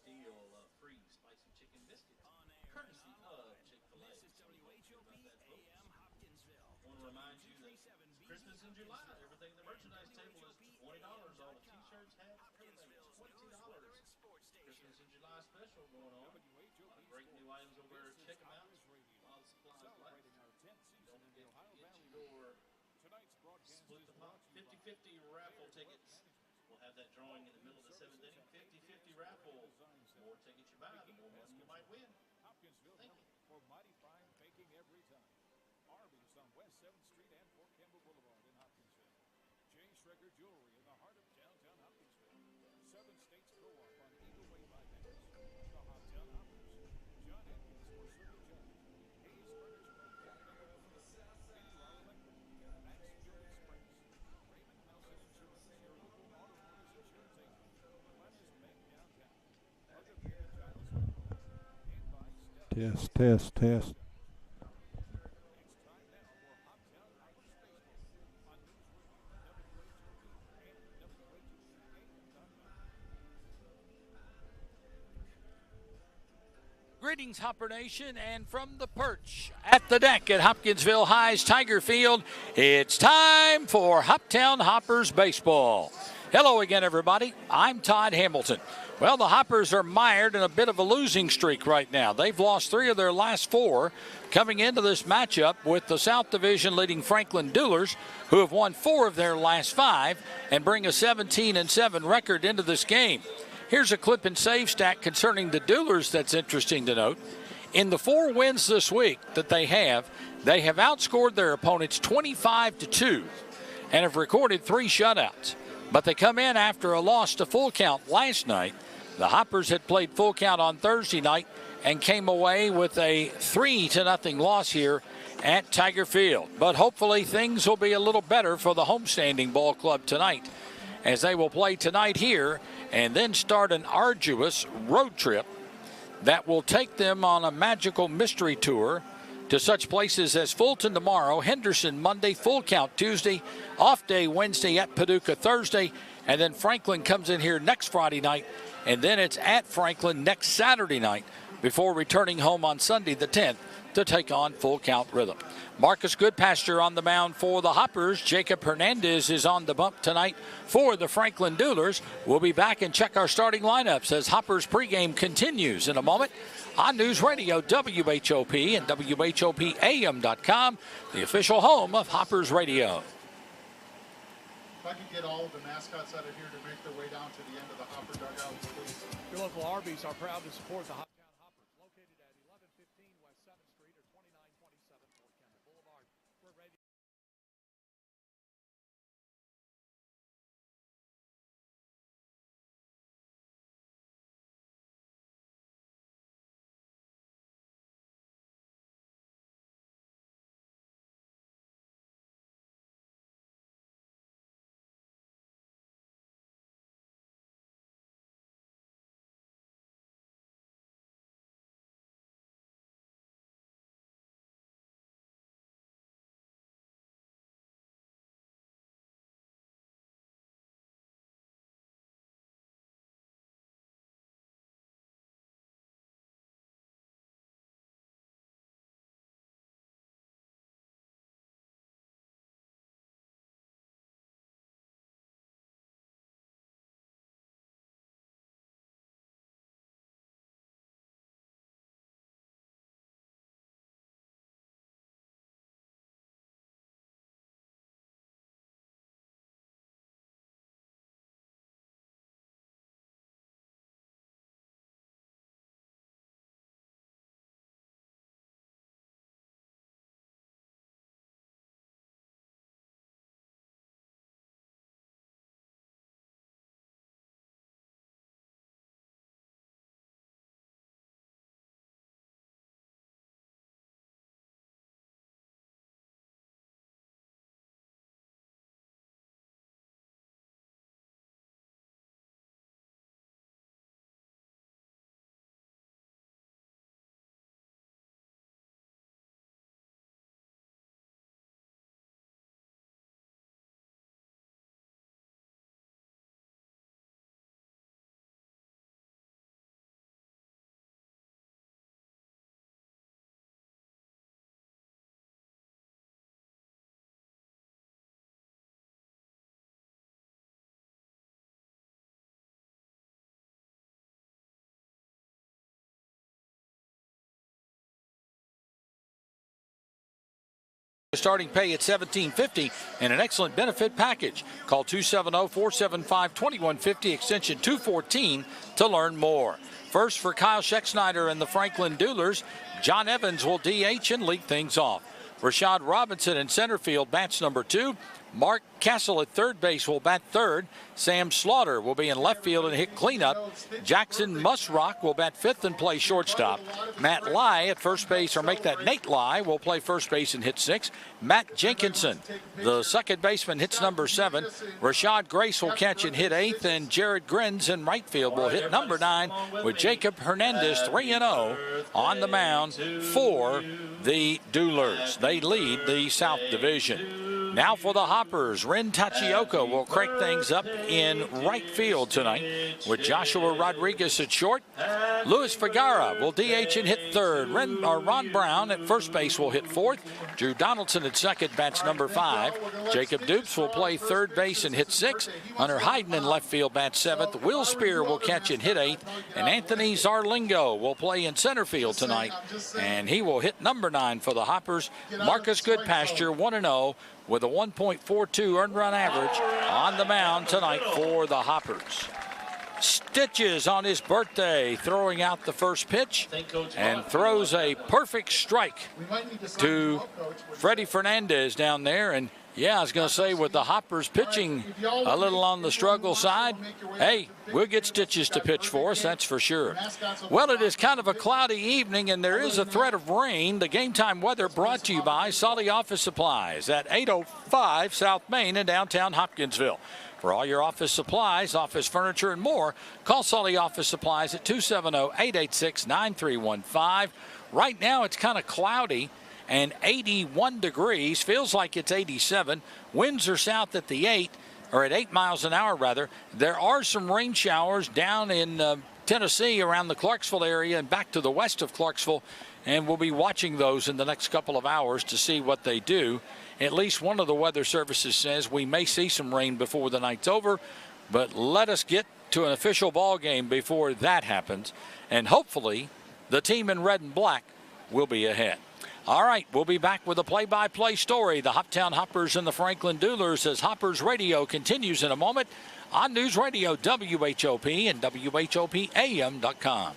deal of free spicy chicken biscuits, courtesy of Chick-fil-A. Tell me what you think about that, folks. I want to remind you that it's Christmas in July. Everything at the merchandise table is $20. All the t-shirts, hats, everything is $20. Christmas in July special going on. A lot of great new items over there. Check them out while the supplies last. Don't forget to get your split the pot 50-50 raffle tickets. We'll have that drawing in the middle of the 7th inning. 50-50 raffle. The more tickets you buy, the more money you might win. Thank you. For mighty fine baking every time. Arby's on West 7th Street and Fort Campbell Boulevard in Hopkinsville. J. Schrecker Jewelry in the heart of downtown Hopkinsville. Southern States Co-op on Eagle Way bypass. The Hoptown Hoppers. John Atkins for Circle John. Hayes Furniture and BUR Electric. Max Joy Express. Raymond Nelson Insurance, your local auto owners insurance agent. Glennis Bank downtown. Other Peter Giles Football. And by Stella. Test. Greetings, Hopper Nation, and from the perch at the deck at Hopkinsville High's Tiger Field, it's time for Hoptown Hoppers Baseball. Hello again, everybody. I'm Todd Hamilton. Well, the Hoppers are mired in a bit of a losing streak right now. They've lost 3 of their last 4 coming into this matchup with the South Division leading Franklin Duelers, who have won 4 of their last 5 and bring a 17-7 record into this game. Here's a clip and save stat concerning the Duelers that's interesting to note. In the 4 wins this week that they have outscored their opponents 25-2 and have recorded 3 shutouts. But they come in after a loss to Full Count last night. The Hoppers had played Full Count on Thursday night and came away with a 3-0 loss here at Tiger Field. But hopefully things will be a little better for the homestanding ball club tonight, as they will play tonight here and then start an arduous road trip that will take them on a magical mystery tour to such places as Fulton tomorrow, Henderson Monday, Full Count Tuesday, off day Wednesday at Paducah Thursday, and then Franklin comes in here next Friday night, and then it's at Franklin next Saturday night before returning home on Sunday the 10th to take on Full Count Rhythm. Marcus Goodpasture on the mound for the Hoppers. Jacob Hernandez is on the bump tonight for the Franklin Duelers. We'll be back and check our starting lineups as Hoppers pregame continues in a moment on News Radio WHOP and WHOPAM.com, the official home of Hoppers Radio. If I could get all of the mascots out of here to make their way down to the end of the Hopper dugout, please. Your local Arby's are proud to support the Hoptown Hoppers, located at 1115 West 7th Street or 2927 Fort Campbell Boulevard. We're ready. Starting pay at $17.50 and an excellent benefit package. Call 270-475-2150 extension 214 to learn more. First for Kyle Schexnayder and the Franklin Duelers, John Evans will DH and lead things off. Rashad Robinson in center field bats number 2. Mark Castle at third base will bat third. Sam Slaughter will be in left field and hit cleanup. Jackson Musrock will bat fifth and play shortstop. Matt Lai at first base, or make that Nate Lai, will play first base and hit sixth. Matt Jenkinson, the second baseman, hits number 7. Rashad Grace will catch and hit eighth, and Jared Grins in right field will hit number 9 with Jacob Hernandez 3-0 on the mound for the Duelers. They lead the South Division. Now for the Hoppers, Ren Tachioka will crank things up in right field tonight with Joshua Rodriguez at short. Luis Figueroa will DH and hit third. Ron Brown at first base will hit fourth. Drew Donaldson at second bats number 5. Jacob Dupes will play third base and hit sixth. Hunter Hayden in left field bats seventh. Will Spear will catch and hit eighth. And Anthony Zarlingo will play in center field tonight, and he will hit number 9 for the Hoppers. Marcus Goodpasture 1-0. with a 1.42 earned run average on the mound tonight for the Hoppers. Stitches on his birthday, throwing out the first pitch and throws a perfect strike to Freddie Fernandez down there. And yeah, I was going to say, with the Hoppers pitching a little on the struggle side, hey, we'll get Stitches to pitch for us, that's for sure. Well, it is kind of a cloudy evening, and there is a threat of rain. The game time weather brought to you by Solly Office Supplies at 805 South Main in downtown Hopkinsville. For all your office supplies, office furniture, and more, call Solly Office Supplies at 270-886-9315. Right now, it's kind of cloudy and 81 degrees. Feels like it's 87. Winds are south at the 8 miles an hour rather. There are some rain showers down in Tennessee around the Clarksville area and back to the west of Clarksville, and we'll be watching those in the next couple of hours to see what they do. At least one of the weather services says we may see some rain before the night's over, but let us get to an official ball game before that happens, and hopefully the team in red and black will be ahead. All right, we'll be back with a play-by-play story. The Hoptown Hoppers and the Franklin Duelers as Hoppers Radio continues in a moment on News Radio WHOP and WHOPAM.com.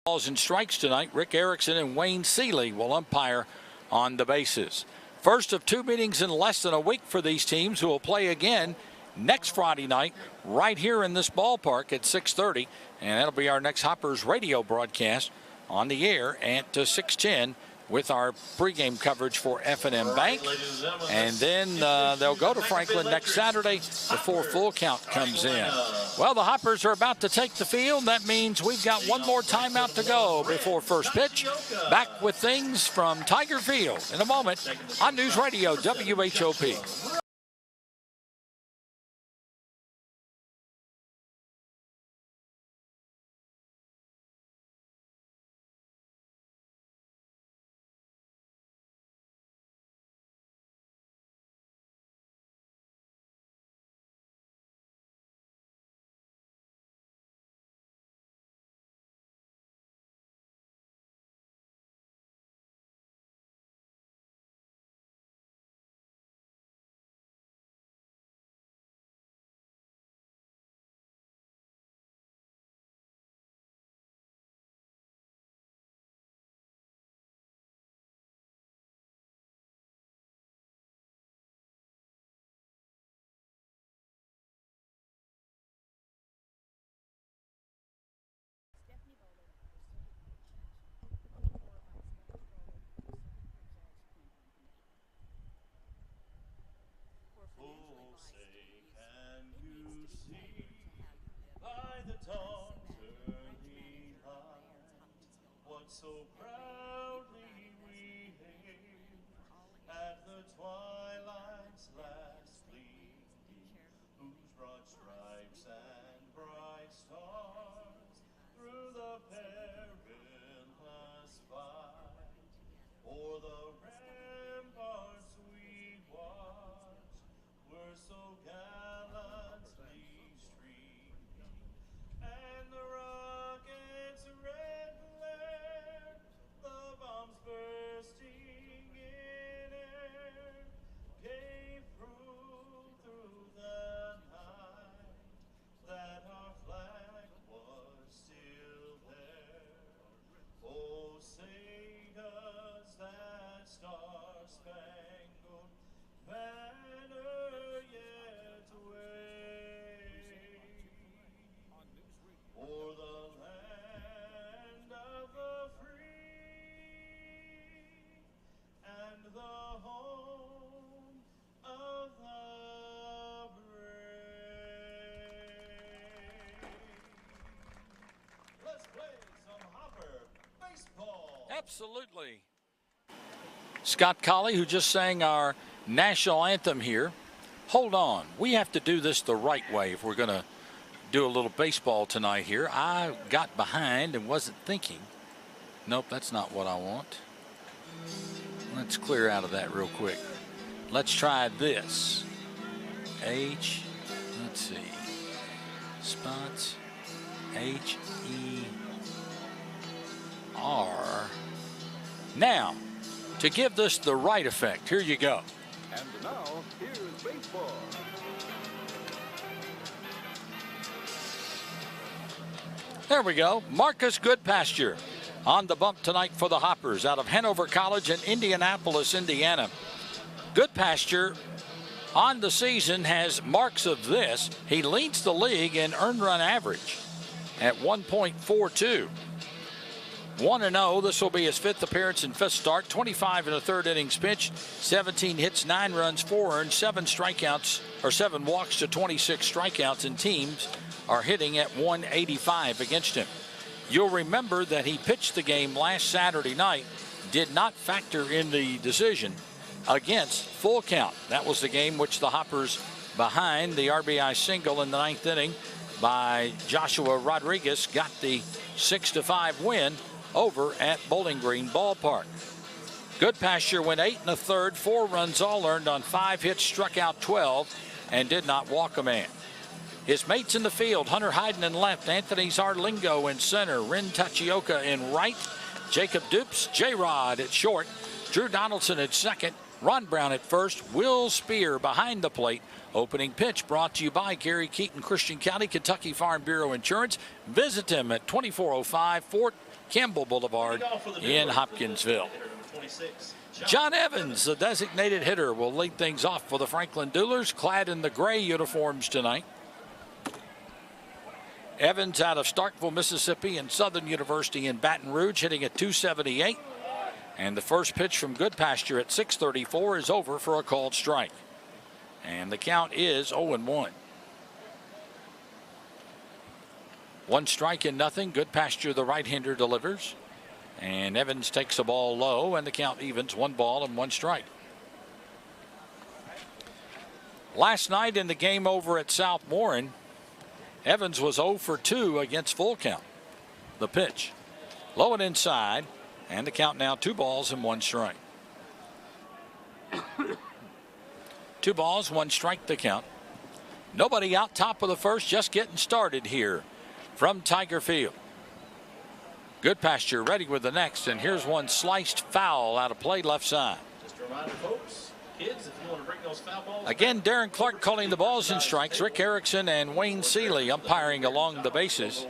Balls and strikes tonight. Rick Erickson and Wayne Seeley will umpire on the bases. First of 2 meetings in less than a week for these teams, who will play again next Friday night right here in this ballpark at 6:30. And that'll be our next Hoppers radio broadcast on the air at 6:10 with our pregame coverage for F&M Bank. And then they'll go to Franklin next Saturday before full count comes in. Well, the Hoppers are about to take the field. That means we've got one more timeout to go before first pitch. Back with things from Tiger Field in a moment on News Radio WHOP. So proudly we hailed at the twilight's last gleaming, whose broad stripes and bright stars through the perilous fight o'er the ramparts we watched were so gallantly streaming, and the rockets' red glare, the bombs bursting in air, gave proof through the night that our flag was still there. Oh, say does that star-spangled banner yet wave o'er the land of the free and the home of the brave. Let's play some Hopper baseball. Absolutely. Scott Colley, who just sang our national anthem here. Hold on. We have to do this the right way if we're going to do a little baseball tonight here. I got behind and wasn't thinking. Nope, that's not what I want. Let's clear out of that real quick. Let's try this. Let's see. Spots. H-E-R. Now, to give this the right effect, here you go. And now, here's baseball. There we go. Marcus Goodpasture on the bump tonight for the Hoppers out of Hanover College in Indianapolis, Indiana. Goodpasture on the season has marks of this. He leads the league in earned run average at 1.42. 1-0. This will be his 5th appearance and 5th start. 25 in the 3rd innings pitched. 17 hits, 9 runs, 4 earned, 7 strikeouts, or 7 walks to 26 strikeouts, and teams are hitting at 185 against him. You'll remember that he pitched the game last Saturday night, did not factor in the decision against Full Count. That was the game which the Hoppers, behind the RBI single in the 9th inning by Joshua Rodriguez, got the 6-5 win over at Bowling Green Ballpark. Goodpasture went 8 1/3, 4 runs all earned on 5 hits, struck out 12, and did not walk a man. His mates in the field: Hunter Hyden in left, Anthony Zarlingo in center, Ren Tachioka in right, Jacob Dupes, J-Rod at short, Drew Donaldson at second, Ron Brown at first, Will Spear behind the plate. Opening pitch brought to you by Gary Keaton, Christian County, Kentucky Farm Bureau Insurance. Visit them at 2405 Fort Campbell Boulevard in Hopkinsville. John Evans, the designated hitter, will lead things off for the Franklin Duelers, clad in the gray uniforms tonight. Evans out of Starkville, Mississippi, and Southern University in Baton Rouge, hitting at .278. And the first pitch from Goodpasture at 6:34 is over for a called strike. And the count is 0-1. 1 strike and nothing. Goodpasture, the right-hander, delivers. And Evans takes the ball low, and the count evens 1 ball and 1 strike. Last night in the game over at South Warren, Evans was 0 for 2 against full count. The pitch, low and inside, and the count now 2 balls and 1 strike. 2 balls, 1 strike the count. Nobody out top of the first, just getting started here from Tiger Field. Goodpasture ready with the next, and here's one sliced foul out of play left side. Just a reminder, folks, kids, if you want to bring those foul balls. Again, Darren Clark calling the balls and strikes. Rick Erickson and Wayne Seeley umpiring along the bases.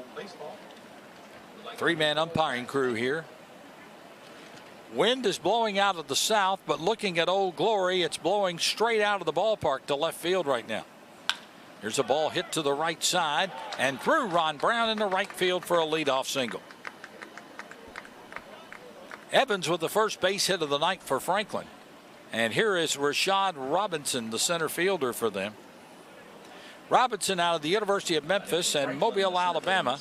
3-man umpiring crew here. Wind is blowing out of the south, but looking at Old Glory, it's blowing straight out of the ballpark to left field right now. Here's a ball hit to the right side and through Ron Brown in the right field for a leadoff single. Evans with the first base hit of the night for Franklin. And here is Rashad Robinson, the center fielder for them. Robinson out of the University of Memphis and Mobile, Alabama,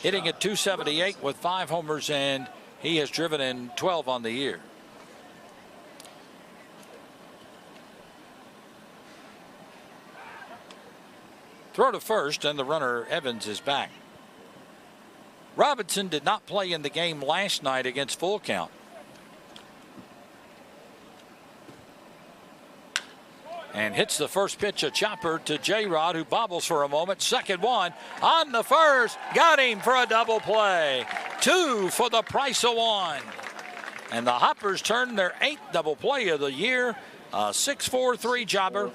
hitting at .278 with 5 homers, and he has driven in 12 on the year. Throw to first, and the runner Evans is back. Robinson did not play in the game last night against full count. And hits the first pitch, a chopper to J-Rod, who bobbles for a moment. Second one on the first. Got him for a double play. 2 for the price of 1. And the Hoppers turn their 8th double play of the year. A 6-4-3 jobber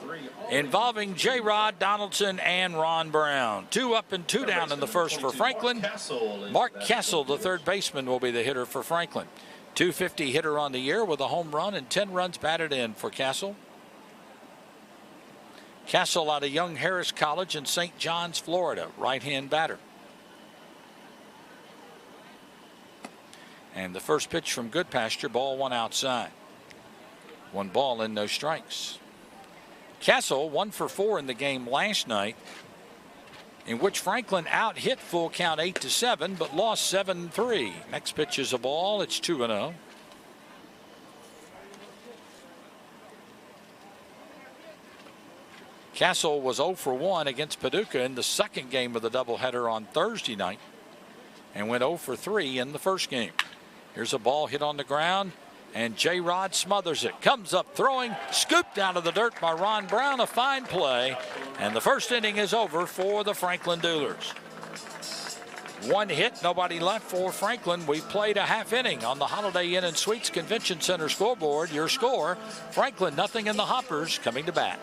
involving J-Rod, Donaldson, and Ron Brown. 2 up and 2 down in the first for Franklin. Mark Castle, the third baseman, will be the hitter for Franklin. .250 hitter on the year with a home run and 10 runs batted in for Castle. Castle out of Young Harris College in St. John's, Florida, right-hand batter. And the first pitch from Goodpasture, ball 1 outside. 1 ball and no strikes. Castle 1 for 4 in the game last night, in which Franklin out-hit full count 8-7, but lost 7-3. Next pitch is a ball. It's 2-0. Castle was 0 for 1 against Paducah in the second game of the doubleheader on Thursday night, and went 0 for 3 in the first game. Here's a ball hit on the ground, and J-Rod smothers it. Comes up throwing, scooped out of the dirt by Ron Brown. A fine play, and the first inning is over for the Franklin Duelers. 1 hit, nobody left for Franklin. We've played a half inning on the Holiday Inn and Suites Convention Center scoreboard. Your score, Franklin 0 in the Hoppers coming to bat.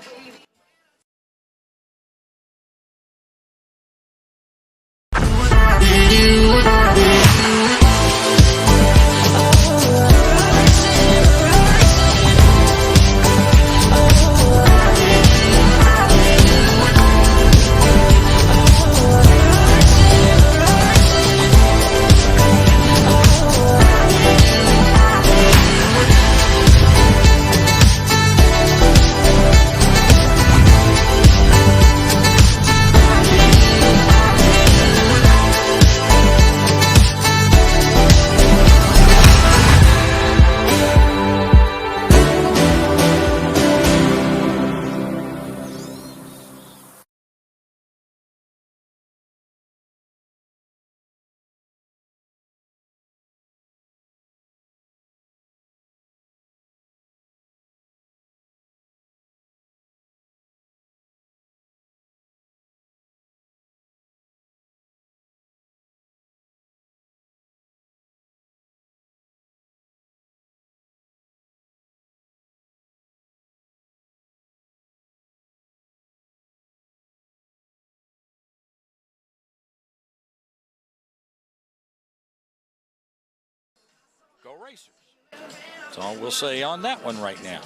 Racers. That's all we'll say on that one right now.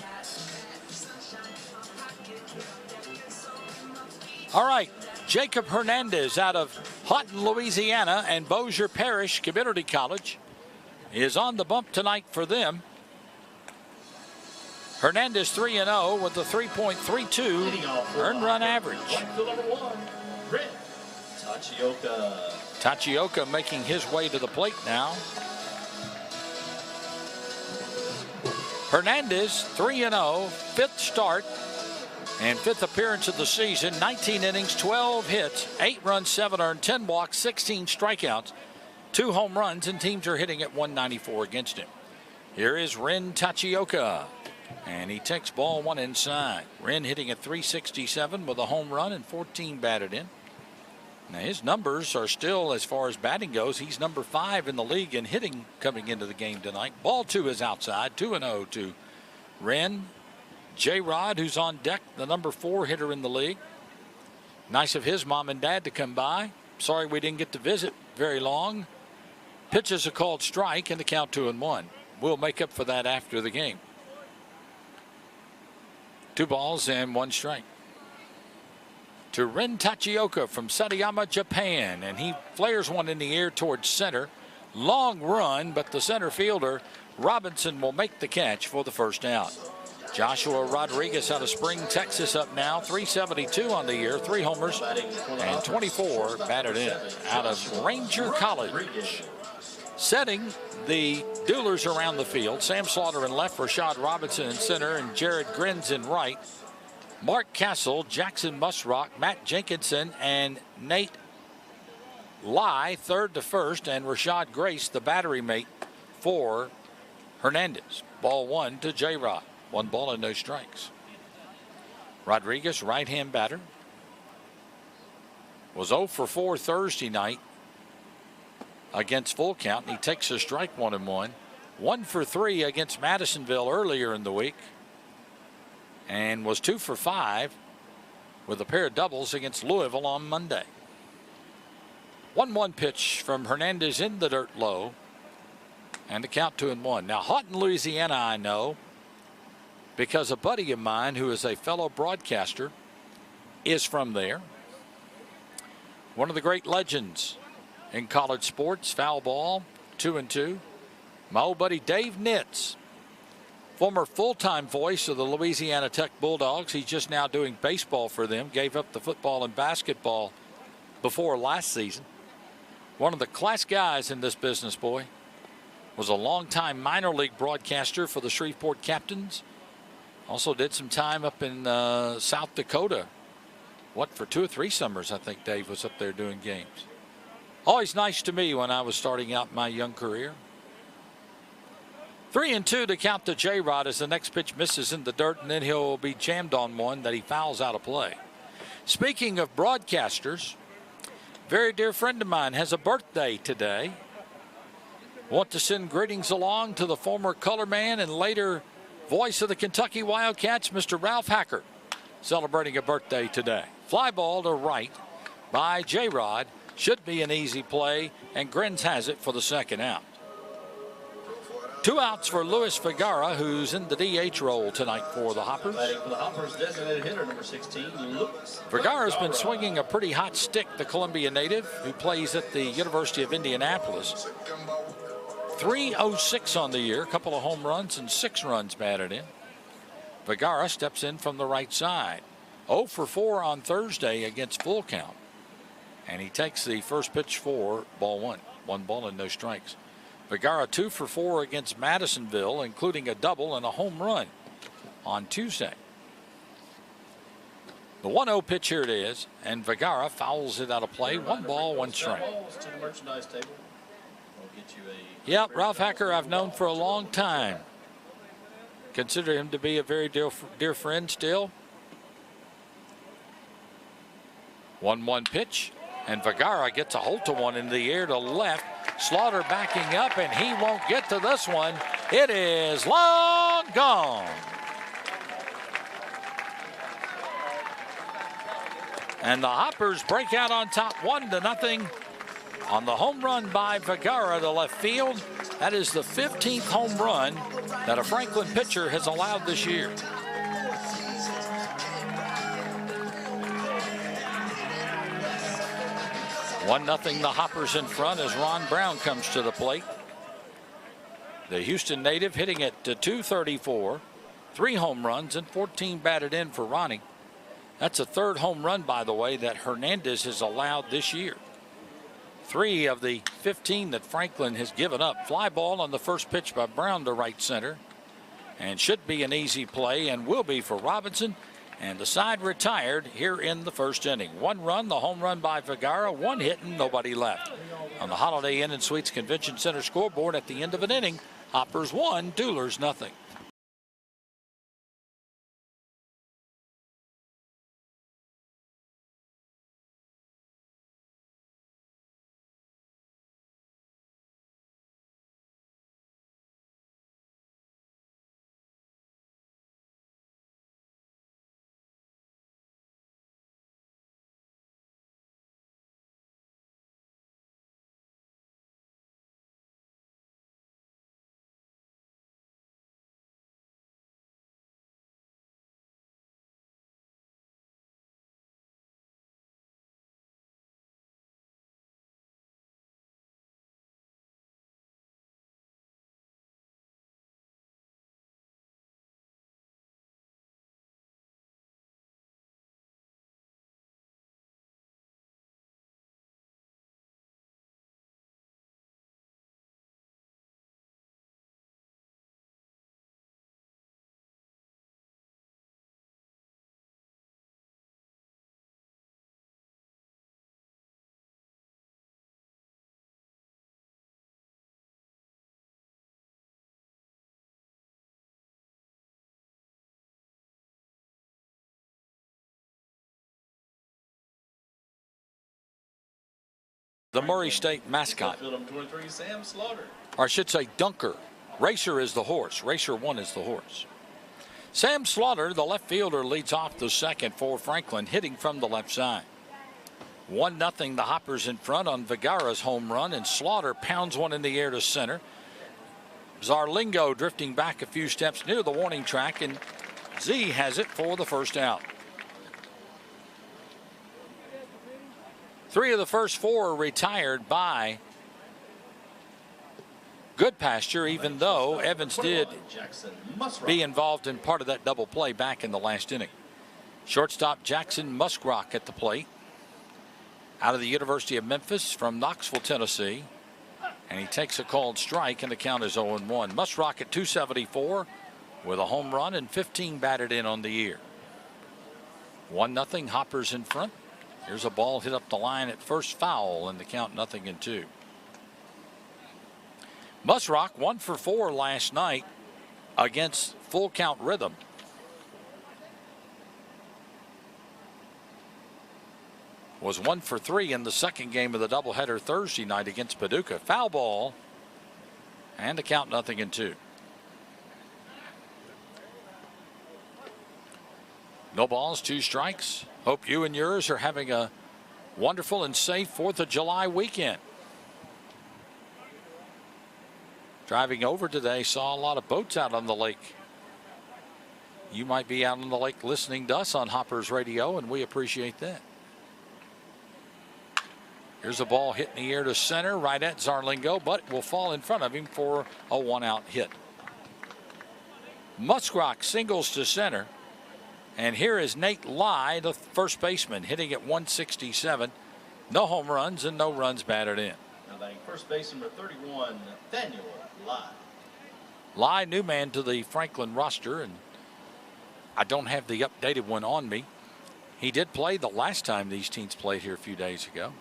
All right, Jacob Hernandez out of Houghton, Louisiana, and Bossier Parish Community College is on the bump tonight for them. Hernandez 3-0 with a 3.32 earned run average. Tachioka making his way to the plate now. Hernandez 3-0, fifth start and fifth appearance of the season. 19 innings, 12 hits, 8 runs, 7 earned, 10 walks, 16 strikeouts, 2 home runs, and teams are hitting at 194 against him. Here is Ren Tachioka, and he takes ball 1 inside. Ren hitting at 367 with a home run and 14 batted in. Now his numbers are still, as far as batting goes, he's number 5 in the league in hitting coming into the game tonight. Ball 2 is outside, 2-0 to Ren. J-Rod, who's on deck, the number 4 hitter in the league. Nice of his mom and dad to come by. Sorry we didn't get to visit very long. Pitches a called strike and the count 2-1. We'll make up for that after the game. 2 balls and 1 strike to Ren Tachioka from Satayama, Japan, and he flares one in the air towards center. Long run, but the center fielder Robinson will make the catch for the first out. Joshua Rodriguez out of Spring, Texas up now, 372 on the year, 3 homers and 24 batted in out of Ranger College. Setting the Duelers around the field, Sam Slaughter in left, Rashad Robinson in center, and Jared Grins in right. Mark Castle, Jackson Musrock, Matt Jenkinson, and Nate Lai third to first, and Rashad Grace the battery mate for Hernandez. Ball 1 to J-Rod. 1 ball and no strikes. Rodriguez, right-hand batter, was 0 for 4 Thursday night against Full Count, and he takes a strike 1-1. 1 for 3 against Madisonville earlier in the week, and was 2 for 5 with a pair of doubles against Louisville on Monday. 1-1 pitch from Hernandez in the dirt low, and the count 2-1. Now Houghton, Louisiana, I know because a buddy of mine who is a fellow broadcaster is from there. One of the great legends in college sports, foul ball, 2-2. My old buddy Dave Nitz, former full-time voice of the Louisiana Tech Bulldogs. He's just now doing baseball for them. Gave up the football and basketball before last season. One of the class guys in this business, boy. Was a long-time minor league broadcaster for the Shreveport Captains. Also did some time up in South Dakota. For 2 or 3 summers, I think Dave was up there doing games. Always nice to me when I was starting out my young career. 3-2 to count to J-Rod as the next pitch misses in the dirt, and then he'll be jammed on one that he fouls out of play. Speaking of broadcasters, very dear friend of mine has a birthday today. Want to send greetings along to the former color man and later voice of the Kentucky Wildcats, Mr. Ralph Hacker, celebrating a birthday today. Fly ball to right by J-Rod. Should be an easy play, and Grins has it for the second out. 2 outs for Luis Vergara, who's in the DH role tonight for the Hoppers. Designated hitter number 16, Vergara's been swinging a pretty hot stick, the Columbia native, who plays at the University of Indianapolis. 306 on the year, a couple of home runs and 6 runs batted in. Vergara steps in from the right side. 0 for 4 on Thursday against Full Count. And he takes the first pitch for ball 1. 1 ball and no strikes. Vergara 2 for 4 against Madisonville, including a double and a home run on Tuesday. The 1-0 pitch, here it is, and Vergara fouls it out of play. 1 ball, 1 strike. Yep, Ralph Hacker I've known for a long time. Consider him to be a very dear friend still. 1-1 pitch, and Vergara gets a hold to one in the air to left. Slaughter backing up, and he won't get to this one. It is long gone. And the Hoppers break out on top 1-0 on the home run by Vergara to left field. That is the 15th home run that a Franklin pitcher has allowed this year. One nothing, the Hoppers in front as Ron Brown comes to the plate. The Houston native hitting at .234, 3 home runs and 14 batted in for Ronnie. That's a 3rd home run, by the way, that Hernandez has allowed this year. 3 of the 15 that Franklin has given up. Fly ball on the first pitch by Brown to right center. And should be an easy play and will be for Robinson. And the side retired here in the first inning. 1 run, the home run by Vergara, 1 hit and nobody left. On the Holiday Inn and Suites Convention Center scoreboard at the end of an inning, Hoppers 1, Duelers nothing. The Murray State mascot. Field number 23, Sam Slaughter. Or I should say Dunker. Racer is the horse. Racer 1 is the horse. Sam Slaughter, the left fielder, leads off the second for Franklin, hitting from the left side. 1-0, the Hoppers in front on Vergara's home run, and Slaughter pounds one in the air to center. Zarlingo drifting back a few steps near the warning track, and Z has it for the first out. 3 of the first 4 are retired by Goodpasture, even though Evans did be involved in part of that double play back in the last inning. Shortstop Jackson Muskrock at the plate. Out of the University of Memphis from Knoxville, Tennessee. And he takes a called strike, and the count is 0-1. Muskrock at .274 with a home run and 15 batted in on the year. 1-0, Hoppers in front. Here's a ball hit up the line at first, foul, and the count 0-2. Muskrock 1 for 4 last night against Full Count Rhythm. Was 1 for 3 in the second game of the doubleheader Thursday night against Paducah. Foul ball, and the count 0-2. No balls, 2 strikes. Hope you and yours are having a wonderful and safe 4th of July weekend. Driving over today, saw a lot of boats out on the lake. You might be out on the lake listening to us on Hoppers Radio, and we appreciate that. Here's a ball hit in the air to center, right at Zarlingo, but will fall in front of him for a 1-out hit. Muskrock singles to center. And here is Nate Lai, the first baseman, hitting at 167. No home runs and no runs batted in. Now batting first base number 31, Nathaniel Lai. Lai, new man to the Franklin roster, and I don't have the updated one on me. He did play the last time these teams played here a few days ago.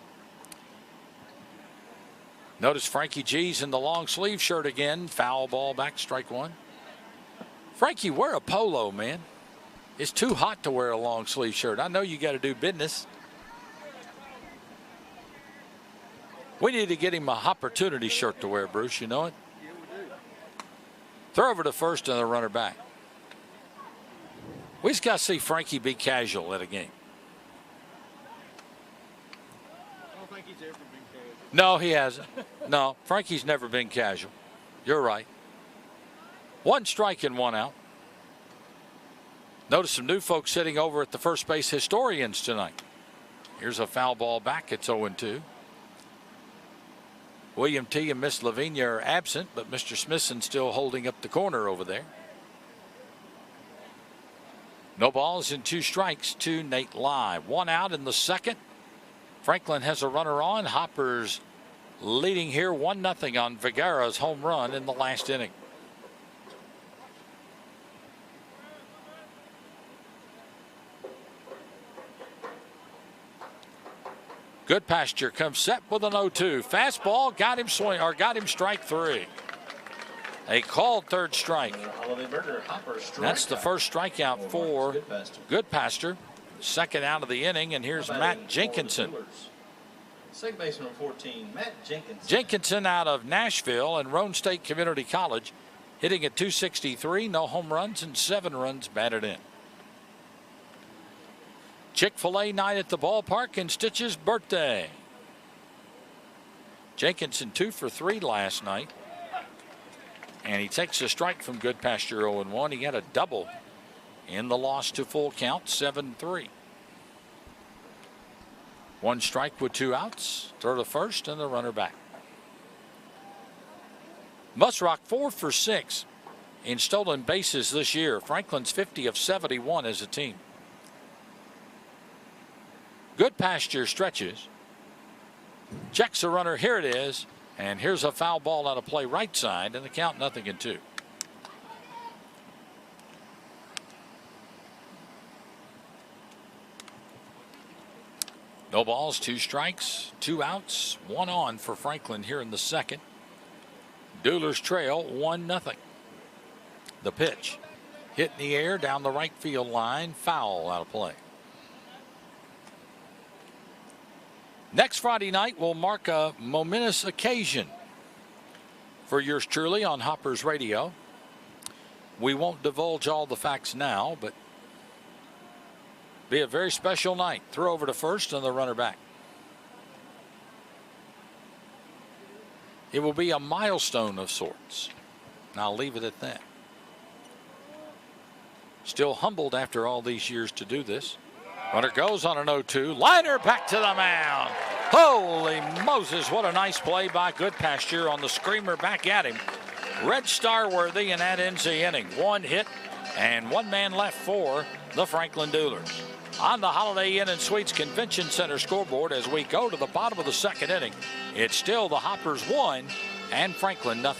Notice Frankie G's in the long sleeve shirt again. Foul ball back, strike 1. Frankie, wear a polo, man. It's too hot to wear a long sleeve shirt. I know you got to do business. We need to get him a opportunity shirt to wear, Bruce. You know it? Yeah, we do. Throw over to first and the runner back. We just got to see Frankie be casual at a game. I don't think he's ever been casual. No, he hasn't. No, Frankie's never been casual. You're right. 1 strike and 1 out. Notice some new folks sitting over at the first base historians tonight. Here's a foul ball back. It's 0-2. William T. and Miss Lavinia are absent, but Mr. Smithson still holding up the corner over there. No balls and 2 strikes to Nate Lai. 1 out in the second. Franklin has a runner on. Hoppers leading here 1-0 on Vergara's home run in the last inning. Good Pasture comes set with an 0-2. Fastball got him swing or got him strike 3. A called third strike. That's the first strikeout for Good Pasture. Second out of the inning, and here's Matt Jenkinson. Second baseman 14, Matt Jenkinson. Jenkinson out of Nashville and Roane State Community College, hitting at .263, no home runs and 7 runs batted in. Chick-fil-A night at the ballpark and Stitch's birthday. Jenkinson 2 for 3 last night. And he takes a strike from Good Pasture 0-1. He had a double in the loss to full count, 7-3. 1 strike with 2 outs. Throw to first and the runner back. Musrock 4 for 6 in stolen bases this year. Franklin's 50 of 71 as a team. Good Pasture stretches. Checks a runner. Here it is. And here's a foul ball out of play right side, and the count 0-2. No balls, 2 strikes, 2 outs, 1 on for Franklin here in the second. Duelers trail 1-0. The pitch hit in the air down the right field line, foul out of play. Next Friday night will mark a momentous occasion for yours truly on Hoppers Radio. We won't divulge all the facts now, but be a very special night. Throw over to first and the runner back. It will be a milestone of sorts. And I'll leave it at that. Still humbled after all these years to do this. Runner goes on an 0-2. Liner back to the mound. Holy Moses, what a nice play by Good Pasture on the screamer back at him. Red Star worthy, and that ends the inning. 1 hit and 1 man left for the Franklin Duelers. On the Holiday Inn and Suites Convention Center scoreboard as we go to the bottom of the second inning, it's still the Hoppers 1 and Franklin 0.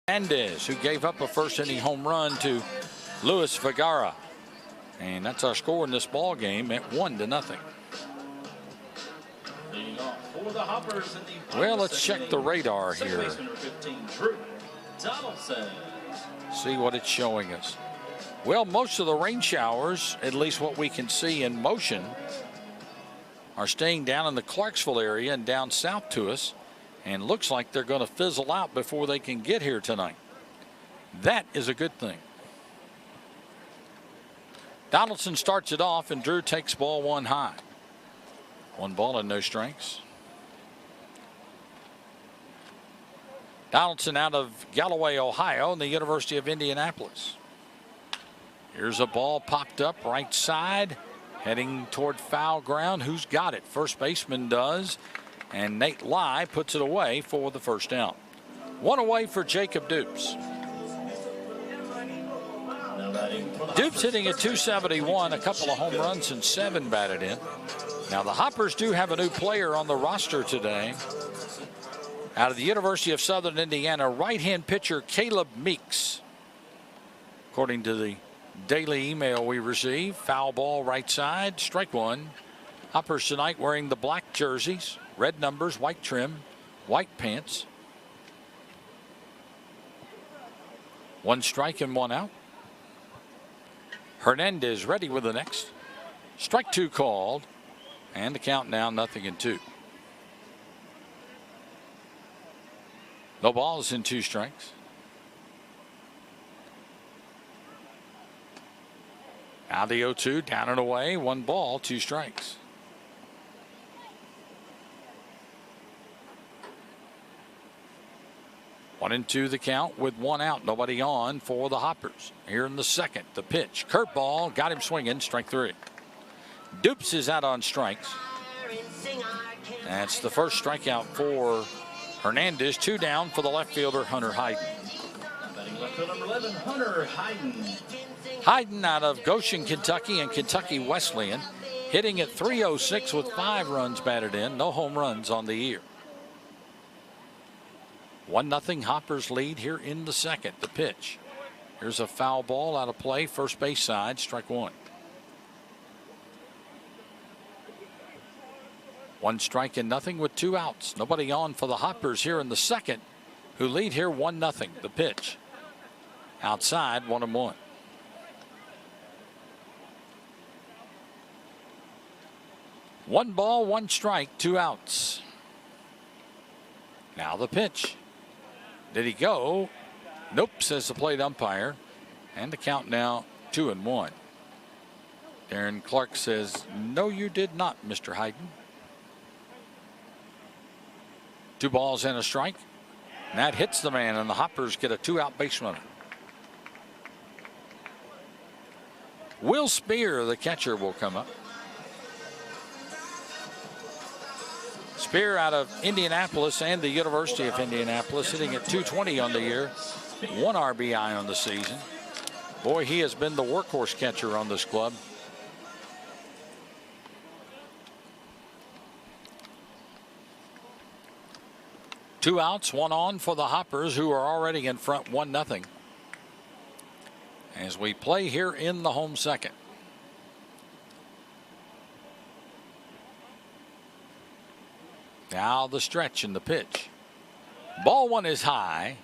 Hernandez, who gave up a first inning home run to Luis Vergara. And that's our score in this ball game at 1-0. Well, let's check the radar here. See what it's showing us. Well, most of the rain showers, at least what we can see in motion, are staying down in the Clarksville area and down south to us. And looks like they're going to fizzle out before they can get here tonight. That is a good thing. Donaldson starts it off, and Drew takes ball one high. 1 ball and no strikes. Donaldson out of Galloway, Ohio, and the University of Indianapolis. Here's a ball popped up right side, heading toward foul ground. Who's got it? First baseman does, and Nate Lai puts it away for the first out. 1 away for Jacob Dupes. Dupes hitting at .271, a couple of home runs and 7 batted in. Now the Hoppers do have a new player on the roster today. Out of the University of Southern Indiana, right-hand pitcher Caleb Meeks. According to the daily email we receive, foul ball right side, strike 1. Hoppers tonight wearing the black jerseys, red numbers, white trim, white pants. 1 strike and 1 out. Hernandez ready with the next. Strike 2 called, and the count now 0-2. No balls and 2 strikes. Now the 0-2, down and away, 1 ball, 2 strikes. One and 2 the count with 1 out, nobody on for the Hoppers. Here in the second, the pitch, curveball, got him swinging, strike 3. Dupes is out on strikes. That's the first strikeout for Hernandez. 2 down for the left fielder, Hunter Hayden. Batting left field number 11, Hunter Hayden. Hayden out of Goshen, Kentucky, and Kentucky Wesleyan, hitting at .306 with 5 runs batted in. No home runs on the year. 1-0 Hoppers lead here in the second. The pitch. Here's a foul ball out of play, first base side, strike 1. 1 strike and nothing with 2 outs. Nobody on for the Hoppers here in the second, who lead here 1-0. The pitch. Outside, 1-1. One ball, 1 strike, 2 outs. Now the pitch. Did he go? Nope, says the plate umpire. And the count now 2-1. Darren Clark says, no, you did not, Mr. Hayden. 2 balls and a strike. And that hits the man, and the Hoppers get a 2-out base runner. Will Spear, the catcher, will come up. Spear out of Indianapolis and the University of Indianapolis, hitting at .220 on the year, 1 RBI on the season. Boy, he has been the workhorse catcher on this club. Two outs, 1 on for the Hoppers, who are already in front 1-0. As we play here in the home second. Now the stretch and the pitch. Ball 1 is high,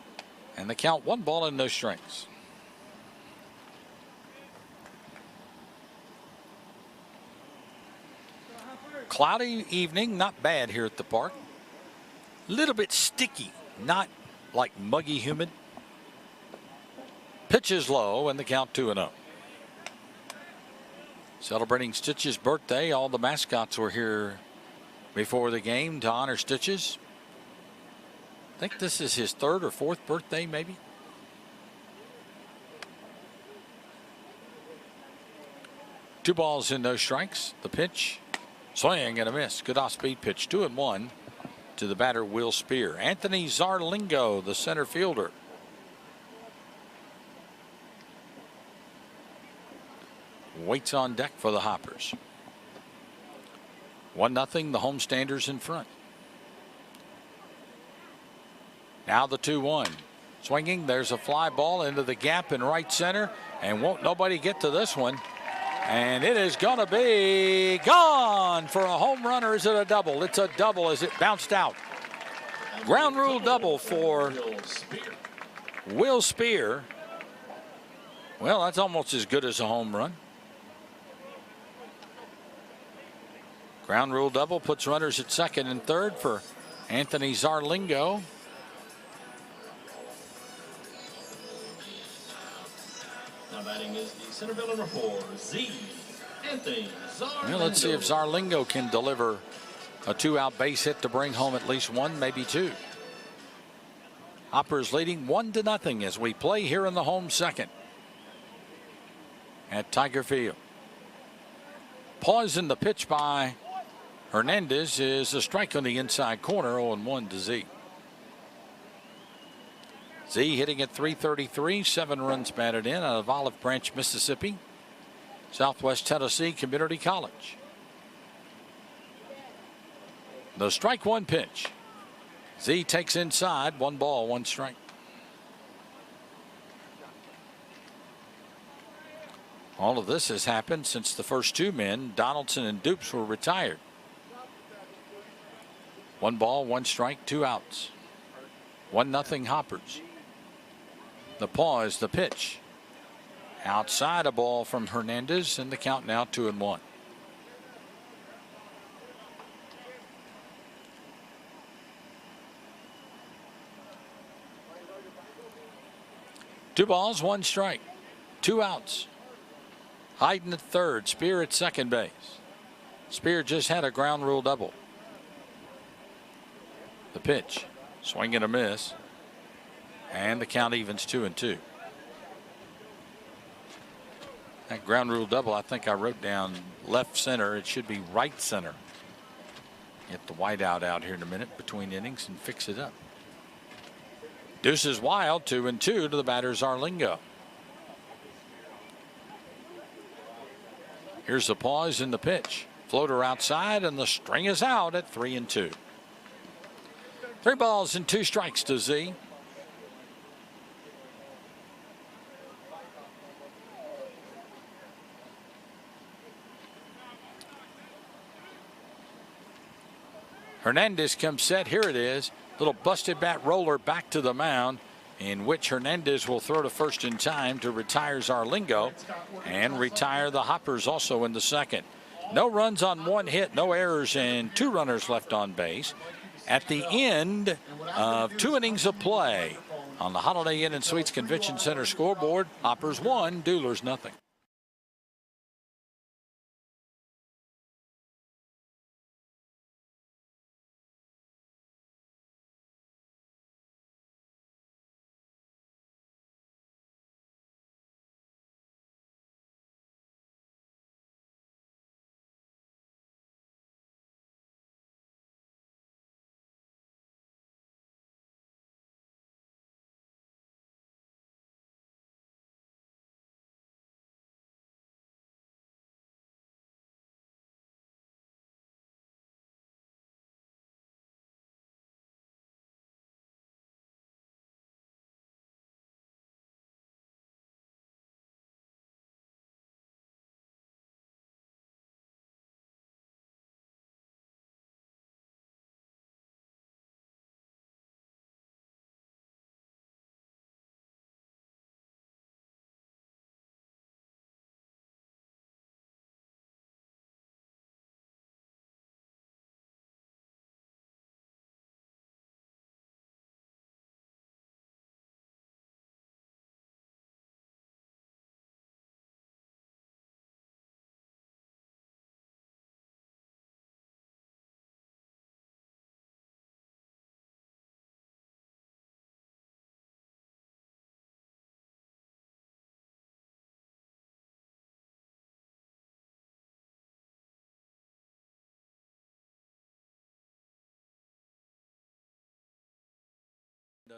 and the count 1 ball and no strikes. Cloudy evening, not bad here at the park. A little bit sticky, not like muggy humid. Pitch is low, and the count 2-0. Celebrating Stitch's birthday, all the mascots were here before the game to honor Stitches. I think this is his 3rd or 4th birthday, maybe. Two balls and no strikes. The pitch, swing and a miss. Good off-speed pitch. 2-1 to the batter, Will Spear. Anthony Zarlingo, the center fielder. Waits on deck for the Hoppers. 1-0, the homestanders in front. Now the 2-1. Swinging, there's a fly ball into the gap in right center, and won't nobody get to this one. And it is going to be gone for a home run, or is it a double? It's a double as it bounced out. Ground rule double for Will Spear. Well, that's almost as good as a home run. Ground rule double puts runners at second and third for Anthony Zarlingo. Now batting is the Center field number 4, Z. Anthem. Well, let's see if Zarlingo can deliver a 2-out base hit to bring home at least one, maybe two. Hoppers leading 1-0 as we play here in the home second at Tiger Field. Pause in the pitch by Hernandez is a strike on the inside corner, 0-1 to Z. Z hitting at .333, 7 runs batted in out of Olive Branch, Mississippi, Southwest Tennessee Community College. The strike one pitch. Z takes inside, 1 ball, 1 strike. All of this has happened since the first two men, Donaldson and Dupes, were retired. 1 ball, 1 strike, 2 outs. 1-0 Hoppers. The pause, the pitch. Outside a ball from Hernandez, and the count now 2-1. Two balls, 1 strike, 2 outs. Hayden at third, Spear at second base. Spear just had a ground rule double. The pitch, swing and a miss, and the count evens 2-2. That ground rule double, I think I wrote down left center. It should be right center. Get the whiteout out here in a minute between innings and fix it up. Deuces wild, 2-2 to the batter Zarlingo. Here's the pause in the pitch. Floater outside, and the string is out at 3-2. 3 balls and 2 strikes to Z. Hernandez comes set. Here it is. Little busted bat roller back to the mound, in which Hernandez will throw to first in time to retire Zarlingo and retire the Hoppers also in the second. No runs on 1 hit, no errors, and 2 runners left on base at the end of 2 innings of play on the Holiday Inn and Suites Convention Center scoreboard. Hoppers 1, Duelers 0.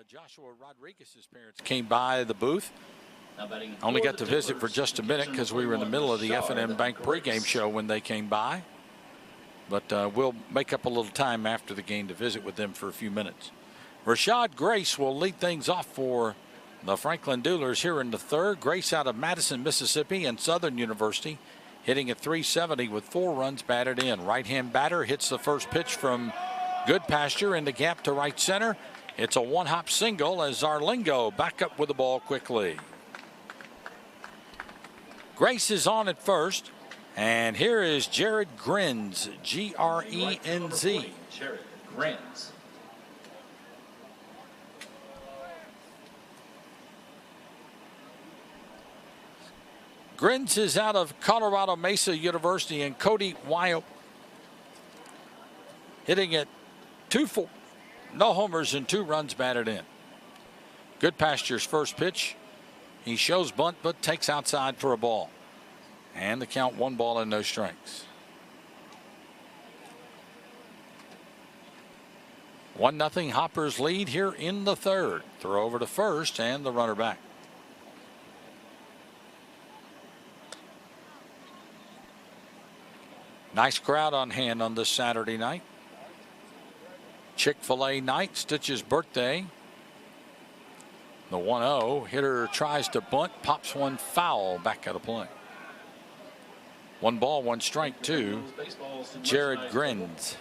Joshua Rodriguez's parents came by the booth. Only got to visit for just a minute because we were in the middle of the F&M Bank pregame show when they came by. But we'll make up a little time after the game to visit with them for a few minutes. Rashad Grace will lead things off for the Franklin Duelers here in the third. Grace out of Madison, Mississippi and Southern University, hitting at .370 with 4 runs batted in. Right-hand batter hits the first pitch from Good Pasture in the gap to right center. It's a 1-hop single as Zarlingo back up with the ball quickly. Grace is on at first, and here is Jared Grenz, Grenz. Jared Grenz. Grins is out of Colorado Mesa University, and Cody Wyope hitting at 2-4. No homers and 2 runs batted in. Good Pasture's first pitch. He shows bunt, but takes outside for a ball. And the count 1 ball and no strikes. 1-0 Hoppers lead here in the third. Throw over to first and the runner back. Nice crowd on hand on this Saturday night. Chick-fil-A night, Stitch's birthday. The 1-0 hitter tries to bunt, pops one foul back out of play. 1 ball, 1 strike to Jared Grins.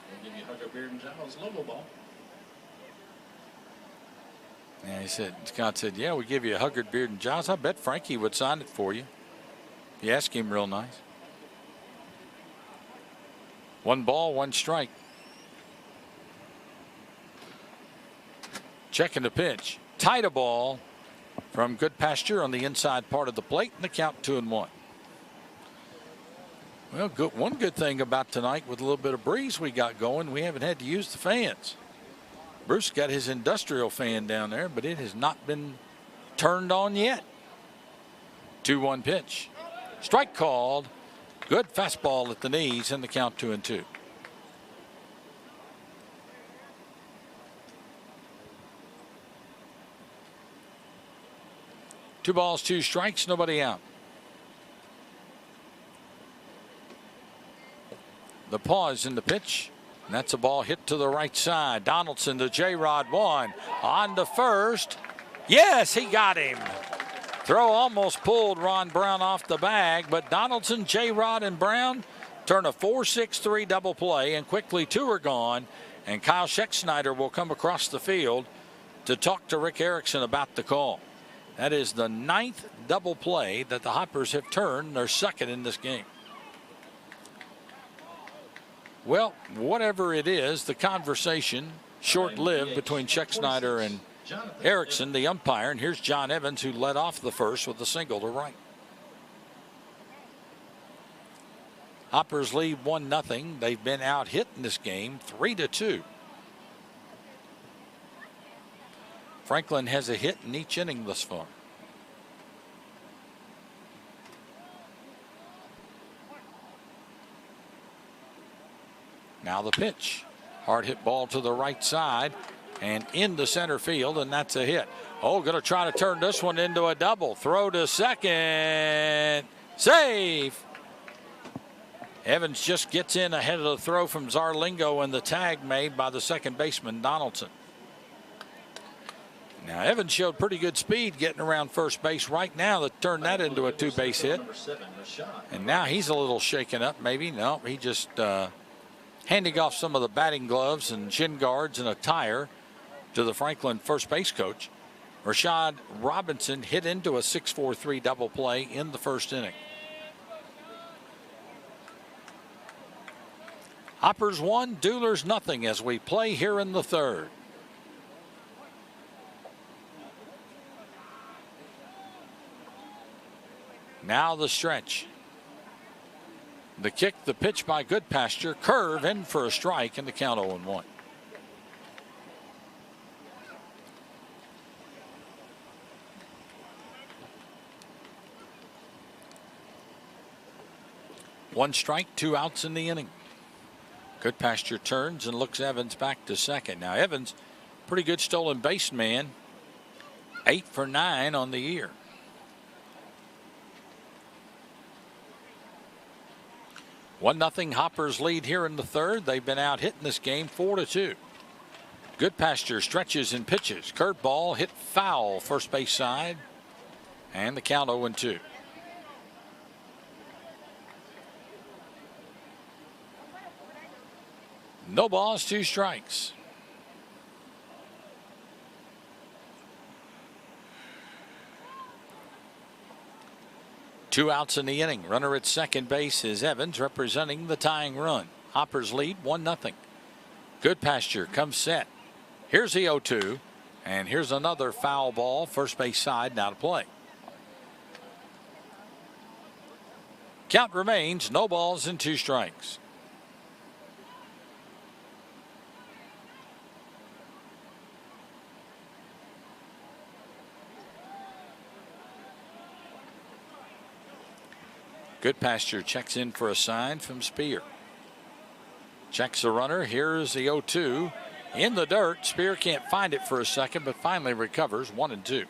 Yeah, he said, Scott said, yeah, we give you a Huggard, Beard, and Giles. I bet Frankie would sign it for you. You ask him real nice. 1 ball, 1 strike. Checking the pitch. Tight a ball from Good Pasture on the inside part of the plate, and the count 2-1. Well, one good thing about tonight, with a little bit of breeze we got going, we haven't had to use the fans. Bruce got his industrial fan down there, but it has not been turned on yet. 2-1 pitch. Strike called. Good fastball at the knees, and the count 2-2. Two balls, 2 strikes, nobody out. The pause in the pitch. And that's a ball hit to the right side. Donaldson to J-Rod 1. On to first. Yes, he got him. Throw almost pulled Ron Brown off the bag, but Donaldson, J-Rod, and Brown turn a 4-6-3 double play, and quickly 2 are gone. And Kyle Schecksnyder will come across the field to talk to Rick Erickson about the call. That is the 9th double play that the Hoppers have turned. They're second in this game. Well, whatever it is, the conversation short-lived between Schecksnyder and Erickson, the umpire, and here's John Evans, who led off the first with a single to right. Hoppers lead 1-0. They've been out hit in this game 3-2. Franklin has a hit in each inning thus far. Now the pitch. Hard hit ball to the right side and into center field, and that's a hit. Oh, going to try to turn this one into a double. Throw to second. Safe. Evans just gets in ahead of the throw from Zarlingo and the tag made by the second baseman, Donaldson. Now, Evans showed pretty good speed getting around first base right now to turn that into a 2-base hit. And now he's a little shaken up, maybe. No, he just handing off some of the batting gloves and shin guards and a tire to the Franklin first base coach. Rashad Robinson hit into a 6-4-3 double play in the first inning. Hoppers 1, Duelers 0 as we play here in the third. Now the stretch. The kick, the pitch by Good Pasture, curve in for a strike, and the count 0-1. One strike, 2 outs in the inning. Good Pasture turns and looks Evans back to second. Now Evans, pretty good stolen base man, 8 for 9 on the year. 1-0 Hoppers lead here in the third. They've been out hitting this game 4-2. Good Pasture stretches and pitches. Curveball hit foul first base side. And the count 0-2. No balls, 2 strikes. Two outs in the inning. Runner at second base is Evans, representing the tying run. Hoppers lead 1-0. Good Pasture comes set. Here's the 0-2. And here's another foul ball. First base side now to play. Count remains no balls and 2 strikes. Goodpasture checks in for a sign from Spear. Checks the runner. Here's the 0-2. In the dirt. Spear can't find it for a second, but finally recovers. 1-2.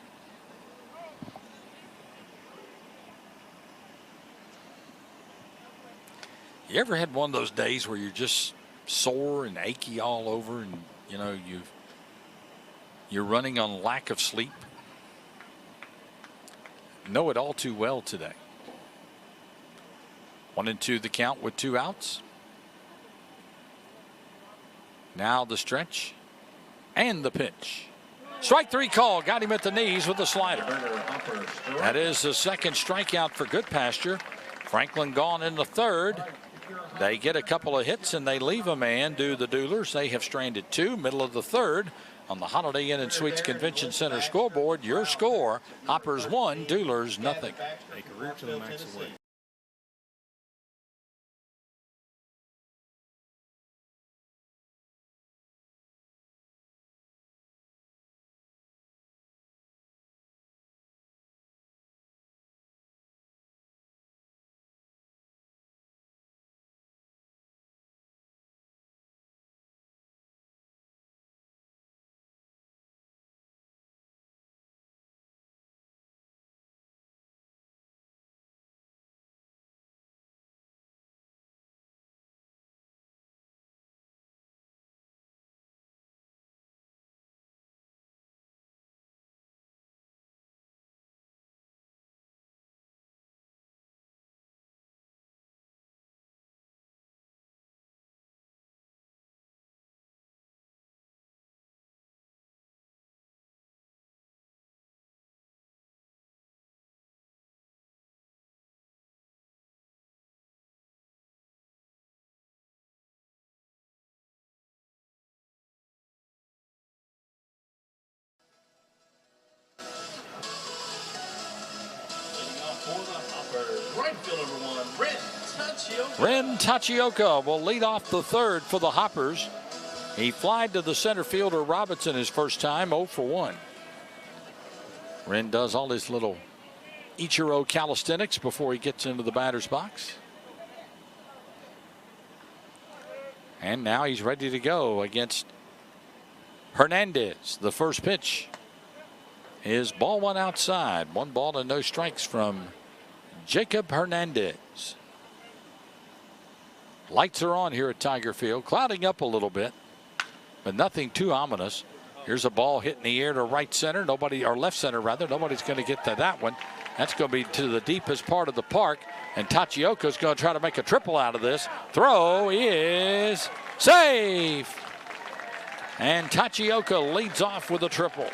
You ever had one of those days where you're just sore and achy all over, and you know you're running on lack of sleep? Know it all too well today. 1-2 the count with 2 outs. Now the stretch and the pitch. Strike 3 call. Got him at the knees with the slider. That is the second strikeout for Goodpasture. Franklin gone in the third. They get a couple of hits and they leave a man. Do the Duelers. They have stranded 2. Middle of the third on the Holiday Inn and Suites Convention Center scoreboard. Your score: Hoppers 1, Duelers nothing. Take a route to the max away. Right field number 1, Ren Tachioka will lead off the third for the Hoppers. He flied to the center fielder Robinson his first time, 0 for 1. Ren does all his little Ichiro calisthenics before he gets into the batter's box. And now he's ready to go against Hernandez. The first pitch is ball 1 outside. 1 ball and no strikes from Jacob Hernandez. Lights are on here at Tiger Field, clouding up a little bit, but nothing too ominous. Here's a ball hit in the air to right center. Nobody, or left center rather. Nobody's going to get to that one. That's going to be to the deepest part of the park, and Tachioka's going to try to make a triple out of this. Throw is safe, and Tachioka leads off with a triple.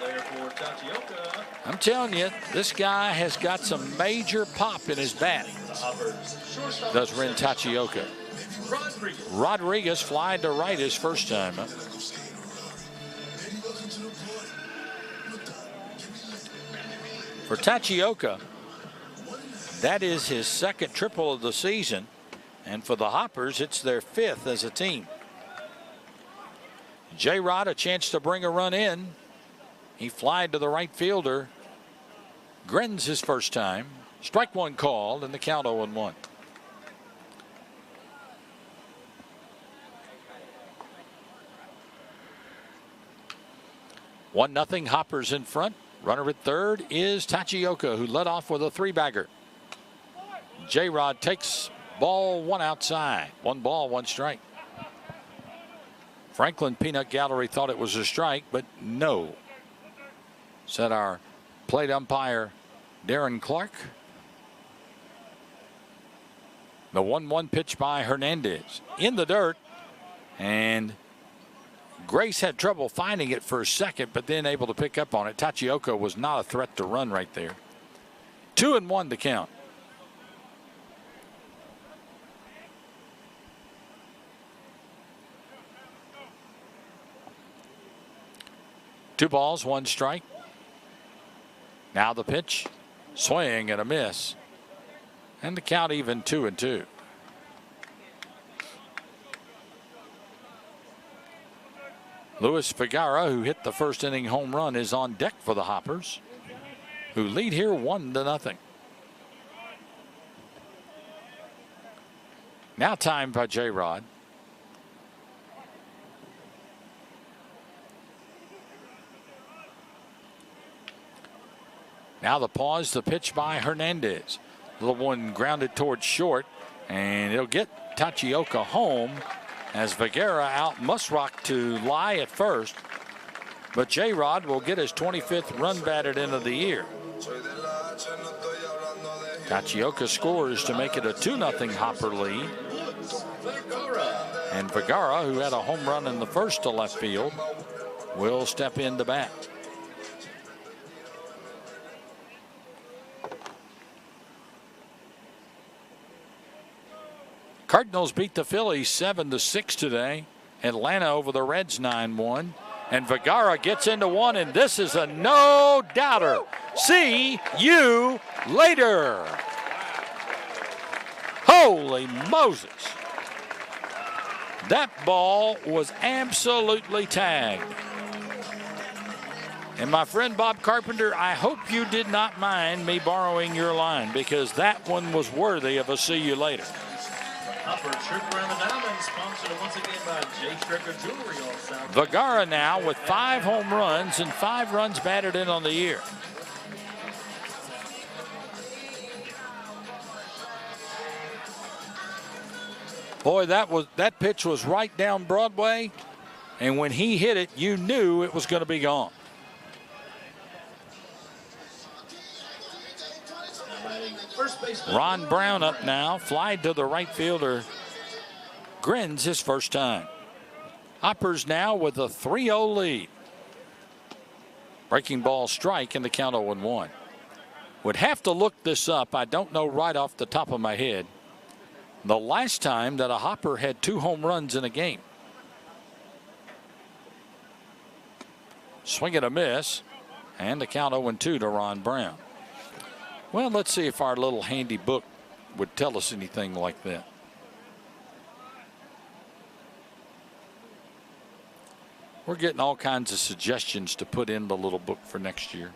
there for Tachioka. I'm telling you, this guy has got some major pop in his bat. Does Ren Tachioka. Rodriguez flying to right his first time. For Tachioka, that is his second triple of the season. And for the Hoppers, it's their 5th as a team. J-Rod a chance to bring a run in. He flied to the right fielder. Grins his first time. Strike 1 called, and the count 0-1. One nothing. Hoppers in front. Runner at third is Tachioka, who led off with a 3-bagger. J-Rod takes ball 1 outside. 1 ball, 1 strike. Franklin Peanut Gallery thought it was a strike, but no, said our plate umpire Darren Clark. The 1-1 pitch by Hernandez in the dirt, and Grace had trouble finding it for a second, but then able to pick up on it. Tachioka was not a threat to run right there. 2-1 to count. Two balls, 1 strike. Now the pitch. Swing and a miss. And the count even 2-2. Luis Vergara, who hit the first inning home run, is on deck for the Hoppers, who lead here 1-0. Now timed by J-Rod. Now the pause, the pitch by Hernandez. Little one grounded towards short, and it'll get Tachioka home as Vergara out Musrock to lie at first. But J-Rod will get his 25th run batted into the year. Tachioka scores to make it a 2-0 Hopper lead. And Vergara, who had a home run in the first to left field, will step in to bat. Cardinals beat the Phillies 7-6 today. Atlanta over the Reds 9-1. And Vergara gets into one, and this is a no-doubter. See you later. Holy Moses. That ball was absolutely tagged. And my friend Bob Carpenter, I hope you did not mind me borrowing your line, because that one was worthy of a see you later. Hopper trip around the diamond, sponsored once again by J. Stricker Jewelry on South. Vergara now with 5 home runs and 5 runs batted in on the year. Boy, that pitch was right down Broadway, and when he hit it, you knew it was going to be gone. Ron Brown up now, fly to the right fielder. Grins his first time. Hoppers now with a 3-0 lead. Breaking ball strike in the count 0-1. Would have to look this up. I don't know right off the top of my head the last time that a Hopper had 2 home runs in a game. Swing and a miss, and the count 0-2 to Ron Brown. Well, let's see if our little handy book would tell us anything like that. We're getting all kinds of suggestions to put in the little book for next year.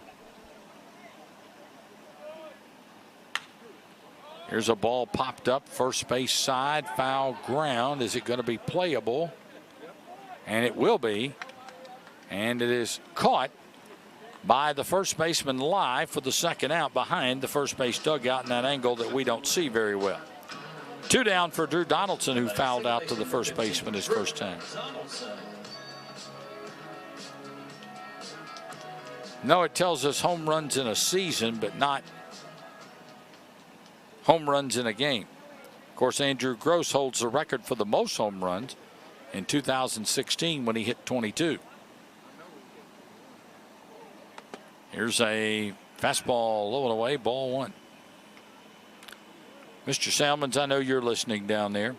Here's a ball popped up, first base side, foul ground. Is it going to be playable? And it will be. And it is caught by the first baseman live for the second out behind the first base dugout in that angle that we don't see very well. 2 down for Drew Donaldson, who fouled out to the first baseman his first time. No, it tells us home runs in a season, but not home runs in a game. Of course, Andrew Gross holds the record for the most home runs in 2016 when he hit 22. Here's a fastball low and away, ball 1. Mr. Salmons, I know you're listening down there.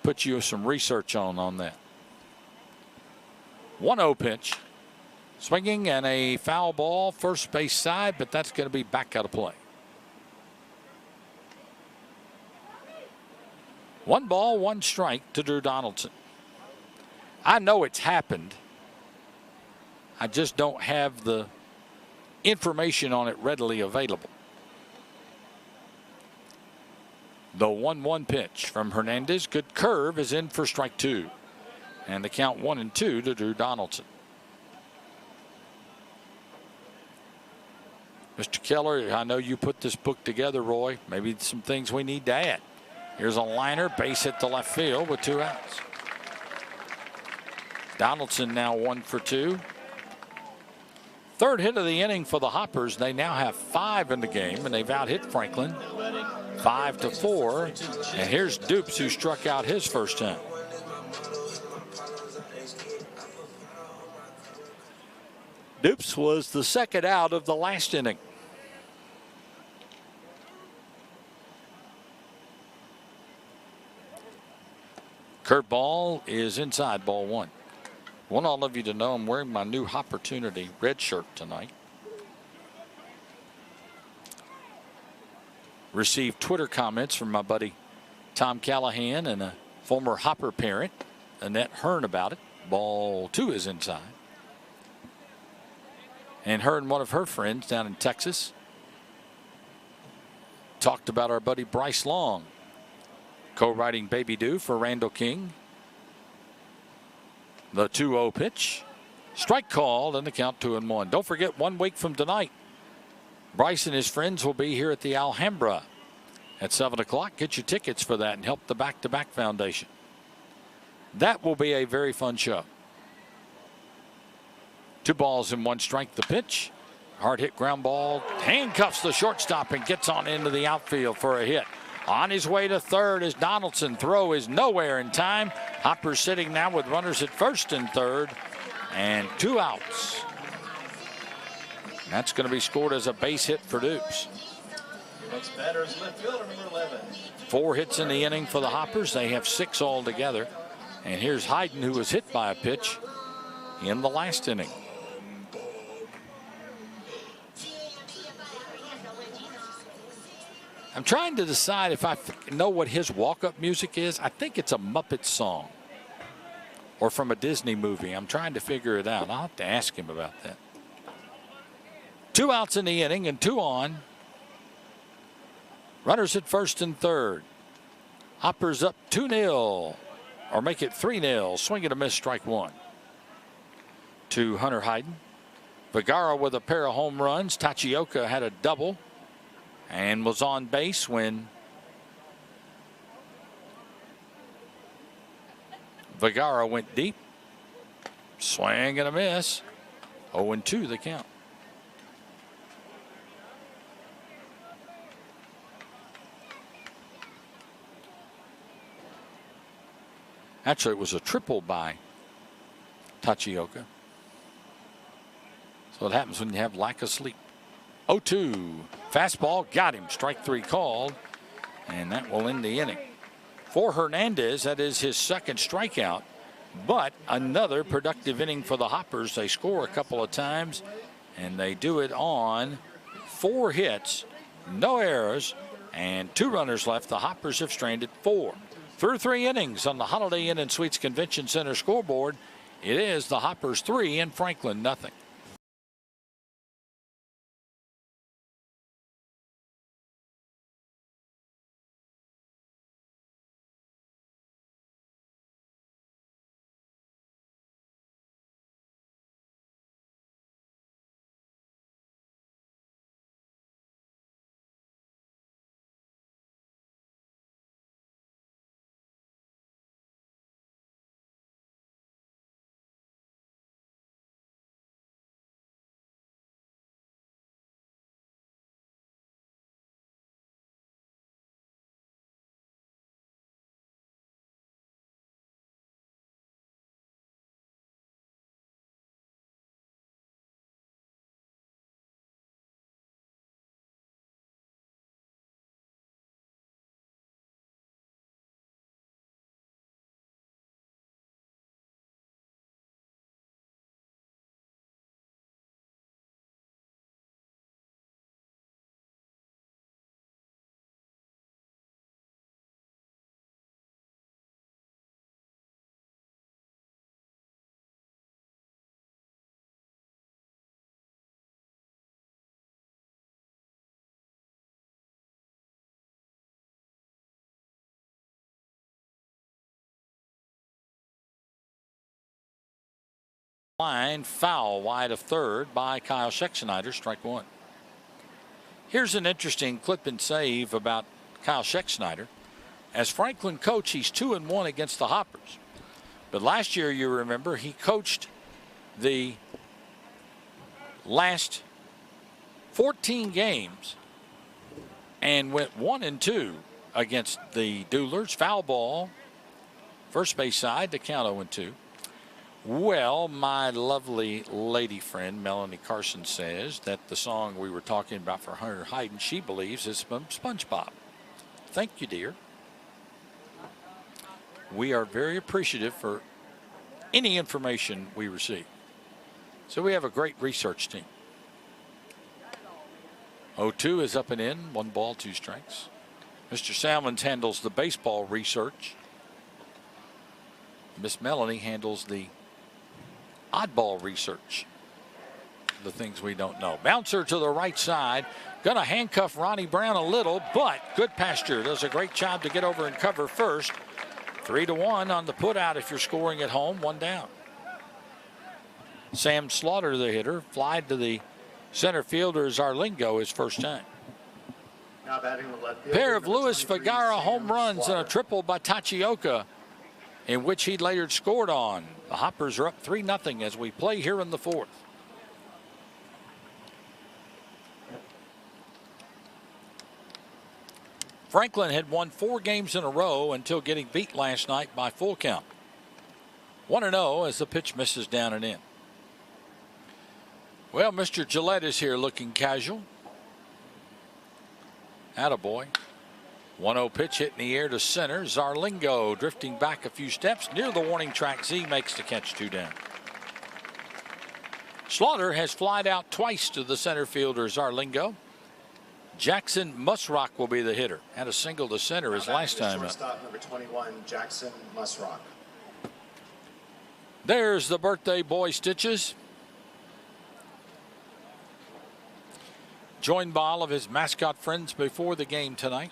Put you some research on that. 1-0 pitch. Swinging and a foul ball, first base side, but that's going to be back out of play. 1 ball, 1 strike to Drew Donaldson. I know it's happened. I just don't have the information on it readily available. The 1-1 pitch from Hernandez. Good curve is in for strike 2. And the count 1-2 to Drew Donaldson. Mr. Keller, I know you put this book together, Roy. Maybe some things we need to add. Here's a liner, base hit to left field with 2 outs. Donaldson now 1 for 2. Third hit of the inning for the Hoppers. They now have 5 in the game, and they've out-hit Franklin 5-4. And here's Dupes, who struck out his first time. Dupes was the second out of the last inning. Curveball is inside, ball 1. I want all of you to know I'm wearing my new Hopportunity red shirt tonight. received Twitter comments from my buddy Tom Callahan and a former Hopper parent, Annette Hearn, about it. Ball 2 is inside. And her and one of her friends down in Texas talked about our buddy Bryce Long, co-writing Baby Do for Randall King. The 2-0 pitch. Strike called, and the count 2-1. Don't forget, 1 week from tonight, Bryce and his friends will be here at the Alhambra at 7 o'clock. Get your tickets for that and help the Back to Back Foundation. That will be a very fun show. 2 balls and 1 strike. The pitch. Hard hit ground ball. Handcuffs the shortstop and gets on into the outfield for a hit. On his way to third as Donaldson. Throw is nowhere in time. Hopper's sitting now with runners at first and third and 2 outs. That's going to be scored as a base hit for Dupes. Next batter is left fielder number 11. 4 hits in the inning for the Hoppers. They have 6 altogether. And here's Hayden, who was hit by a pitch in the last inning. I'm trying to decide if I know what his walk-up music is. I think it's a Muppet song or from a Disney movie. I'm trying to figure it out. I'll have to ask him about that. 2 outs in the inning and 2 on. Runners at first and third. Hoppers up 2-0, or make it 3-0. Swing and a miss, strike 1. To Hunter Hayden. Vergara with a pair of home runs. Tachioka had a double and was on base when Vergara went deep. Swing and a miss. 0-2 the count. Actually, it was a triple by Tachioka. So it happens when you have lack of sleep. 0-2. Fastball, got him. Strike 3 called. And that will end the inning. For Hernandez, that is his second strikeout. But another productive inning for the Hoppers. They score a couple of times, and they do it on 4 hits, no errors, and 2 runners left. The Hoppers have stranded 4. Through 3 innings on the Holiday Inn and Suites Convention Center scoreboard, it is the Hoppers 3 and Franklin nothing. Line foul wide of third by Kyle Schexnayder, strike 1. Here's an interesting clip and save about Kyle Schexnayder. As Franklin coach, he's 2-1 against the Hoppers. But last year, you remember, he coached the last 14 games and went 1-2 against the Duelers. Foul ball, first base side, to count 0-2. Well, my lovely lady friend Melanie Carson says that the song we were talking about for Hunter Hayden, she believes is from SpongeBob. Thank you, dear. We are very appreciative for any information we receive. So we have a great research team. 0-2 is up and in. 1 ball, 2 strikes. Mr. Salmons handles the baseball research. Miss Melanie handles the oddball research. The things we don't know. Bouncer to the right side. Going to handcuff Ronnie Brown a little, but Goodpasture does a great job to get over and cover first. 3-1 on the put out if you're scoring at home. 1 down. Sam Slaughter, the hitter, flied to the center fielder Zarlingo his first time. Now batting the left field, Pair of number Lewis 23, Fagara Sam home runs Slaughter. and a triple by Tachioka, in which he later scored on. The Hoppers are up 3-0 as we play here in the 4th. Franklin had won 4 games in a row until getting beat last night by full count. 1-0 as the pitch misses down and in. Well, Mr. Gillette is here looking casual. Attaboy. 1-0 pitch hit in the air to center. Zarlingo drifting back a few steps near the warning track. Z makes the catch, 2 down. Slaughter has flied out twice to the center fielder Zarlingo. Jackson Musrock will be the hitter. Had a single to center his last time up. Shortstop number 21, Jackson Musrock. There's the birthday boy Stitches. Joined by all of his mascot friends before the game tonight.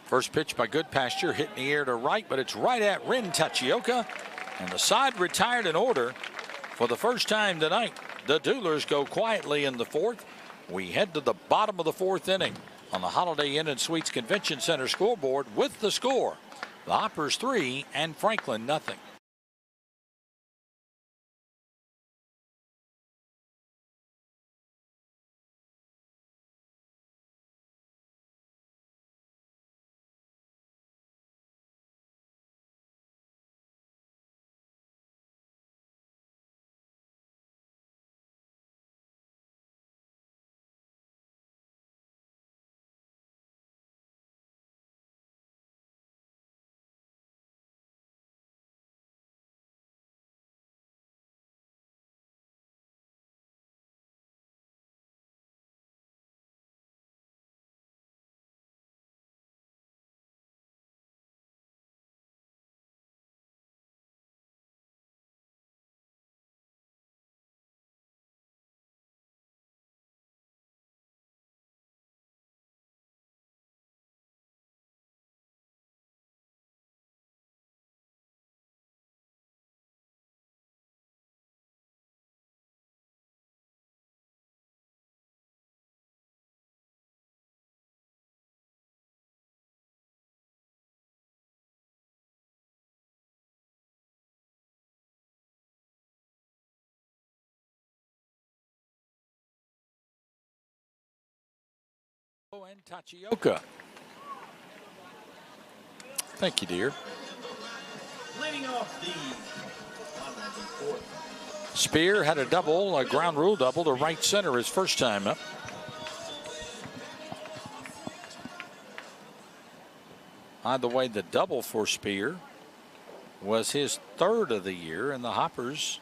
First pitch by Goodpasture, hit in the air to right, but it's right at Rin Tachioka. And the side retired in order. For the first time tonight, the Duelers go quietly in the 4th. We head to the bottom of the 4th inning on the Holiday Inn and Suites Convention Center scoreboard with the score. The Hoppers 3 and Franklin 0. And Tachioka. Thank you, dear. Leading off the bottom of the 4th. Spear had a double, a ground rule double to right center his first time up. By the way, the double for Spear was his 3rd of the year, and the Hoppers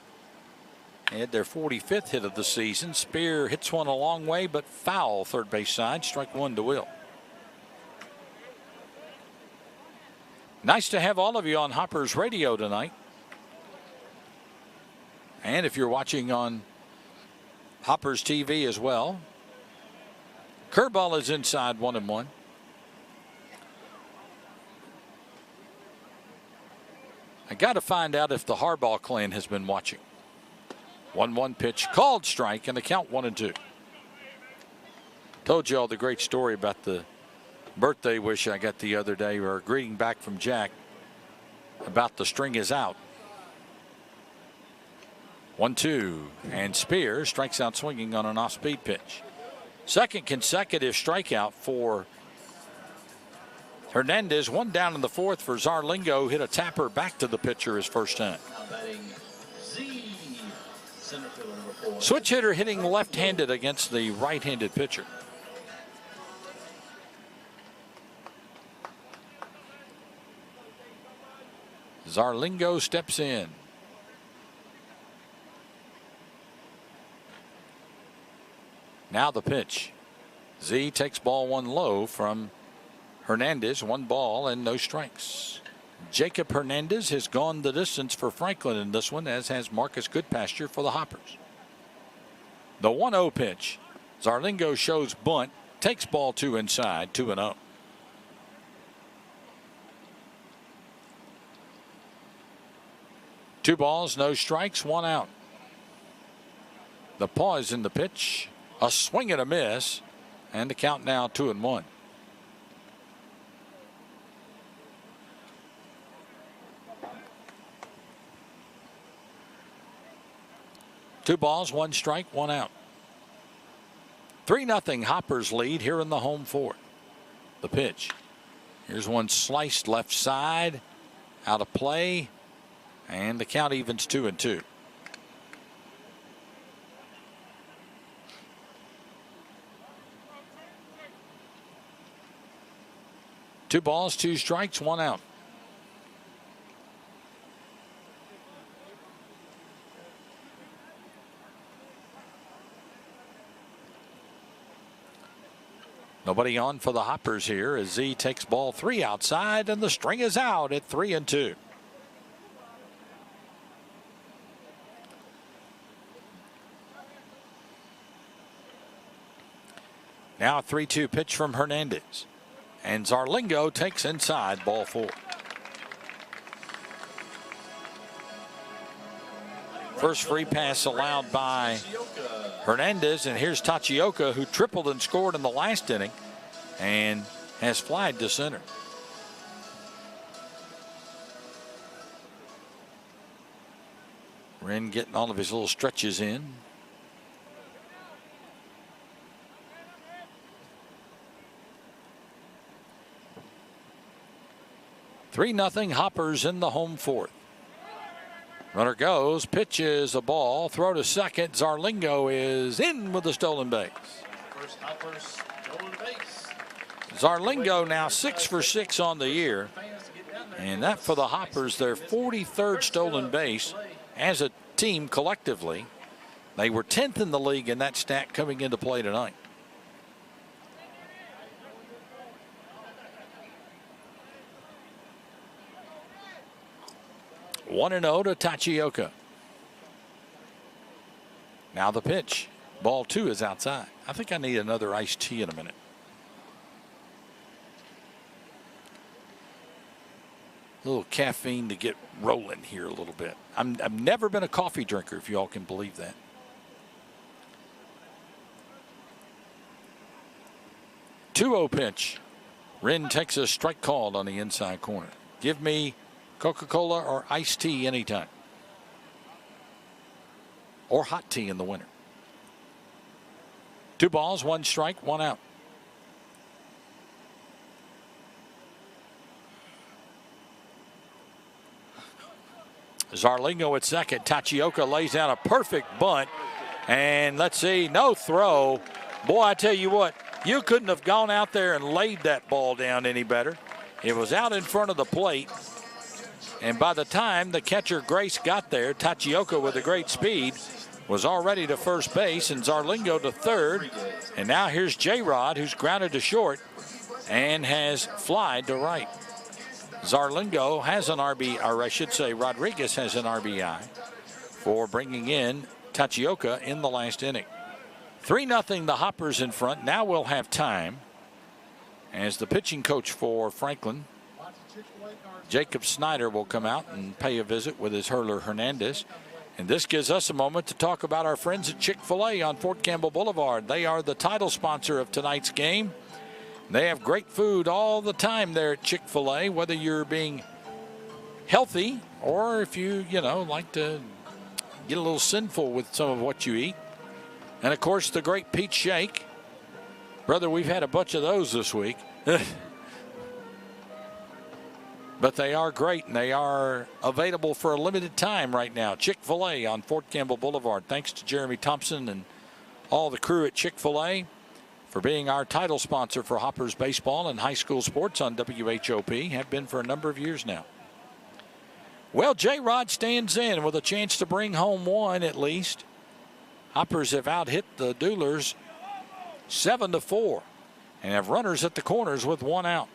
had their 45th hit of the season. Spear hits one a long way, but foul third base side. Strike 1 to Will. Nice to have all of you on Hoppers Radio tonight. And if you're watching on Hoppers TV as well. Curveball is inside 1-1. I got to find out if the Harbaugh clan has been watching. 1-1 pitch, called strike, and the count 1-2. Told you all the great story about the birthday wish I got the other day, or greeting back from Jack about the string is out. 1-2, and Spear strikes out swinging on an off-speed pitch. Second consecutive strikeout for Hernandez. 1 down in the 4th for Zarlingo. Hit a tapper back to the pitcher his first time. Now batting Z, center fielder number 4. Switch hitter hitting left-handed against the right-handed pitcher. Zarlingo steps in. Now the pitch. Z takes ball one low from Hernandez. 1 ball and no strikes. Jacob Hernandez has gone the distance for Franklin in this one, as has Marcus Goodpasture for the Hoppers. The 1-0 pitch. Zarlingo shows bunt, takes ball 2 inside, 2-0. Two balls, no strikes, 1 out. The pause in the pitch, a swing and a miss, and the count now 2-1. Two balls, 1 strike, 1 out. 3-0 Hoppers lead here in the home fourth. The pitch. Here's one sliced left side, out of play, and the count evens 2-2. Two balls, 2 strikes, 1 out. Nobody on for the Hoppers here as Z takes ball 3 outside, and the string is out at 3-2. Now a 3-2 pitch from Hernandez. And Zarlingo takes inside, ball 4. First free pass allowed by Hernandez, and here's Tachioka, who tripled and scored in the last inning and has flied to center. Wren getting all of his little stretches in. Three nothing Hoppers in the home fourth. Runner goes, pitches a ball, throw to second. Zarlingo is in with the stolen base. First Hoppers stolen base. Zarlingo now 6 for 6 on the year. And that for the Hoppers, their 43rd stolen base as a team collectively. They were 10th in the league in that stat coming into play tonight. One and 0 to Tachioka. Now the pitch. Ball 2 is outside. I think I need another iced tea in a minute. A little caffeine to get rolling here a little bit. I've never been a coffee drinker, if you all can believe that. Two-0 pitch. Wren takes a strike called on the inside corner. Give me Coca-Cola or iced tea anytime. Or hot tea in the winter. 2 balls, 1 strike, 1 out. Zarlingo at second. Tachioka lays down a perfect bunt. And let's see, no throw. Boy, I tell you what, you couldn't have gone out there and laid that ball down any better. It was out in front of the plate. And by the time the catcher Grace got there, Tachioka with a great speed was already to first base, and Zarlingo to third. And now here's J-Rod, who's grounded to short and has flied to right. Zarlingo has an RBI, or I should say Rodriguez has an RBI for bringing in Tachioka in the last inning. 3-0 the Hoppers in front. Now we'll have time as the pitching coach for Franklin, Jacob Snyder, will come out and pay a visit with his hurler Hernandez. And this gives us a moment to talk about our friends at Chick-fil-A on Fort Campbell Boulevard. They are the title sponsor of tonight's game. They have great food all the time there at Chick-fil-A, whether you're being healthy or if you like to get a little sinful with some of what you eat. And, of course, the great peach shake. Brother, we've had a bunch of those this week. But they are great, and they are available for a limited time right now. Chick-fil-A on Fort Campbell Boulevard. Thanks to Jeremy Thompson and all the crew at Chick-fil-A for being our title sponsor for Hoppers baseball and high school sports on WHOP. Have been for a number of years now. Well, J-Rod stands in with a chance to bring home one at least. Hoppers have out-hit the Duelers 7-4, and have runners at the corners with 1 out.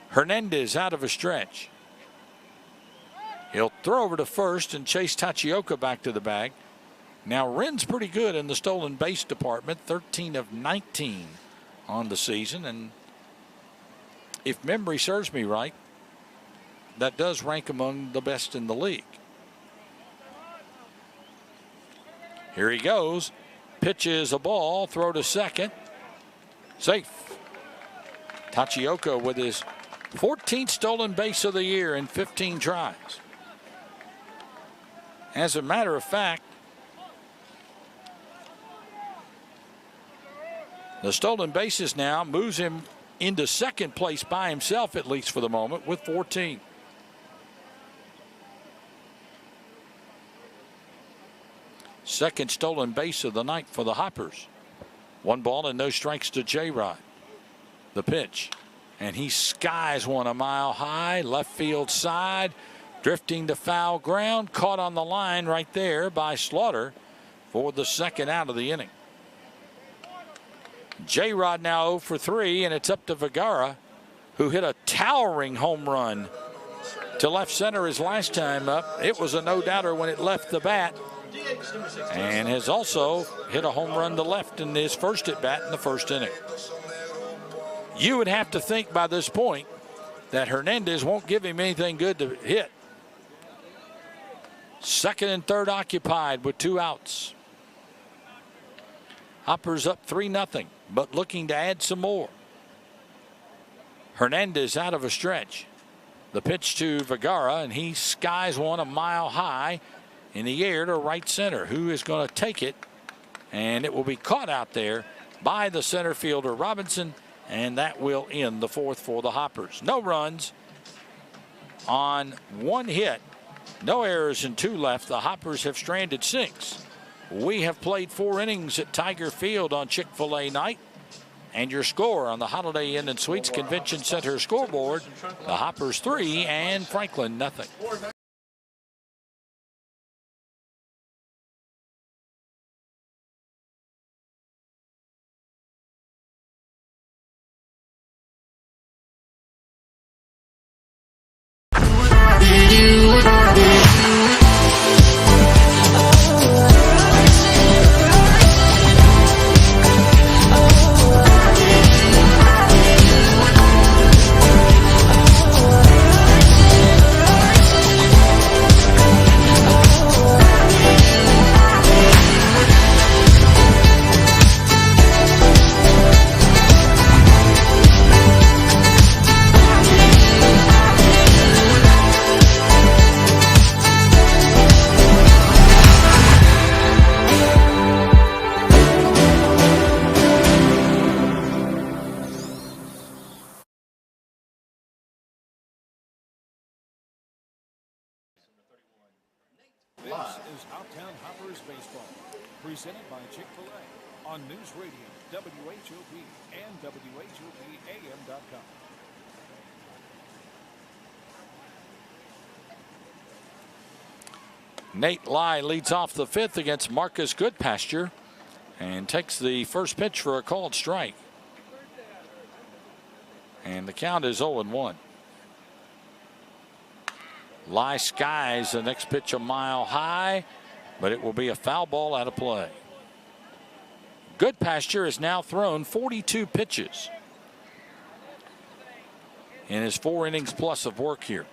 Hernandez out of a stretch. He'll throw over to first and chase Tachioka back to the bag. Now Wren's pretty good in the stolen base department, 13 of 19 on the season, and if memory serves me right, that does rank among the best in the league. Here he goes. Pitches a ball, throw to second. Safe. Tachioka with his 14th stolen base of the year in 15 tries. As a matter of fact, the stolen bases now moves him into second place by himself, at least for the moment, with 14. Second stolen base of the night for the Hoppers. 1 ball and no strikes to J-Rod. The pitch, and he skies one a mile high, left field side, drifting to foul ground, caught on the line right there by Slaughter for the second out of the inning. J-Rod now 0 for 3, and it's up to Vergara, who hit a towering home run to left center his last time up. It was a no-doubter when it left the bat, and has also hit a home run to left in his first at-bat in the first inning. You would have to think by this point that Hernandez won't give him anything good to hit. Second and third occupied with 2 outs. Hoppers up 3-0, but looking to add some more. Hernandez out of a stretch. The pitch to Vergara, and he skies one a mile high in the air to right center. Who is going to take it? And it will be caught out there by the center fielder Robinson, and that will end the 4th for the Hoppers. No runs on 1 hit. No errors and 2 left. The Hoppers have stranded 6. We have played 4 innings at Tiger Field on Chick-fil-A night. And your score on the Holiday Inn and Suites Convention Center scoreboard, the Hoppers 3 and Franklin 0. This is Hoptown Hoppers Baseball, presented by Chick-fil-A on News Radio, WHOP, and WHOPAM.com. Nate Lai leads off the 5th against Marcus Goodpasture and takes the first pitch for a called strike. And the count is 0-1. Lai skies the next pitch a mile high, but it will be a foul ball out of play. Goodpasture has now thrown 42 pitches in his 4 innings plus of work here.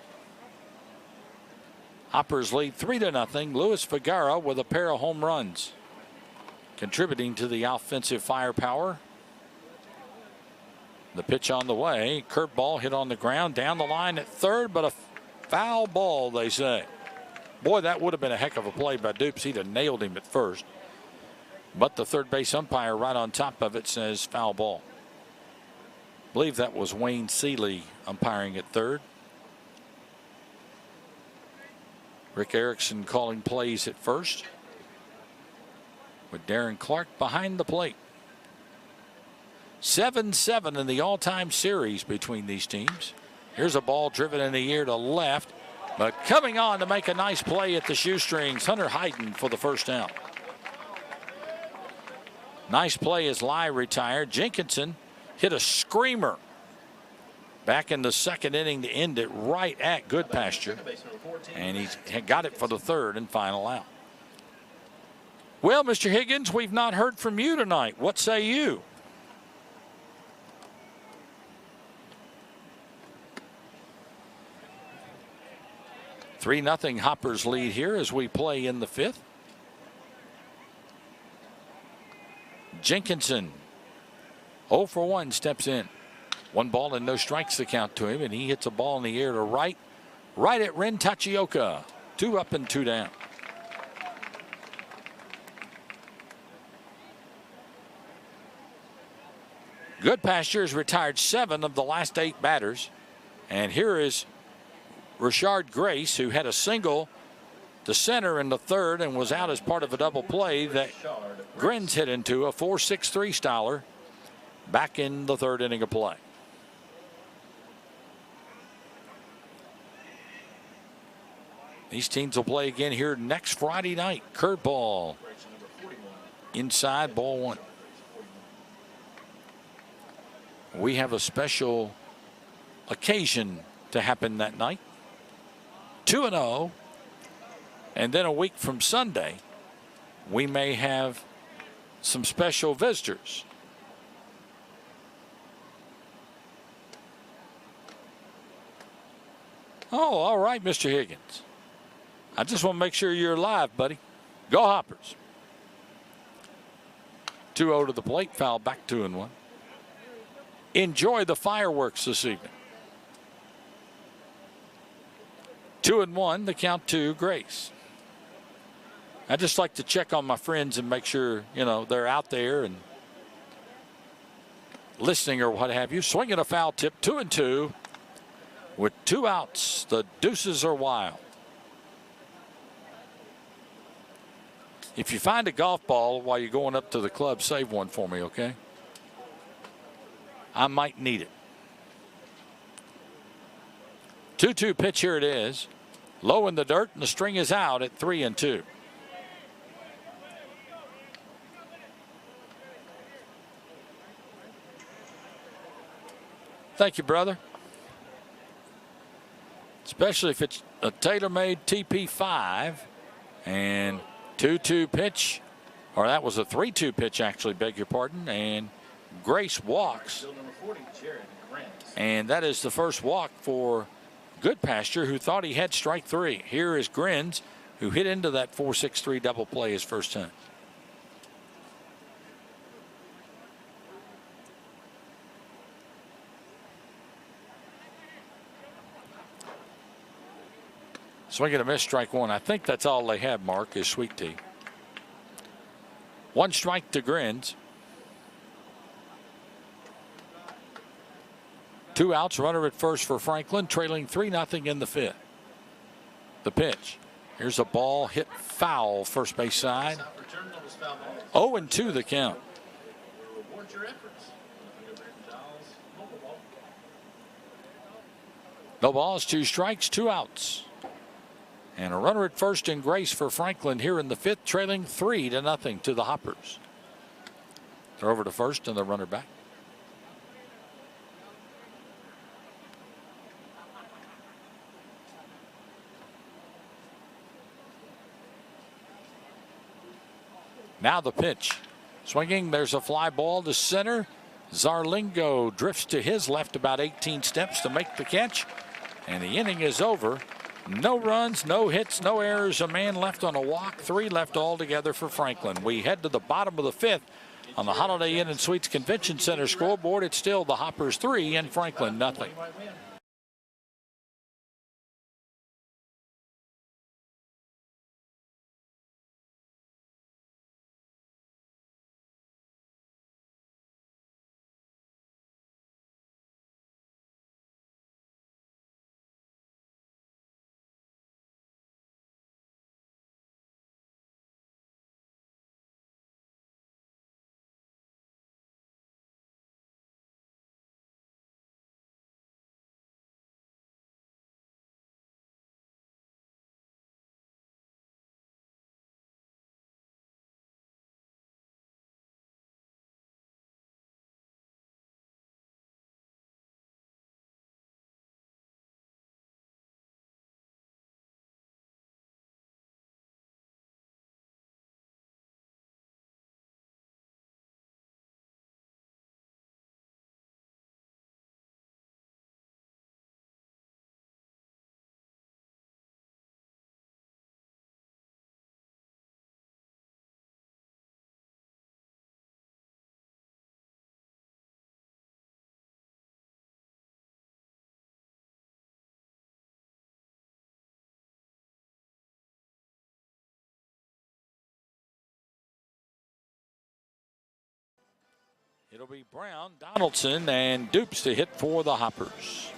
Hoppers lead 3-0. Luis Vergara with a pair of home runs, contributing to the offensive firepower. The pitch on the way. Curveball hit on the ground down the line at third, but a foul ball, they say. Boy, that would have been a heck of a play by Dupes. He'd have nailed him at first. But the third base umpire right on top of it says foul ball. I believe that was Wayne Seeley umpiring at third. Rick Erickson calling plays at first, with Darren Clark behind the plate. 7-7 in the all-time series between these teams. Here's a ball driven in the air to left, but coming on to make a nice play at the shoestrings, Hunter Hayden for the first out. Nice play as Lai retired. Jenkinson hit a screamer back in the second inning to end it right at Good Pasture. And he's got it for the third and final out. Well, Mr. Higgins, we've not heard from you tonight. What say you? Three 0 Hoppers lead here as we play in the fifth. Jenkinson 0 for 1 steps in. 1 ball and no strikes to count to him, and he hits a ball in the air to right at Ren Tachioka. 2 up and 2 down. Good Pasture has retired 7 of the last 8 batters, and here is Rashard Grace, who had a single to center in the third and was out as part of a double play that Grins hit into, a 4-6-3 styler back in the third inning of play. These teams will play again here next Friday night. Curveball inside, ball 1. We have a special occasion to happen that night. 2-0, and then a week from Sunday, we may have some special visitors. Oh, all right, Mr. Higgins. I just want to make sure you're alive, buddy. Go Hoppers. 2-0 to the plate, foul back 2-1. Enjoy the fireworks this evening. 2-1, the count to Grace. I just like to check on my friends and make sure, they're out there and listening or what have you. Swinging a foul tip, 2-2. With 2 outs, the deuces are wild. If you find a golf ball while you're going up to the club, save one for me, okay? I might need it. 2-2 pitch, here it is. Low in the dirt, and the string is out at 3-2. Thank you, brother. Especially if it's a tailor-made TP5. And 2-2 pitch, or that was a 3-2 pitch, actually, beg your pardon. And Grace walks. And that is the first walk for Good Pasture, who thought he had strike 3. Here is Grins, who hit into that 4-6-3 double play his first time. Swing and a miss, strike 1. I think that's all they have, Mark, is Sweet Tea. 1 strike to Grins. 2 outs, runner at first for Franklin, trailing 3-0 in the fifth. The pitch. Here's a ball hit foul, first base side. 0-2 the count. No balls, 2 strikes, 2 outs. And a runner at first in Grace for Franklin here in the fifth, trailing 3-0 to the Hoppers. They're over to first and the runner back. Now the pitch. Swinging, there's a fly ball to center. Zarlingo drifts to his left about 18 steps to make the catch. And the inning is over. No runs, no hits, no errors. A man left on a walk. 3 left altogether for Franklin. We head to the bottom of the fifth on the Holiday Inn and Suites Convention Center scoreboard. It's still the Hoppers 3 and Franklin 0. It'll be Brown, Donaldson, and Dupes to hit for the Hoppers.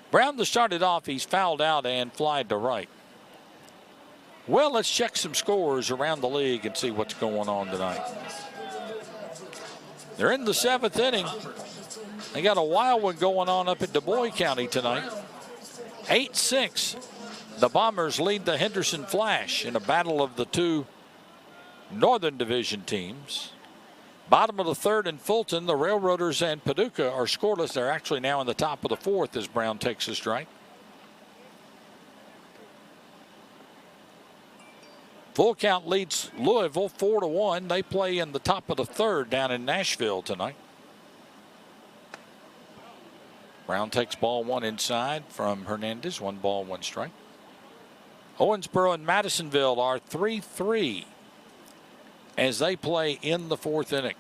Brown to start it off, he's fouled out and flied to right. Well, let's check some scores around the league and see what's going on tonight. They're in the 7th inning. They got a wild one going on up at Du Bois County tonight. 8-6. The Bombers lead the Henderson Flash in a battle of the two Northern Division teams. Bottom of the 3rd in Fulton, the Railroaders and Paducah are scoreless. They're actually now in the top of the 4th as Brown takes a strike. Full Count leads Louisville 4-1. They play in the top of the 3rd down in Nashville tonight. Brown takes ball 1 inside from Hernandez. 1 ball, 1 strike. Owensboro and Madisonville are 3-3 as they play in the 4th inning.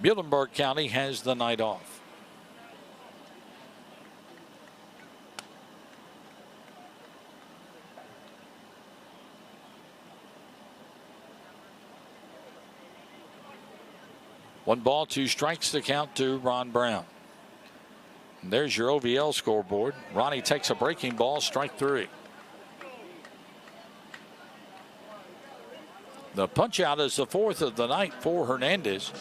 Muhlenberg County has the night off. One ball, 2 strikes to count to Ron Brown. And there's your OVL scoreboard. Ronnie takes a breaking ball, strike 3. The punch out is the 4th of the night for Hernandez.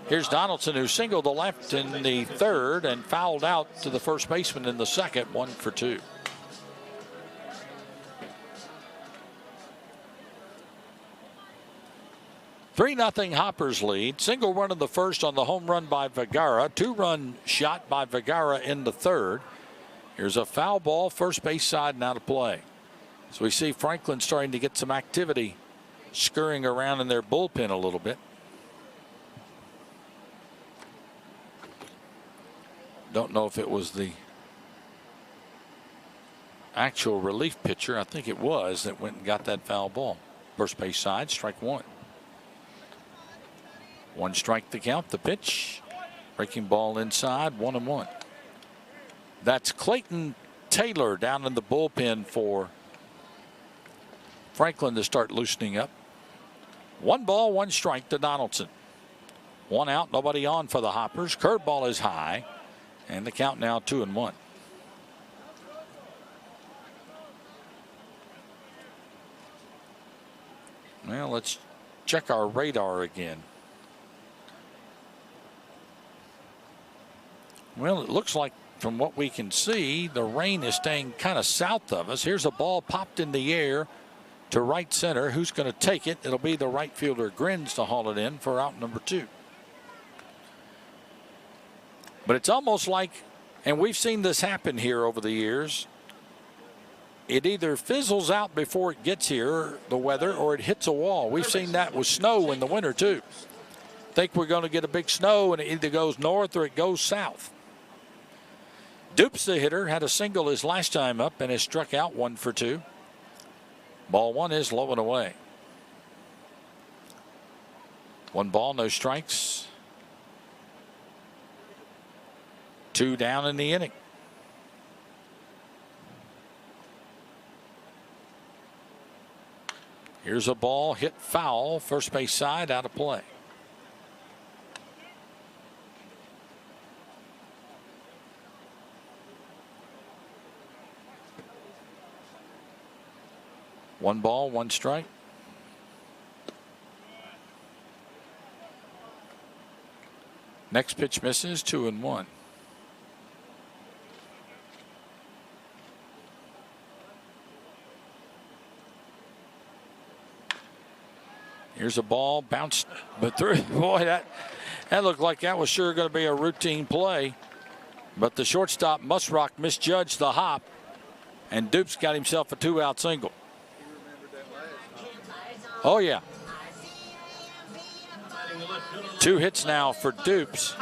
Here's Donaldson, who singled to left in the 3rd and fouled out to the first baseman in the 2nd, 1 for 2. Three 3-0 Hoppers lead. Single run in the 1st on the home run by Vergara. 2-run shot by Vergara in the 3rd. Here's a foul ball, first base side, now to play. So we see Franklin starting to get some activity, scurrying around in their bullpen a little bit. Don't know if it was the actual relief pitcher. I think it was that went and got that foul ball. First base side, strike 1. 1 strike to count. The pitch. Breaking ball inside, 1-1. That's Clayton Taylor down in the bullpen for Franklin to start loosening up. 1 ball, 1 strike to Donaldson. 1 out, nobody on for the Hoppers. Curveball is high, and the count now 2-1. Well, let's check our radar again. Well, it looks like from what we can see, the rain is staying kind of south of us. Here's a ball popped in the air to right center. Who's going to take it? It'll be the right fielder Grins to haul it in for out number 2. But it's almost like, and we've seen this happen here over the years, it either fizzles out before it gets here, the weather, or it hits a wall. We've seen that with snow in the winter too. Think we're going to get a big snow and it either goes north or it goes south. Dupes, the hitter, had a single his last time up and has struck out 1 for 2. Ball 1 is low and away. 1 ball, no strikes. 2 down in the inning. Here's a ball hit foul, first base side, out of play. One ball, 1 strike. Next pitch misses, 2-1. Here's a ball bounced, but through. Boy, that looked like that was sure going to be a routine play. But the shortstop, Musrock, misjudged the hop, and Dupes got himself a 2-out single. Oh, yeah. 2 hits now for Dupes.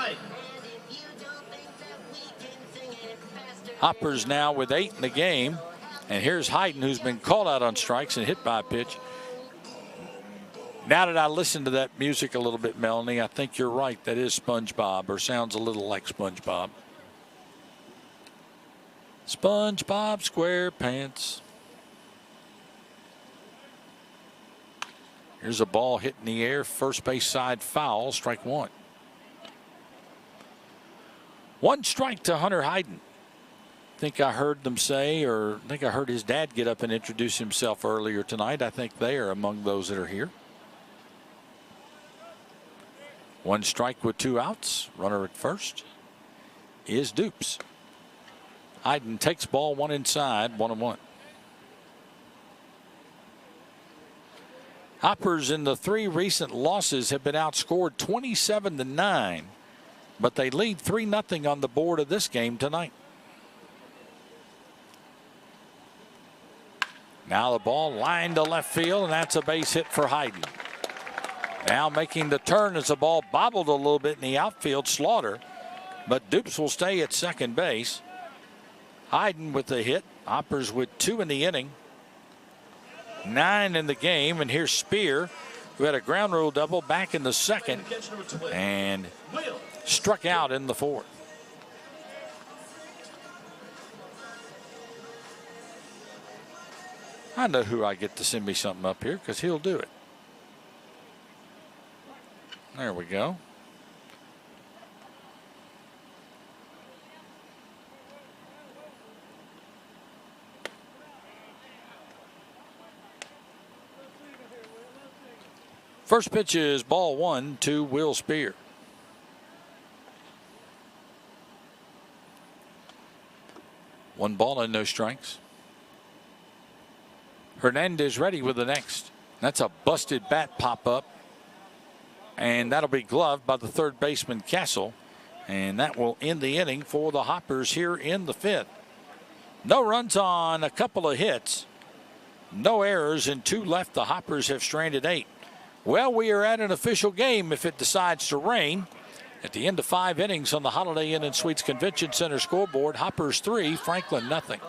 Hoppers now with 8 in the game. And here's Hayden, who's been called out on strikes and hit by a pitch. Now that I listen to that music a little bit, Melanie, I think you're right. That is SpongeBob, or sounds a little like SpongeBob. SpongeBob SquarePants. Here's a ball hit in the air, first base side foul, strike one. One strike to Hunter Hayden. Think I heard them say, or I think I heard his dad get up and introduce himself earlier tonight. I think they are among those that are here. One strike with 2 outs. Runner at first is Dupes. Hayden takes ball 1 inside, 1-1. Hoppers in the 3 recent losses have been outscored 27-9, but they lead 3-0 on the board of this game tonight. Now the ball lined to left field, and that's a base hit for Hayden. Now making the turn as the ball bobbled a little bit in the outfield, Slaughter, but Dupes will stay at second base. Hayden with the hit. Hoppers with 2 in the inning. 9 in the game, and here's Spear, who had a ground rule double back in the second and struck out in the 4th. I know who I get to send me something up here because he'll do it. There we go. First pitch is ball 1 to Will Spear. One ball and no strikes. Hernandez ready with the next. That's a busted bat pop up. And that'll be gloved by the third baseman Castle. And that will end the inning for the Hoppers here in the 5th. No runs on a couple of hits. No errors, and 2 left. The Hoppers have stranded 8. Well, we are at an official game if it decides to rain. At the end of 5 innings on the Holiday Inn and Suites Convention Center scoreboard, Hoppers 3, Franklin nothing.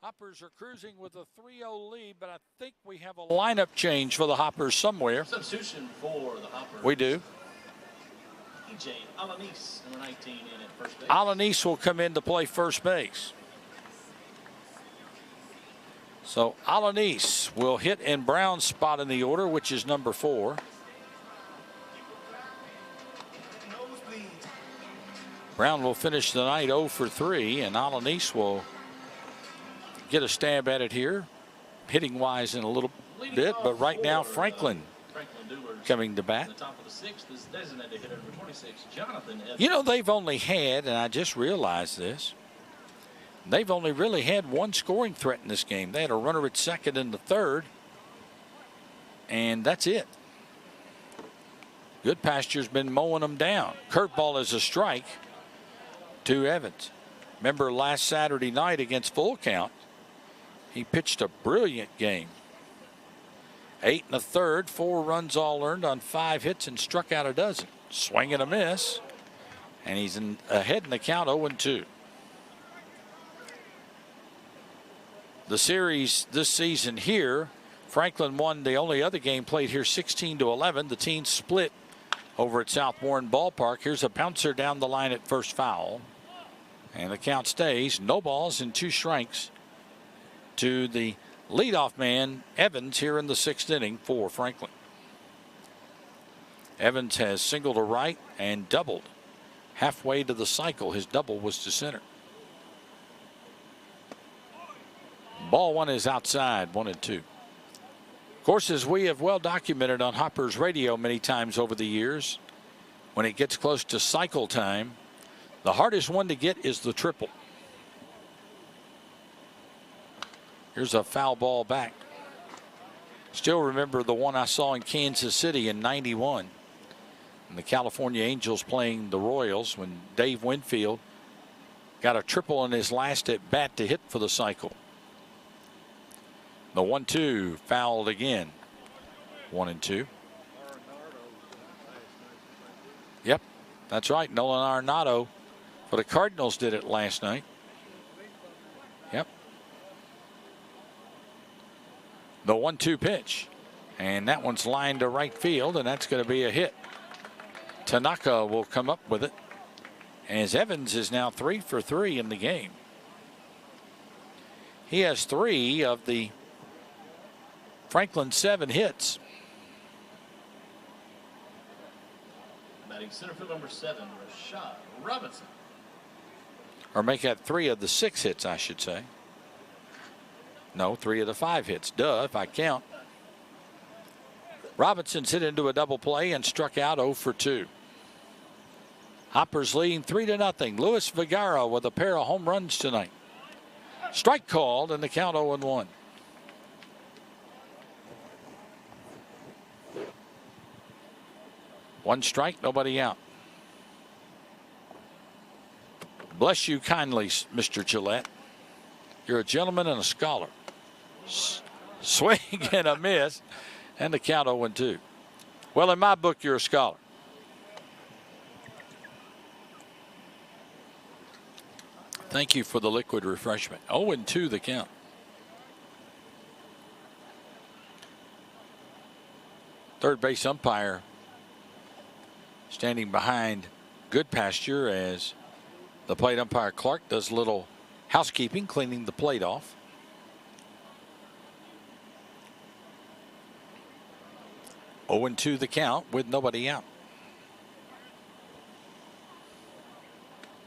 Hoppers are cruising with a 3-0 lead, but I think we have a lineup change for the Hoppers somewhere. Substitution for the Hoppers. We do. EJ Alanis, number 19, in at first base. Alanis will come in to play first base. So Alanis will hit in Brown's spot in the order, which is number 4. Brown will finish the night 0 for 3, and Alanis will get a stab at it here, hitting wise in a little bit, but right now Franklin Duelers coming to bat. The top of the 6th is designated hitter number 26, Jonathan Evans. You know, they've only had, and I just realized this, they've only really had 1 scoring threat in this game. They had a runner at second in the 3rd, and that's it. Good Pasture's been mowing them down. Curveball is a strike to Evans. Remember last Saturday night against Full Count, he pitched a brilliant game. 8 1/3, 4 runs all earned on 5 hits and struck out a dozen. Swing and a miss. And he's ahead in the count 0-2. The series this season here, Franklin won the only other game played here 16-11. The teams split over at South Warren Ballpark. Here's a bouncer down the line at first foul. And the count stays. No balls and 2 strikes to the leadoff man, Evans, here in the 6th inning for Franklin. Evans has singled to right and doubled. Halfway to the cycle, his double was to center. Ball 1 is outside, 1-2. Of course, as we have well documented on Hopper's radio many times over the years, when it gets close to cycle time, the hardest one to get is the triple. Here's a foul ball back. Still remember the one I saw in Kansas City in '91. And the California Angels playing the Royals when Dave Winfield got a triple in his last at bat to hit for the cycle. The 1-2 fouled again. 1-2. Yep, that's right. Nolan Arenado for the Cardinals did it last night. Yep. The 1-2 pitch. And that one's lined to right field, and that's going to be a hit. Tanaka will come up with it, as Evans is now 3 for 3 in the game. He has 3 of the Franklin 7 hits. Batting center field number 7, Rashad Robinson. Or make that 3 of the 6 hits, I should say. No, 3 of the 5 hits. Duh, if I count. Robinson's hit into a double play and struck out 0 for 2. Hoppers leading 3-0. Luis Vergara with a pair of home runs tonight. Strike called and the count 0-1. One strike, nobody out. Bless you kindly, Mr. Gillette. You're a gentleman and a scholar. Swing and a miss. And the count 0-2. Well, in my book, you're a scholar. Thank you for the liquid refreshment. 0-2 the count. Third base umpire standing behind Goodpasture as the plate umpire Clark does a little housekeeping, cleaning the plate off. 0-2 the count with nobody out.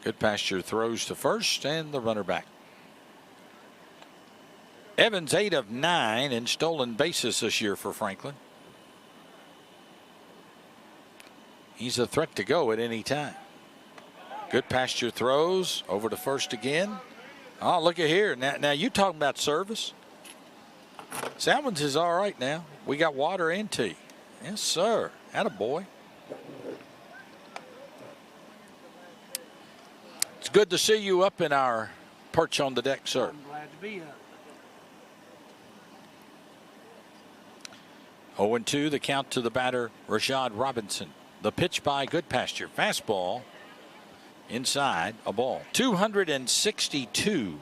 Goodpasture throws to first and the runner back. Evans 8 of 9 in stolen bases this year for Franklin. He's a threat to go at any time. Goodpasture throws over to first again. Oh, look at here. Now you talking about service. Salmons is all right now. We got water and tea. Yes, sir. Attaboy. It's good to see you up in our perch on the deck, sir. I'm glad to be up. 0-2 the count to the batter, Rashad Robinson. The pitch by Goodpasture. Fastball inside, a ball. 262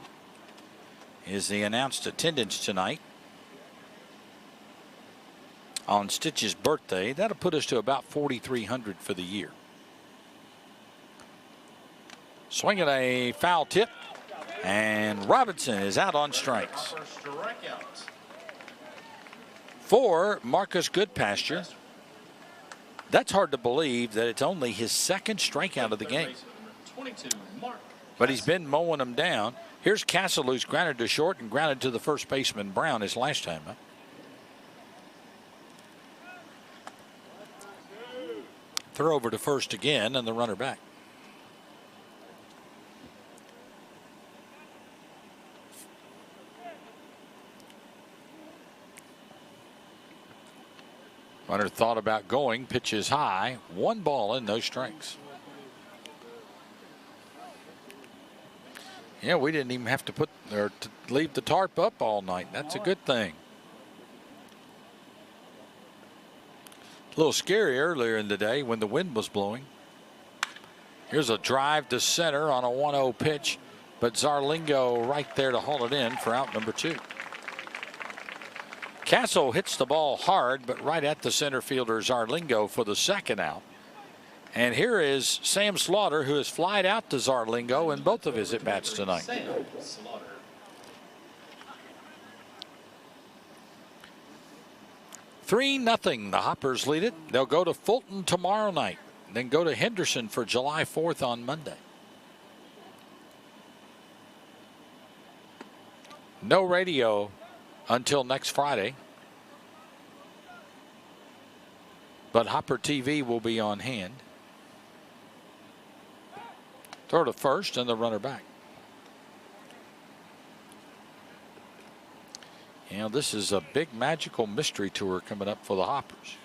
is the announced attendance tonight. On Stitch's birthday, that'll put us to about 4,300 for the year. Swinging a foul tip, and Robinson is out on strikes. For Marcus Goodpasture, that's hard to believe that it's only his 2nd strikeout of the game. But he's been mowing them down. Here's Castle, who's grounded to short and grounded to the first baseman Brown his last time up. Throw over to first again and the runner back. Runner thought about going, pitches high, 1 ball and no strikes. Yeah, we didn't even have to put or to leave the tarp up all night. That's a good thing. A little scary earlier in the day when the wind was blowing. Here's a drive to center on a 1-0 pitch, but Zarlingo right there to haul it in for out number 2. Castle hits the ball hard, but right at the center fielder Zarlingo for the second out. And here is Sam Slaughter, who has flied out to Zarlingo in both of his at-bats tonight. Sam Slaughter. 3-0. The Hoppers lead it. They'll go to Fulton tomorrow night, then go to Henderson for July 4th on Monday. No radio until next Friday, but Hopper TV will be on hand. Throw to first and the runner back. You know, this is a big magical mystery tour coming up for the Hoppers.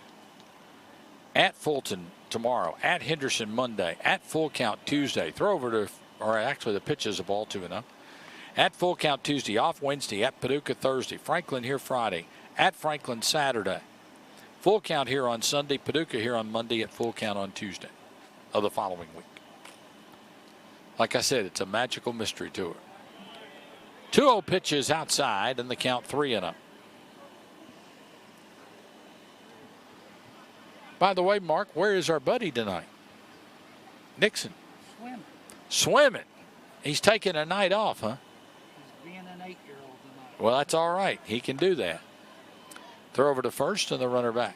At Fulton tomorrow, at Henderson Monday, at Full Count Tuesday. Throw over to, or actually the pitch is a ball 2-0. At Full Count Tuesday, off Wednesday, at Paducah Thursday, Franklin here Friday, at Franklin Saturday. Full Count here on Sunday, Paducah here on Monday, at Full Count on Tuesday of the following week. Like I said, it's a magical mystery tour. 2-0 pitches outside, and the count 3-0. By the way, Mark, where is our buddy tonight? Nixon. Swimming. He's taking a night off, huh? He's being an 8-year-old tonight. Well, that's all right. He can do that. Throw over to first and the runner back.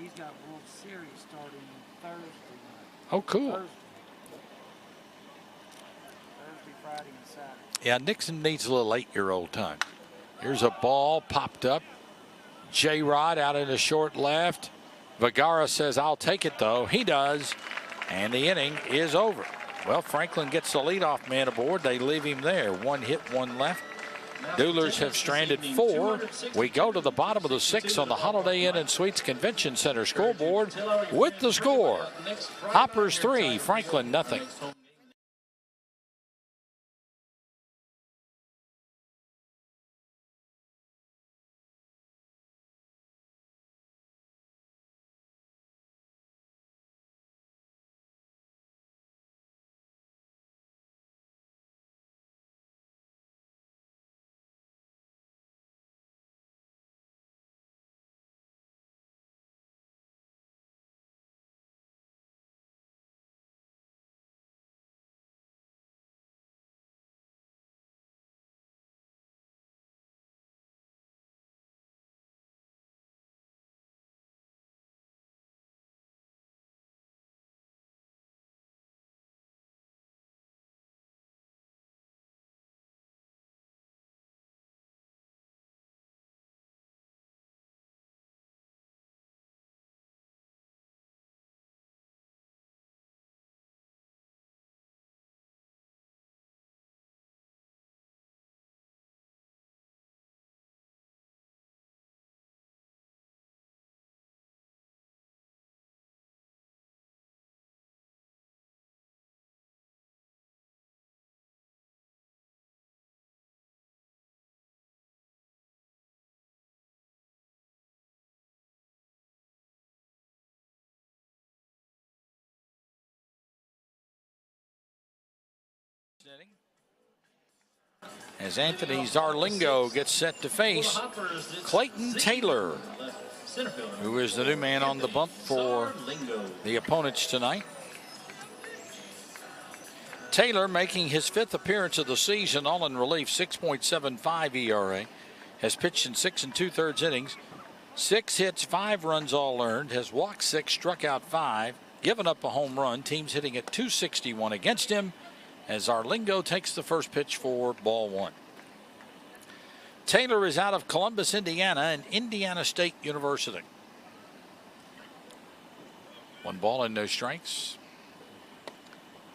He's got World Series starting Thursday night. Oh, cool. Thursday, Friday, and Saturday. Yeah, Nixon needs a little 8-year-old time. Here's a ball popped up. J-Rod out in the short left. Vergara says, I'll take it, though. He does, and the inning is over. Well, Franklin gets the leadoff man aboard. They leave him there. 1 hit, 1 left. Duelers have stranded 4. We go to the bottom of the 6th on the Holiday Inn and Suites Convention Center scoreboard with the score. Hoppers 3, Franklin nothing. As Anthony Zarlingo gets set to face Clayton Taylor, who is the new man on the bump for the opponents tonight. Taylor making his 5th appearance of the season, all in relief, 6.75 ERA. Has pitched in 6 2/3 innings. 6 hits, 5 runs all earned. Has walked 6, struck out 5, given up a home run. Team's hitting at .261 against him as Zarlingo takes the first pitch for ball 1. Taylor is out of Columbus, Indiana, and Indiana State University. 1 ball and no strikes.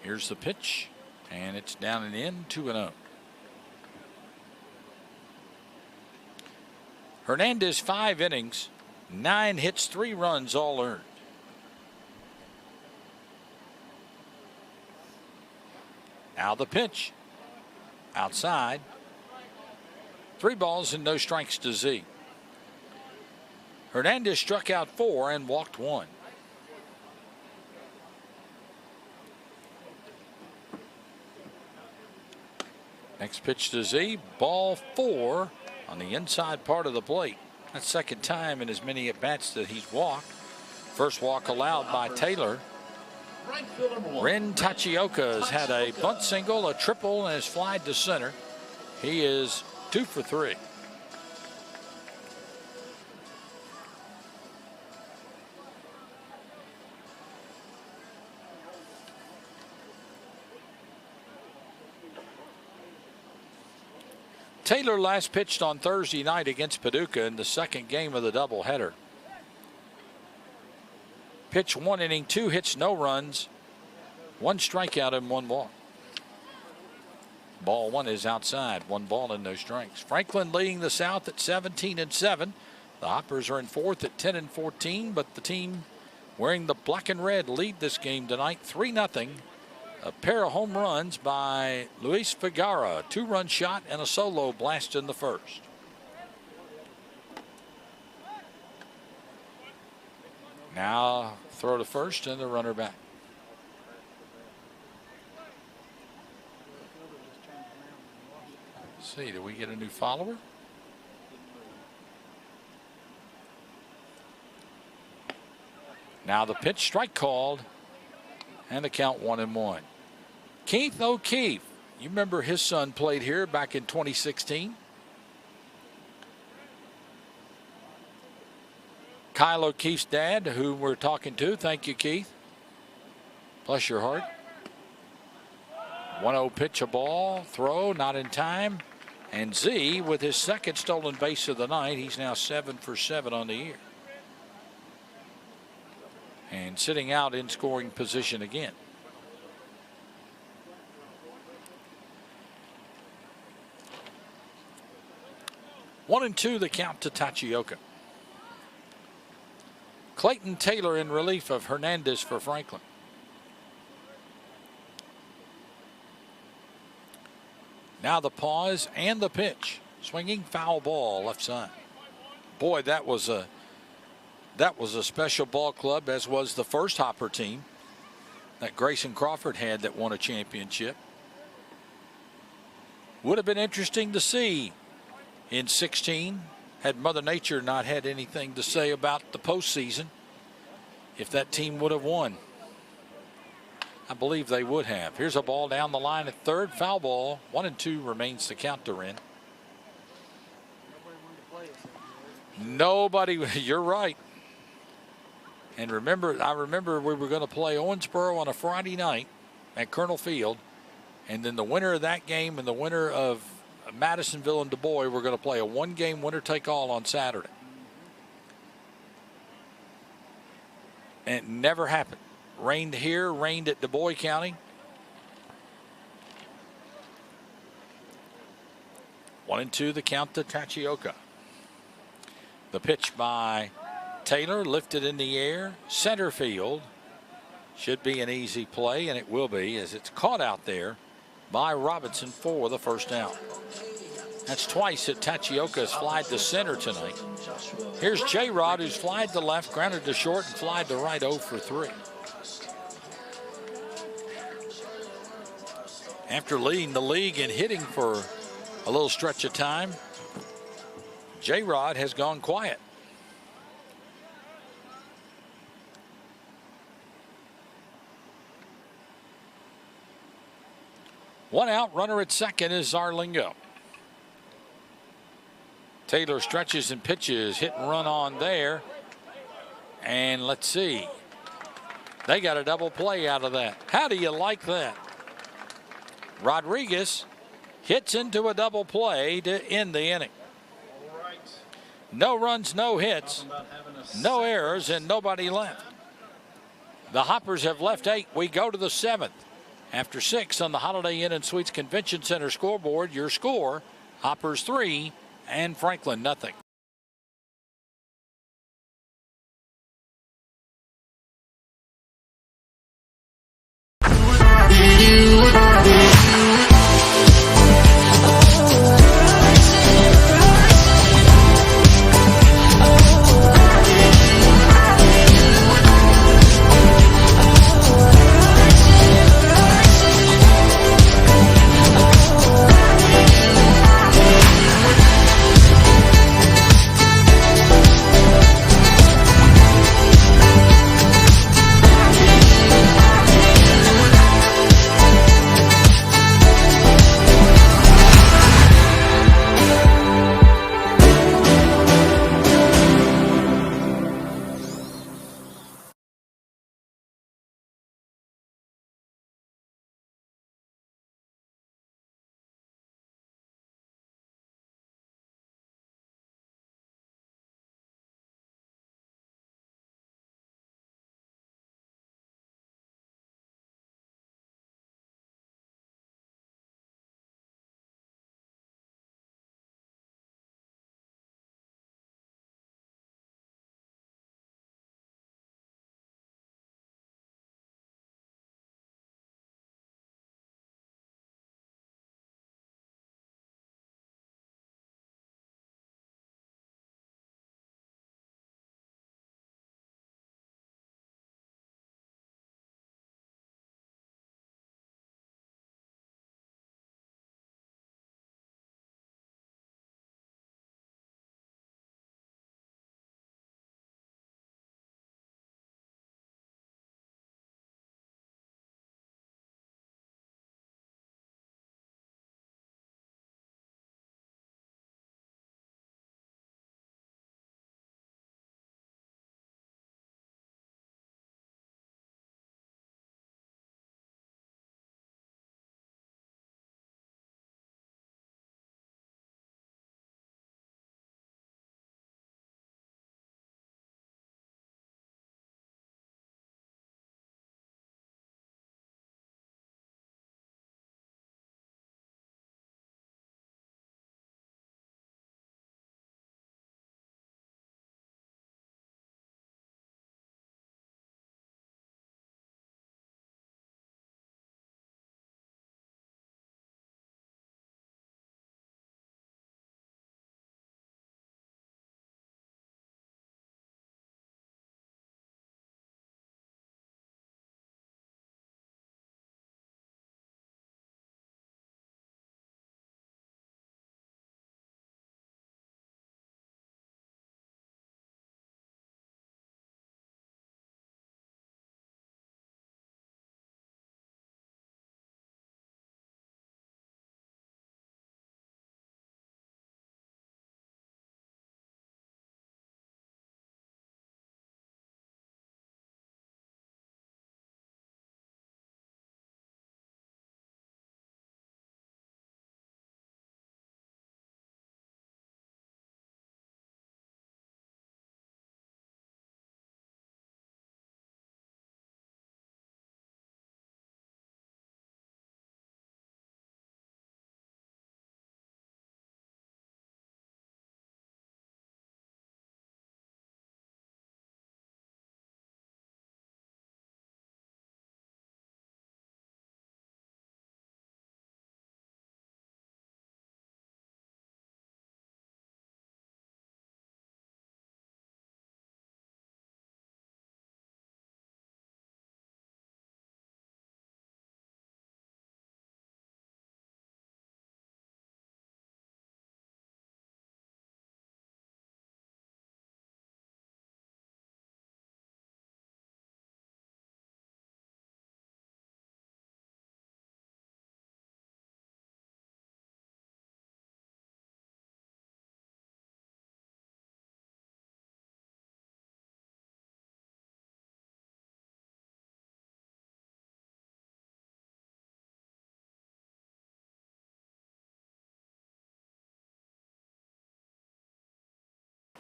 Here's the pitch, and it's down and in, 2-0. Hernandez, 5 innings, 9 hits, 3 runs, all earned. Now the pitch. Outside. 3 balls and no strikes to Z. Hernandez struck out 4 and walked 1. Next pitch to Z, ball 4 on the inside part of the plate. That's second time in as many at-bats that he's walked. First walk allowed by Taylor. Ren Tachioka has had a bunt single, a triple, and has flied to center. He is 2 for 3. Taylor last pitched on Thursday night against Paducah in the second game of the doubleheader. Pitched 1 inning, 2 hits, no runs, 1 strikeout and 1 walk. Ball 1 is outside, 1 ball and no strikes. Franklin leading the South at 17-7. The Hoppers are in 4th at 10-14, but the team wearing the black and red lead this game tonight 3-0. A pair of home runs by Luis Figueroa, a 2-run shot and a solo blast in the first. Now throw to first and the runner back. Let's see, do we get a new follower? Now the pitch, strike called, and the count 1-1. Keith O'Keefe, you remember his son played here back in 2016. Kyle O'Keefe's dad, who we're talking to. Thank you, Keith. Bless your heart. 1-0 pitch, a ball, throw, not in time. And Z with his second stolen base of the night. He's now 7 for 7 on the year. And sitting out in scoring position again. 1-2 the count to Tachioka. Clayton Taylor in relief of Hernandez for Franklin. Now the pause and the pitch. Swinging foul ball left side. Boy, that was a special ball club, as was the first Hopper team that Grayson Crawford had that won a championship. Would have been interesting to see in 16 had Mother Nature not had anything to say about the postseason, if that team would have won. I believe they would have. Here's a ball down the line at third, foul ball. 1-2 remains the count to Ren. Nobody, you're right. And I remember we were going to play Owensboro on a Friday night at Colonel Field, and then the winner of that game and the winner of Madisonville and Du Bois were going to play a 1-game winner-take-all on Saturday. And it never happened. Rained here, rained at Du Bois County. 1-2 the count to Tachioka. The pitch by Taylor, lifted in the air, center field. Should be an easy play, and it will be, as it's caught out there by Robinson for the first out. That's twice that Tachioka has flied to center tonight. Here's J-Rod, who's flied to left, grounded to short, and flied to right, 0 for 3. After leading the league in hitting for a little stretch of time, J-Rod has gone quiet. One out, runner at second is Zarlingo. Taylor stretches and pitches, hit and run on there. And let's see. They got a double play out of that. How do you like that? Rodriguez hits into a double play to end the inning. No runs, no hits, no errors, and nobody left. The Hoppers have left 8. We go to the 7th. After 6 on the Holiday Inn and Suites Convention Center scoreboard, your score, Hoppers 3 and Franklin 0.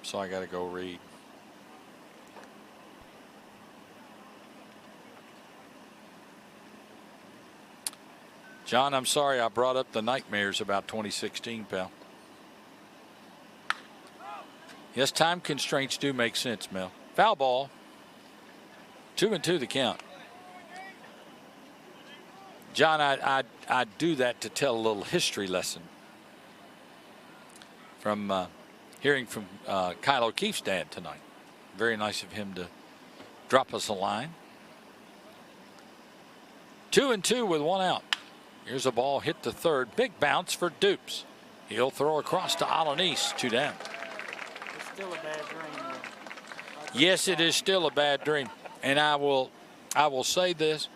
so I got to go read. John, I'm sorry I brought up the nightmares about 2016, pal. Yes, time constraints do make sense, Mel. Foul ball. 2-2 the count. John, I do that to tell a little history lesson from hearing from Kyle O'Keefe's dad tonight. Very nice of him to drop us a line. 2-2 with one out. Here's a ball hit to third. Big bounce for Dupes. He'll throw across to Alanis. 2 down. It's still a bad dream. Yes, it is still a bad dream. And I will say this.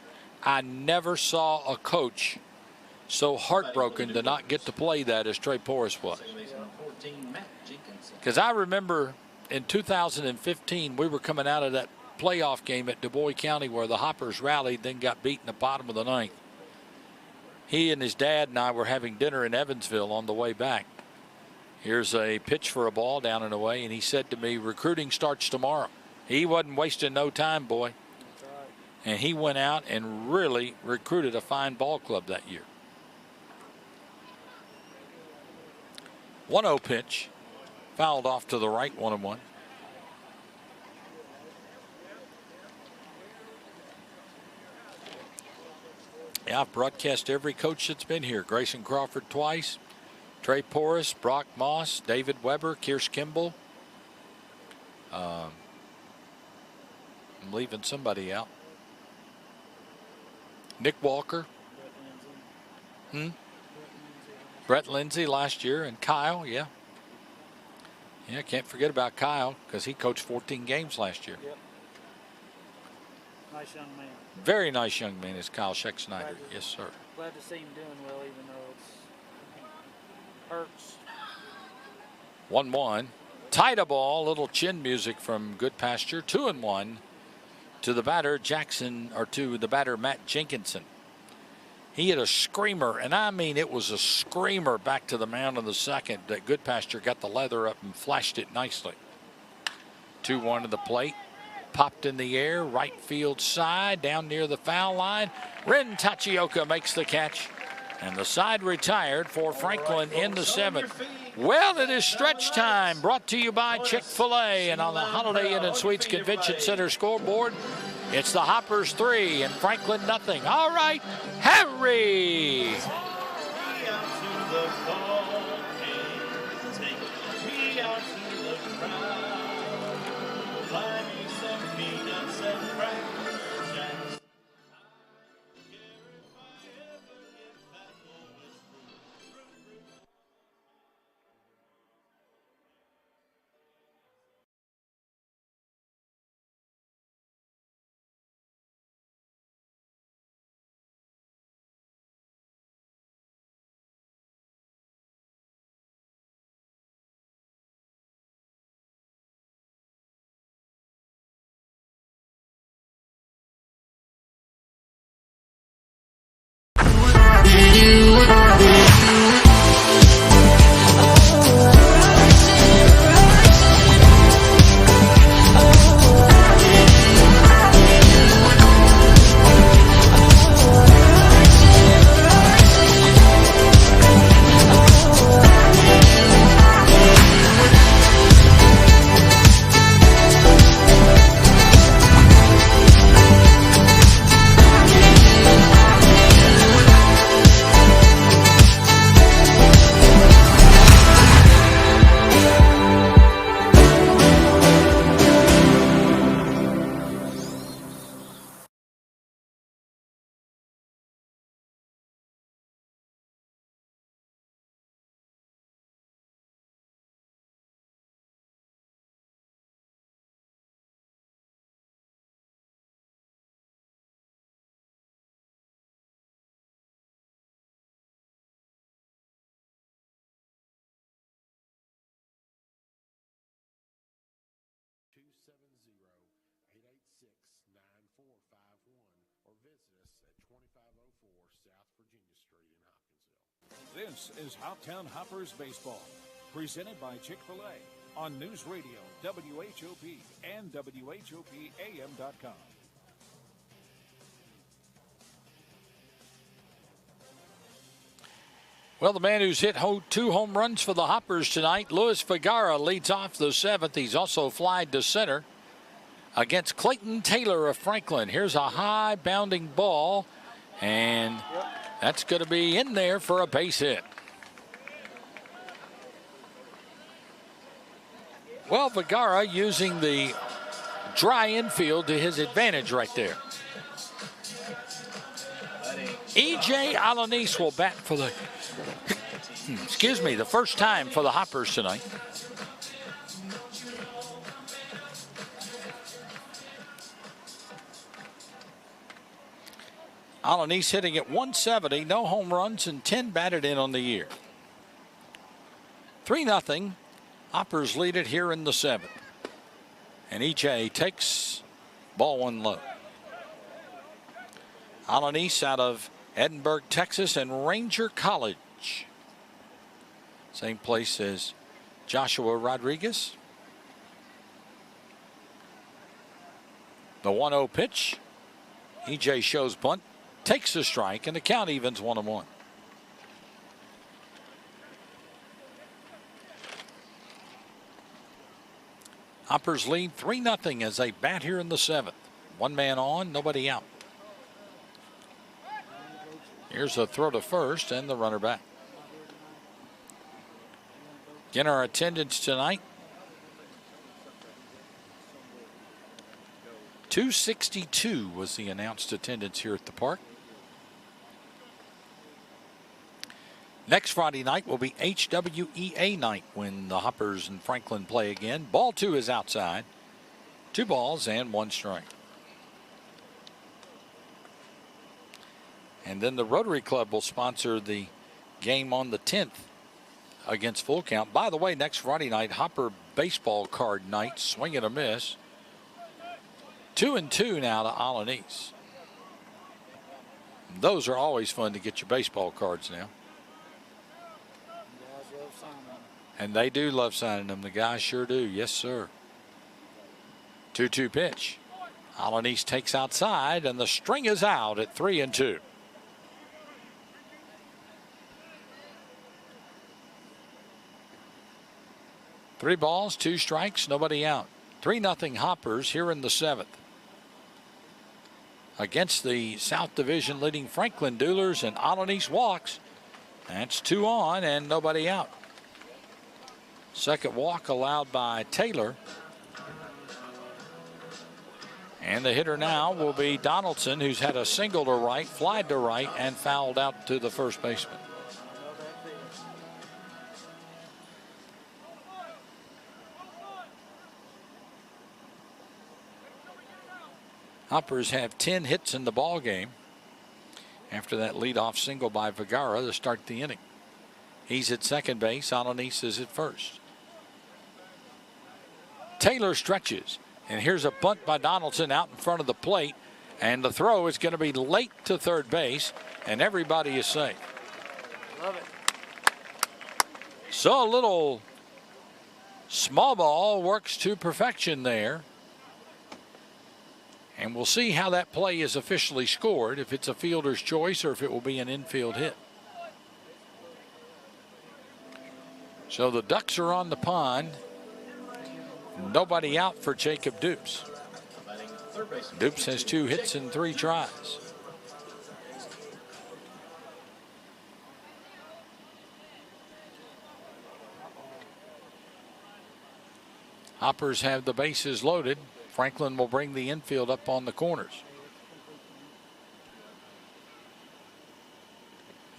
I never saw a coach so heartbroken to not get to play that as Trey Porras was. Because I remember in 2015, we were coming out of that playoff game at Du Bois County where the Hoppers rallied, then got beat in the bottom of the ninth. He and his dad and I were having dinner in Evansville on the way back. Here's a pitch for a ball down and away, and he said to me, recruiting starts tomorrow. He wasn't wasting no time, boy. And he went out and really recruited a fine ball club that year. 1-0 pitch. Fouled off to the right, 1-1. Yeah, I've broadcast every coach that's been here. Grayson Crawford twice. Trey Porras, Brock Moss, David Weber, Kierce Kimball. I'm leaving somebody out. Nick Walker. Brett Lindsay last year, and Kyle, yeah. Yeah, can't forget about Kyle because he coached 14 games last year. Yep. Nice young man. Very nice young man is Kyle Scheck-Snyder. Yes, sir. Glad to see him doing well, even though it hurts. 1-1. Tied a ball, little chin music from Good Pasture. 2-1 to the batter, Matt Jenkinson. He hit a screamer, and I mean it was a screamer back to the mound in the second that Good Pasture got the leather up and flashed it nicely. 2-1 to the plate. Popped in the air, right field side, down near the foul line. Ren Tachioka makes the catch, and the side retired for Franklin in the seventh. Well, it is stretch time, brought to you by Chick-fil-A, and on the Holiday Inn and Suites Convention Center scoreboard, it's the Hoppers 3 and Franklin nothing. All right, Harry. This is Hoptown Hoppers Baseball, presented by Chick-fil-A on News Radio, WHOP, and WHOPAM.com. Well, the man who's hit 2 home runs for the Hoppers tonight, Luis Vergara, leads off the 7th. He's also flied to center against Clayton Taylor of Franklin. Here's a high bounding ball, and that's going to be in there for a base hit. Well, Vergara using the dry infield to his advantage right there. E.J. Alanis will bat for the, the first time for the Hoppers tonight. Alanis hitting at 170, no home runs, and 10 batted in on the year. 3-0. Hoppers lead it here in the 7th. And E.J. takes ball 1 low. Alanis out of Edinburgh, Texas, and Ranger College. Same place as Joshua Rodriguez. The 1-0 pitch. E.J. shows bunt, takes a strike, and the count evens 1-1. Hoppers lead 3-0 as they bat here in the 7th. 1 man on, nobody out. Here's a throw to first and the runner back. Again, our attendance tonight, 262 was the announced attendance here at the park. Next Friday night will be HWEA night when the Hoppers and Franklin play again. Ball 2 is outside. 2 balls and 1 strike. And then the Rotary Club will sponsor the game on the 10th against Full Count. By the way, next Friday night, Hopper baseball card night, swing and a miss. 2-2 now to Alanis. Those are always fun to get your baseball cards now. And they do love signing them. The guys sure do. Yes, sir. 2-2 pitch. Alanis takes outside, and the string is out at 3-2. Three balls, 2 strikes, nobody out. 3-0 Hoppers here in the 7th. Against the South Division leading Franklin Duelers, and Alanis walks. That's 2 on and nobody out. Second walk allowed by Taylor. And the hitter now will be Donaldson, who's had a single to right, flied to right, and fouled out to the first baseman. Hoppers have 10 hits in the ball game after that leadoff single by Vergara to start the inning. He's at second base. Alanis is at first. Taylor stretches, and here's a bunt by Donaldson out in front of the plate, and the throw is going to be late to third base, and everybody is safe. Love it. So a little small ball works to perfection there. And we'll see how that play is officially scored, if it's a fielder's choice or if it will be an infield hit. So the Ducks are on the pond. Nobody out for Jacob Dupes. Dupes has 2 hits and 3 tries. Hoppers have the bases loaded. Franklin will bring the infield up on the corners.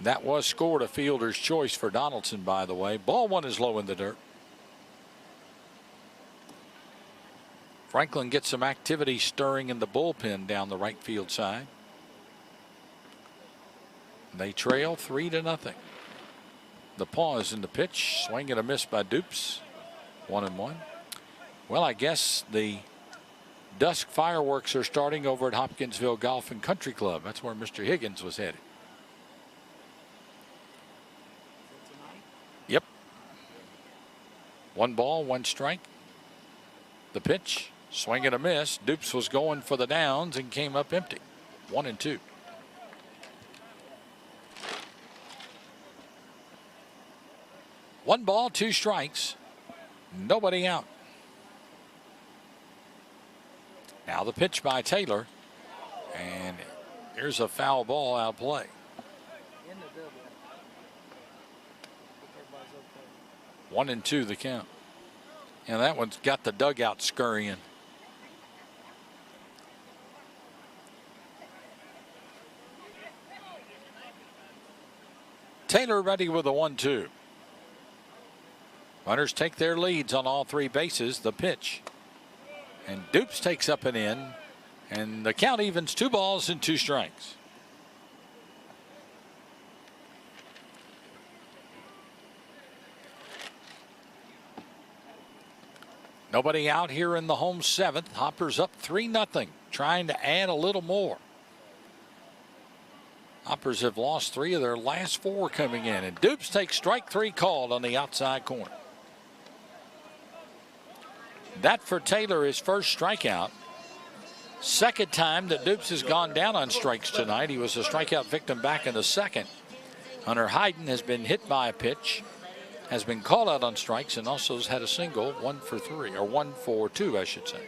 That was scored a fielder's choice for Donaldson, by the way. Ball 1 is low in the dirt. Franklin gets some activity stirring in the bullpen down the right field side. They trail 3-0. The pause in the pitch. Swing and a miss by Dupes. 1-1. Well, I guess the dusk fireworks are starting over at Hopkinsville Golf and Country Club. That's where Mr. Higgins was headed. Yep. 1 ball, 1 strike. The pitch, swing and a miss. Dupes was going for the downs and came up empty. 1-2. One ball, 2 strikes. Nobody out. Now the pitch by Taylor. And here's a foul ball out of play. In the double. Everybody's okay. 1-2 the count. And that one's got the dugout scurrying. Taylor ready with a 1-2. Runners take their leads on all 3 bases. The pitch. And Dupes takes up and in. And the count evens 2 balls and 2 strikes. Nobody out here in the home 7th. Hoppers up 3-0. Trying to add a little more. Hoppers have lost 3 of their last 4 coming in. And Dupes takes strike 3 called on the outside corner. That for Taylor, his first strikeout. Second time that Dupes has gone down on strikes tonight. He was a strikeout victim back in the 2nd. Hunter Hayden has been hit by a pitch, has been called out on strikes, and also has had a single, 1 for 3, or 1 for 2, I should say.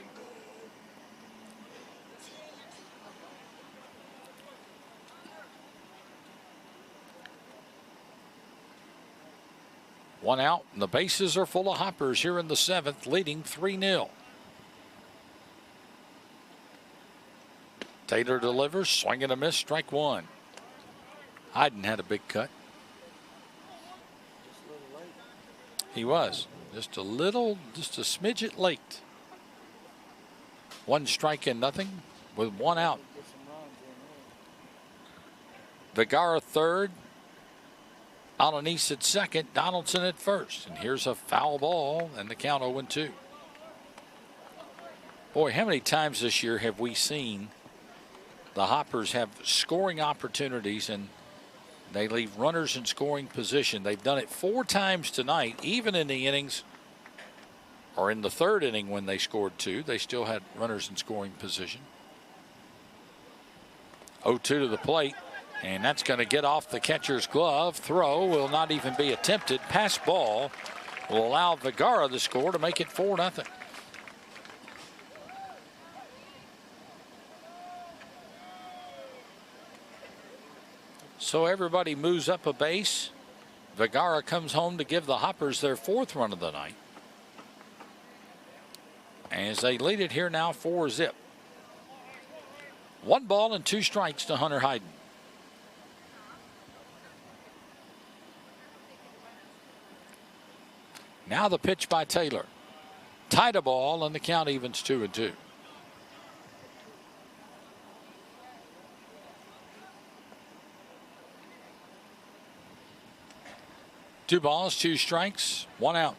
One out, and the bases are full of hoppers here in the 7th, leading 3-0. Taylor delivers, swing and a miss, strike 1. Hayden had a big cut. Just a little late. He was just a smidget late. 1 strike and nothing with 1 out. Get some runs in there. Vergara third. Alanis at second. Donaldson at first. And here's a foul ball and the count 0-2. Boy, how many times this year have we seen the Hoppers have scoring opportunities and they leave runners in scoring position? They've done it 4 times tonight, even in the innings, or in the 3rd inning when they scored 2. They still had runners in scoring position. 0-2 to the plate, and that's going to get off the catcher's glove. Throw will not even be attempted. Pass ball will allow Vergara to score to make it 4-0. So everybody moves up a base. Vergara comes home to give the Hoppers their 4th run of the night. As they lead it here now 4-0. 1 ball and 2 strikes to Hunter Hayden. Now the pitch by Taylor. Tied a ball and the count evens 2-2. Two balls, 2 strikes, 1 out.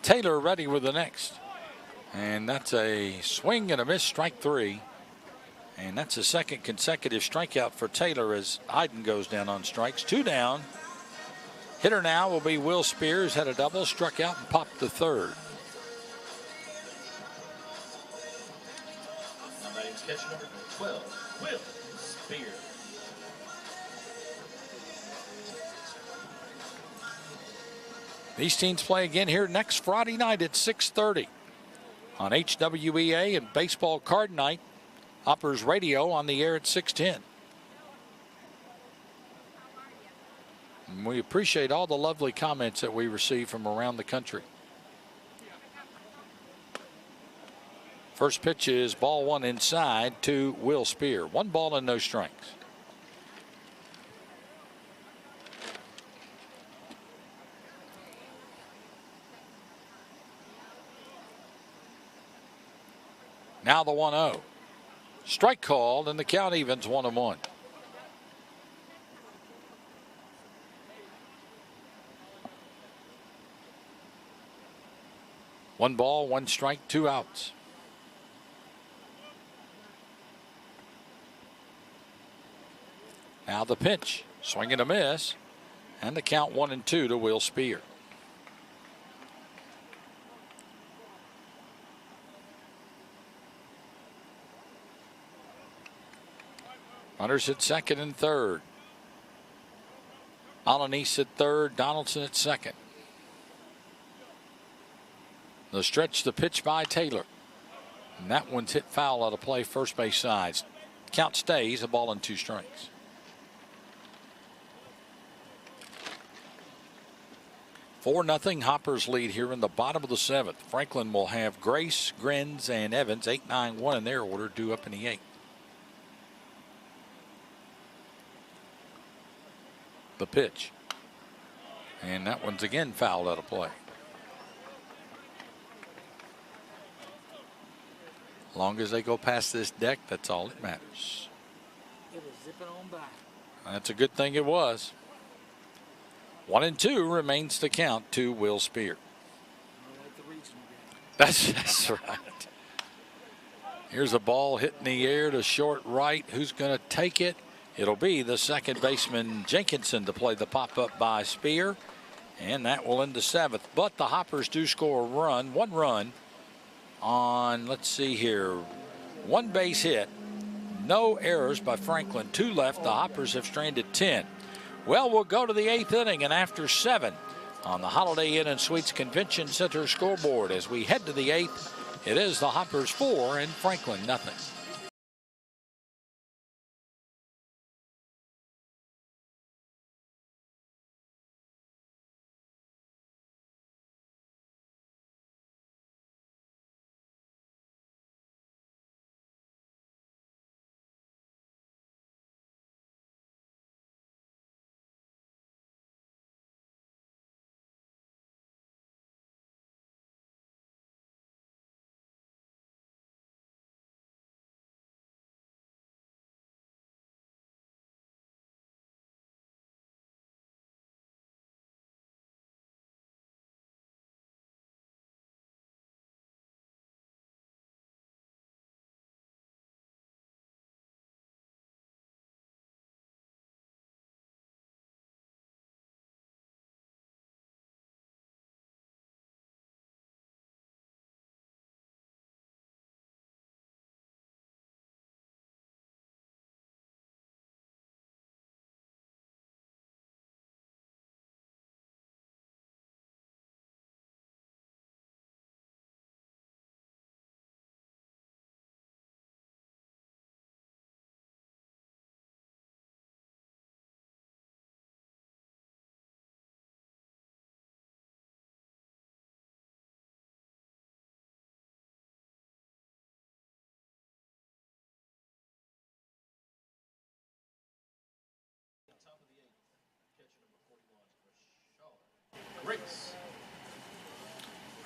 Taylor ready with the next. And that's a swing and a miss, strike 3. And that's a 2nd consecutive strikeout for Taylor as Hayden goes down on strikes. 2 down. Hitter now will be Will Spears. Had a double, struck out, and popped the 3rd. Now batting catcher number 12, Will Spears. These teams play again here next Friday night at 6:30 on HWEA and Baseball Card Night. Hoppers Radio on the air at 6:10. And we appreciate all the lovely comments that we receive from around the country. First pitch is ball 1 inside to Will Spear. 1 ball and no strikes. Now the 1-0. Strike called and the count evens 1-1. One ball, 1 strike, 2 outs. Now the pitch, swing and a miss, and the count 1-2 to Will Spear. Runners at second and third. Alanis at third, Donaldson at second. The stretch, the pitch by Taylor. And that one's hit foul out of play, first base side. Count stays, a ball and 2 strikes. Four nothing Hoppers lead here in the bottom of the 7th. Franklin will have Grace, Grins, and Evans, 8, 9, 1 in their order, due up in the 8th. The pitch. And that one's again fouled out of play. Long as they go past this deck, that's all that matters. It was zipping on by. That's a good thing it was. 1 and 2 remains to count to Will Spear. Like the regional game. That's right. Here's a ball hitting the air to short right. Who's going to take it? It'll be the second baseman Jenkinson to play the pop-up by Spear. And that will end the 7th. But the Hoppers do score a run, 1 run on, let's see here, 1 base hit. No errors by Franklin. 2 left. The Hoppers have stranded 10. Well, we'll go to the 8th inning, and after 7 on the Holiday Inn and Suites Convention Center scoreboard. As we head to the 8th, it is the Hoppers 4 and Franklin nothing.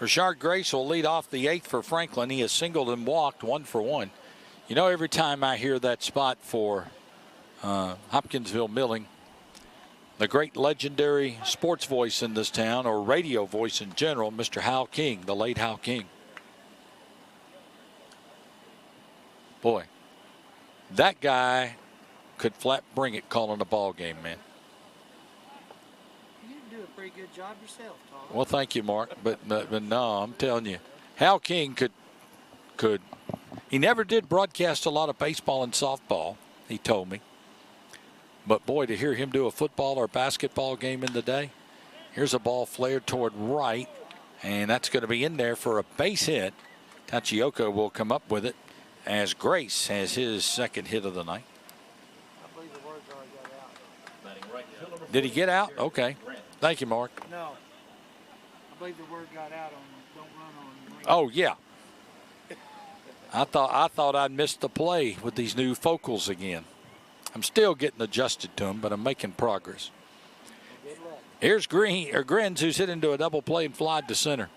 Rashard Grace will lead off the 8th for Franklin. He has singled and walked 1 for 1. You know, every time I hear that spot for Hopkinsville Milling, the great legendary sports voice in this town, or radio voice in general, Mr. Hal King, the late Hal King. Boy, that guy could flat bring it calling a ball game, man. You do a pretty good job yourself, Tom. Well, thank you, Mark. But no, I'm telling you, Hal King could. He never did broadcast a lot of baseball and softball, he told me. But, boy, to hear him do a football or basketball game in the day. Here's a ball flared toward right, and that's going to be in there for a base hit. Tachioka will come up with it as Grace has his second hit of the night. I believe the word's already got out. Did he get out? Okay. Thank you, Mark. No. I believe the word got out on don't run on ring. Oh, yeah. I thought I'd missed the play with these new focals again. I'm still getting adjusted to them, but I'm making progress. Here's Grins, who's hit into a double play and flied to center.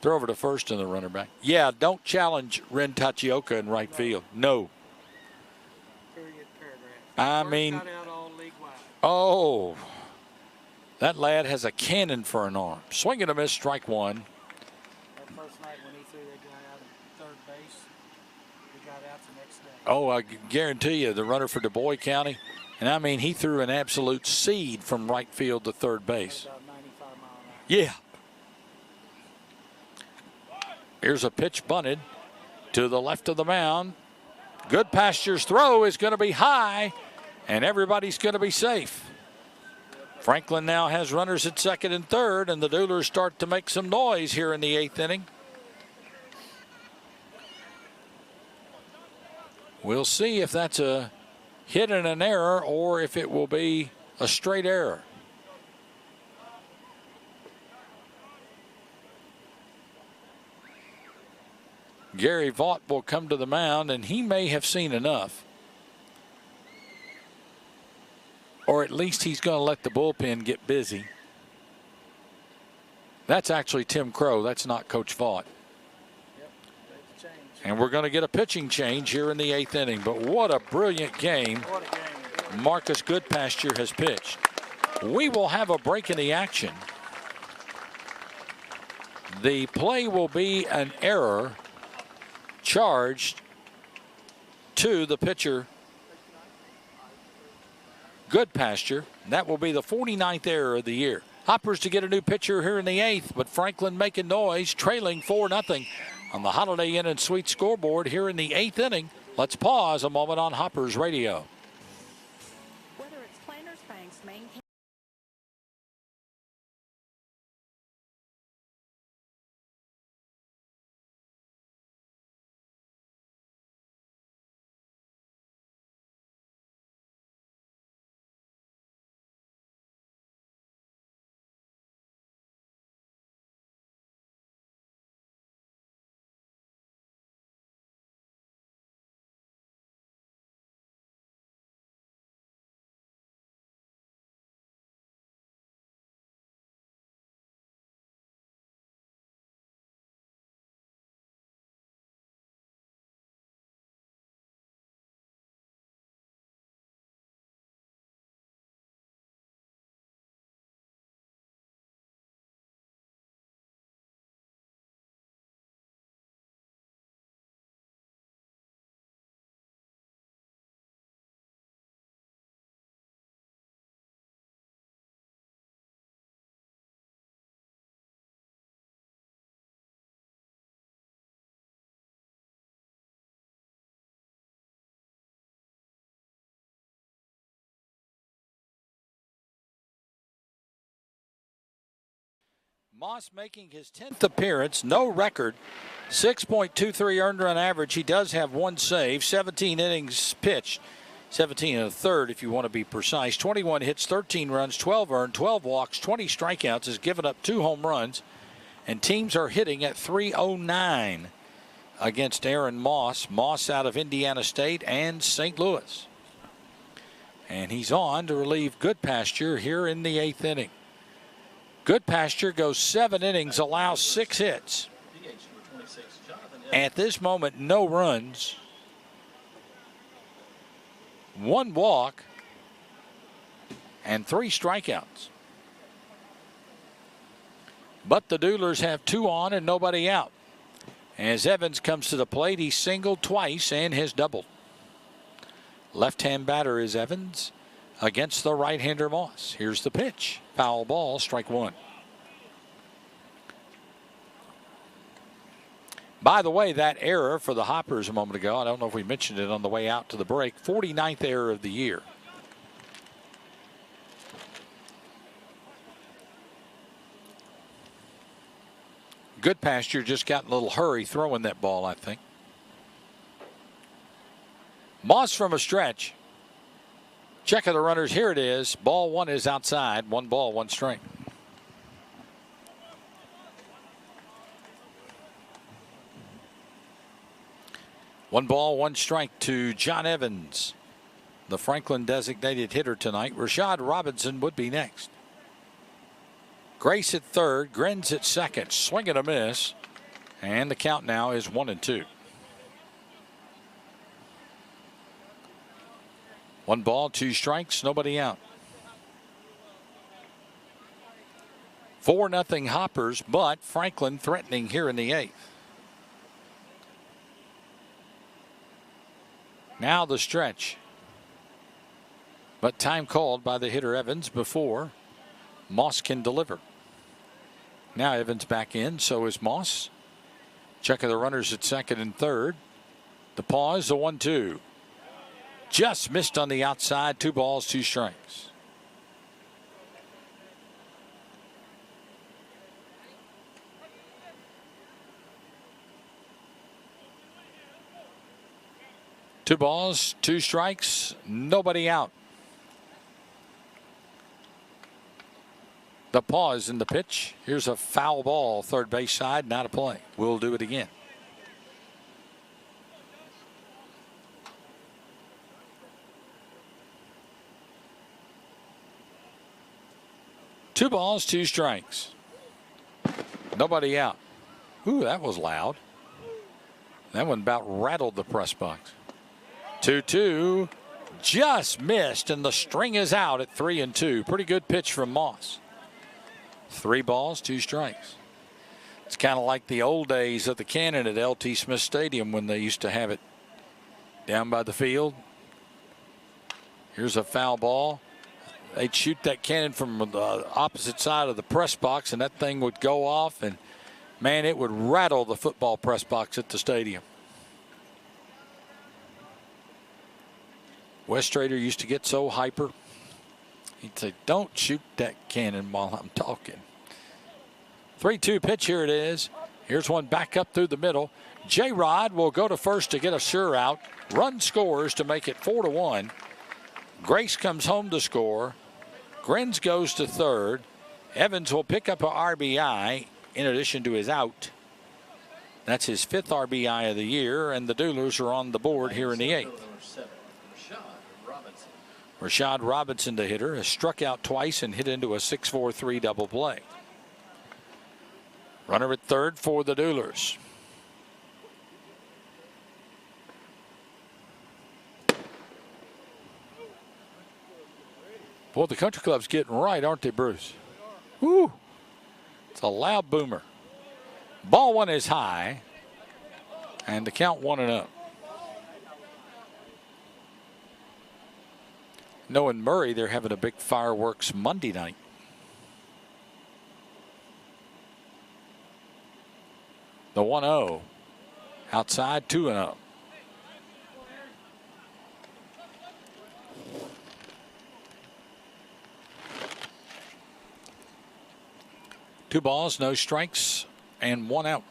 Throw over to first and the runner back. Yeah, don't challenge Ren Tachioka in right field. No. Period, paragraph. I Word mean, got out all league-wide. oh, that lad has a cannon for an arm. Swing and a miss, strike 1. That first night when he threw that guy out at third base, he got out the next day. Oh, I guarantee you, the runner for Du Bois County. And I mean, he threw an absolute seed from right field to third base. About 95 miles an hour. Yeah. Here's a pitch bunted to the left of the mound. Good Pasture's throw is going to be high, and everybody's going to be safe. Franklin now has runners at second and third, and the Duelers start to make some noise here in the 8th inning. We'll see if that's a hit and an error or if it will be a straight error. Gary Vaught will come to the mound, and he may have seen enough. Or at least he's going to let the bullpen get busy. That's actually Tim Crow. That's not Coach Vaught. And we're going to get a pitching change here in the 8th inning. But what a brilliant game Marcus Goodpasture has pitched. We will have a break in the action. The play will be an error charged to the pitcher Goodpasture. That will be the 49th error of the year. Hoppers to get a new pitcher here in the 8th, but Franklin making noise, trailing 4-0 on the Holiday Inn and Suites scoreboard here in the 8th inning. Let's pause a moment on Hoppers Radio. Whether it's Planters Bank's main Moss making his 10th appearance, no record, 6.23 earned run average. He does have one save, 17 innings pitched, 17 and a third if you want to be precise. 21 hits, 13 runs, 12 earned, 12 walks, 20 strikeouts, has given up 2 home runs, and teams are hitting at .309 against Aaron Moss. Moss out of Indiana State and St. Louis. And he's on to relieve Goodpasture here in the 8th inning. Goodpasture goes 7 innings, allows 6 hits. At this moment, no runs, 1 walk, and 3 strikeouts. But the Duelers have 2 on and nobody out. As Evans comes to the plate, he singled twice and has doubled. Left-hand batter is Evans against the right-hander Moss. Here's the pitch. Foul ball, strike 1. By the way, that error for the Hoppers a moment ago, I don't know if we mentioned it on the way out to the break, 49th error of the year. Goodpasture just got in a little hurry throwing that ball, I think. Moss from a stretch. Check of the runners. Here it is. Ball 1 is outside. 1 ball, 1 strike. One ball, 1 strike to John Evans, the Franklin designated hitter tonight. Rashad Robinson would be next. Grace at third, Grins at second. Swing and a miss. And the count now is 1-2. 1 ball, 2 strikes, nobody out. 4-0 Hoppers, but Franklin threatening here in the 8th. Now the stretch. But time called by the hitter Evans before Moss can deliver. Now Evans back in, so is Moss. Check of the runners at second and third. The pause, the 1-2. just missed on the outside. 2 balls, 2 strikes. Two balls, 2 strikes, nobody out. The pause in the pitch. Here's a foul ball, third base side, not a play. We'll do it again. Two balls, 2 strikes. Nobody out. Ooh, that was loud. That one about rattled the press box. 2-2, just missed, and the string is out at 3-2. Pretty good pitch from Moss. 3 balls, 2 strikes. It's kind of like the old days of the cannon at L.T. Smith Stadium when they used to have it down by the field. Here's a foul ball. They'd shoot that cannon from the opposite side of the press box, and that thing would go off, and, man, it would rattle the football press box at the stadium. Wes Strader used to get so hyper. He'd say, don't shoot that cannon while I'm talking. 3-2 pitch, here it is. Here's one back up through the middle. J-Rod will go to first to get a sure out. Run scores to make it 4-1. Grace comes home to score. Grins goes to third. Evans will pick up a RBI in addition to his out. That's his 5th RBI of the year, and the Duelers are on the board here in the 8th. Rashad Robinson, the hitter, has struck out twice and hit into a 6-4-3 double play. Runner at third for the Duelers. Boy, the Country Club's getting right, aren't they, Bruce? Woo! It's a loud boomer. Ball 1 is high, and the count 1-0. Knowing Murray, they're having a big fireworks Monday night. The 1-0. Outside, 2-0. Two balls, no strikes, and 1 out.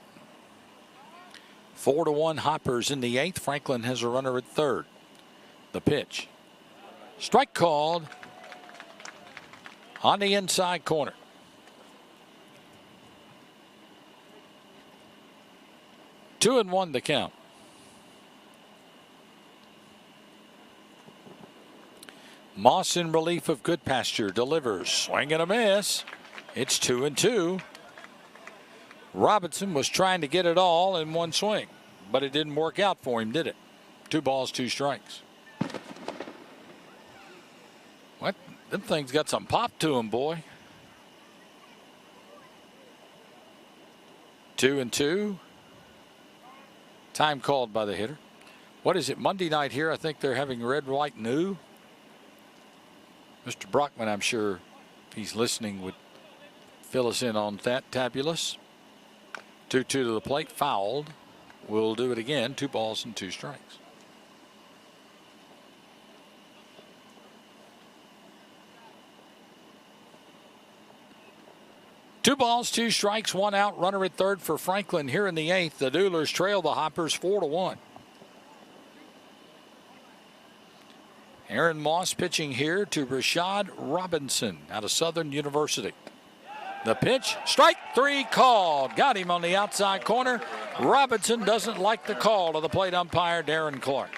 4-1 Hoppers in the 8th. Franklin has a runner at third. The pitch. Strike called on the inside corner. Two and 1 to count. Moss in relief of Goodpasture delivers. Swing and a miss. It's 2-2. Robinson was trying to get it all in one swing, but it didn't work out for him, did it? 2 balls, 2 strikes. What? Them things got some pop to them, boy. 2-2. Time called by the hitter. What is it, Monday night here? I think they're having red, white, new. Mr. Brockman, I'm sure, if he's listening, would fill us in on that. Tabulous. 2-2 to the plate, fouled. We'll do it again. 2 balls and 2 strikes. Two balls, 2 strikes, 1 out. Runner at third for Franklin here in the 8th. The Duelers trail the Hoppers 4-1. Aaron Moss pitching here to Rashad Robinson out of Southern University. The pitch, strike 3 called. Got him on the outside corner. Robinson doesn't like the call of the plate umpire, Darren Clark.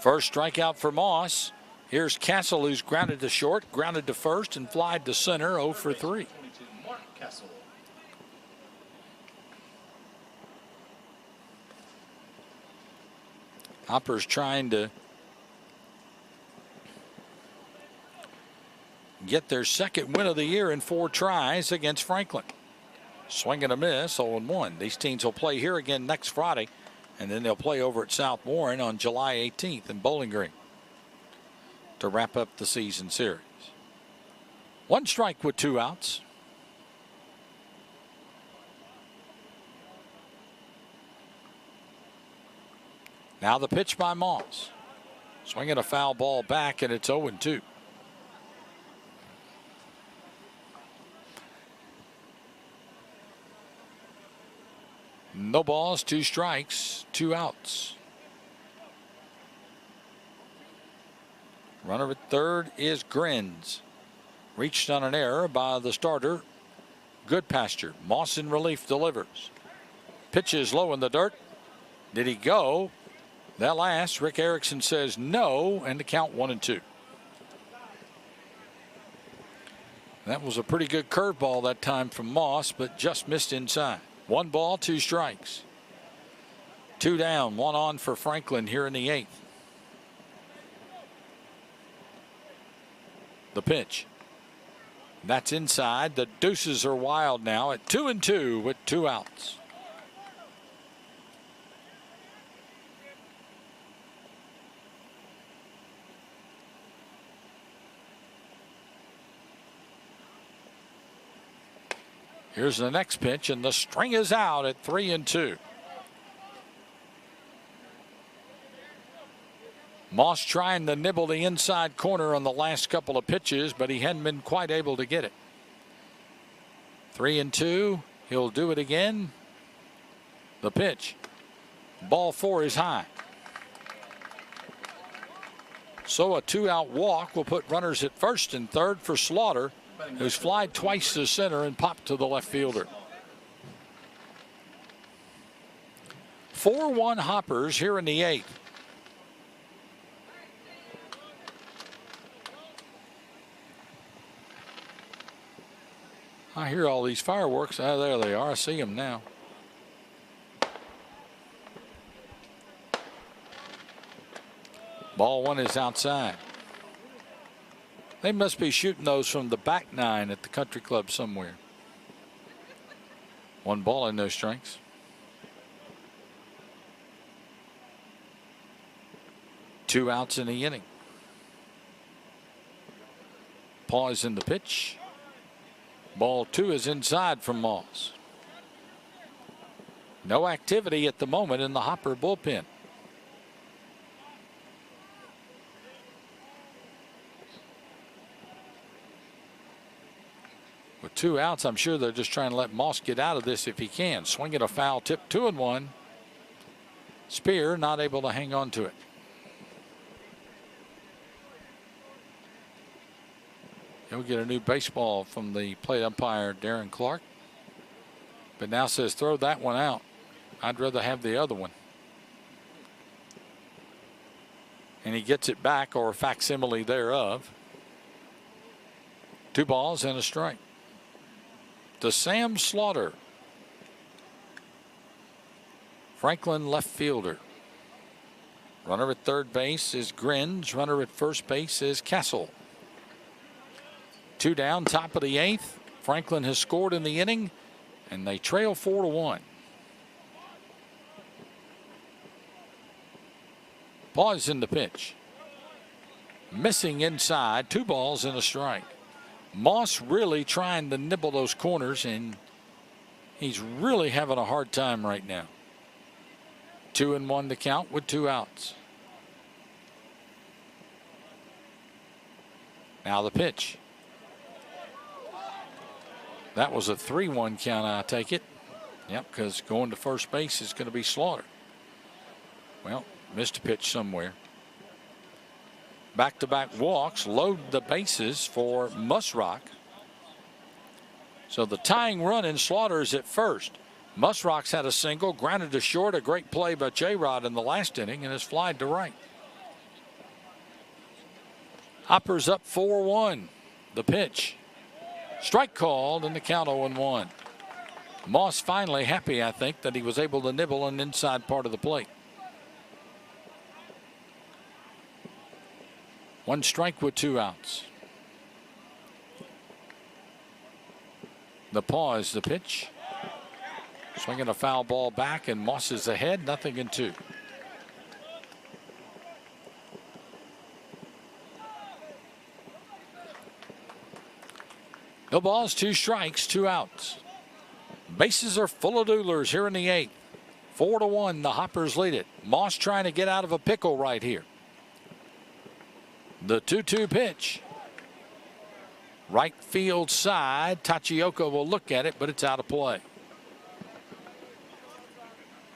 First strikeout for Moss. Here's Castle, who's grounded to short, grounded to first, and flied to center, 0 for 3. Hoppers trying to get their 2nd win of the year in 4 tries against Franklin. Swing and a miss, 0-1. These teams will play here again next Friday, and then they'll play over at South Warren on July 18th in Bowling Green to wrap up the season series. 1 strike with 2 outs. Now the pitch by Moss. Swinging a foul ball back, and it's 0-2. No balls, 2 strikes, 2 outs. Runner at third is Grins. Reached on an error by the starter, Goodpasture. Moss in relief delivers. Pitch is low in the dirt. Did he go? That last, Rick Erickson says no, and the count 1-2. That was a pretty good curveball that time from Moss, but just missed inside. 1 ball, 2 strikes. 2 down, 1 on for Franklin here in the 8th. The pitch. That's inside. The deuces are wild now at 2-2 with 2 outs. Here's the next pitch, and the string is out at 3-2. Moss trying to nibble the inside corner on the last couple of pitches, but he hadn't been quite able to get it. 3-2. He'll do it again. The pitch. Ball 4 is high. So a 2-out walk will put runners at first and third for Slaughter, who's flied twice to center and popped to the left fielder. 4-1 Hoppers here in the 8th. I hear all these fireworks. Ah, there they are. I see them now. Ball 1 is outside. They must be shooting those from the back 9 at the country club somewhere. 1 ball and no strikes. Two outs in the inning. Pause in the pitch. Ball 2 is inside from Moss. No activity at the moment in the Hopper bullpen. With 2 outs, I'm sure they're just trying to let Moss get out of this if he can. Swinging a foul tip, 2-1. Spear not able to hang on to it. He'll get a new baseball from the plate umpire, Darren Clark. But now says throw that one out. I'd rather have the other one. And he gets it back, or a facsimile thereof. 2 balls and a strike. To Sam Slaughter. Franklin left fielder. Runner at third base is Grins. Runner at first base is Castle. 2 down, top of the 8th. Franklin has scored in the inning, and they trail 4-1. Pause in the pitch. Missing inside, 2 balls and a strike. Moss really trying to nibble those corners, and he's really having a hard time right now. 2-1 to count with 2 outs. Now the pitch. That was a 3-1 count, I take it. Yep, because going to first base is going to be Slaughter. Well, missed a pitch somewhere. Back-to-back walks load the bases for Musrock. So the tying run in Slaughter is at first. Musrock's had a single, grounded to short, a great play by J-Rod in the last inning, and has flied to right. Hopper's up 4-1. The pitch. Strike called, and the count 0-1. Moss finally happy, I think, that he was able to nibble an inside part of the plate. 1 strike with 2 outs. The pause, the pitch. Swinging a foul ball back, and Moss is ahead, 0-2. No balls, 2 strikes, 2 outs. Bases are full of Duelers here in the 8th. 4-1, the Hoppers lead it. Moss trying to get out of a pickle right here. The 2-2 pitch. Right field side. Tachioka will look at it, but it's out of play.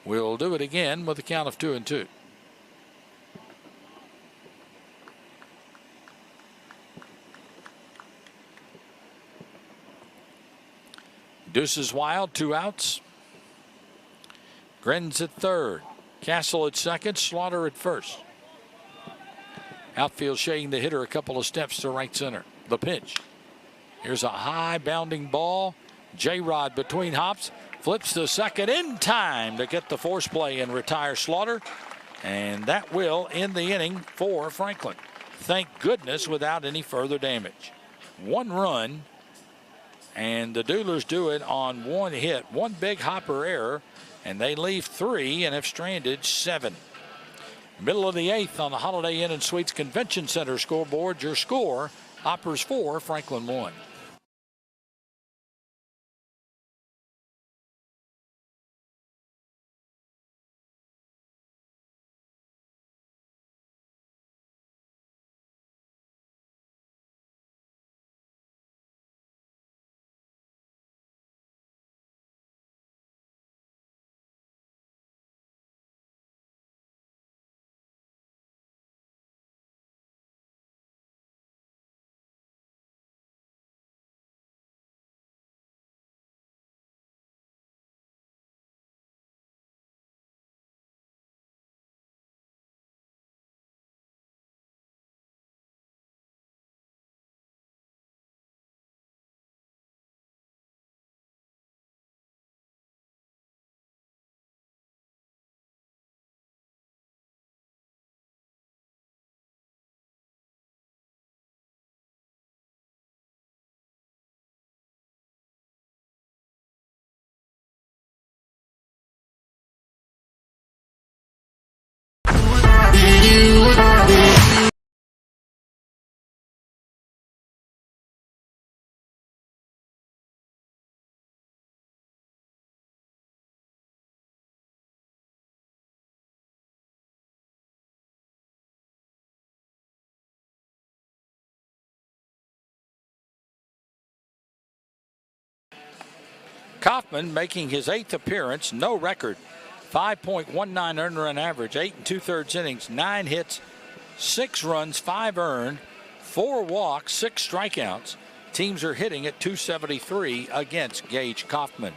We'll do it again with a count of 2-2. Deuces wild, 2 outs. Grins at third. Castle at second. Slaughter at first. Outfield shading the hitter a couple of steps to right center. The pitch. Here's a high bounding ball. J-Rod between hops. Flips to second in time to get the force play and retire Slaughter. And that will end the inning for Franklin. Thank goodness without any further damage. 1 run. And the Duelers do it on 1 hit. 1 big Hopper error. And they leave 3 and have stranded 7. Middle of the 8th on the Holiday Inn and Suites Convention Center scoreboard. Your score, Hoppers 4, Franklin 1. Kaufman making his 8th appearance, no record, 5.19 earned run average, 8 2/3 innings, 9 hits, 6 runs, 5 earned, 4 walks, 6 strikeouts. Teams are hitting at .273 against Gage Kaufman.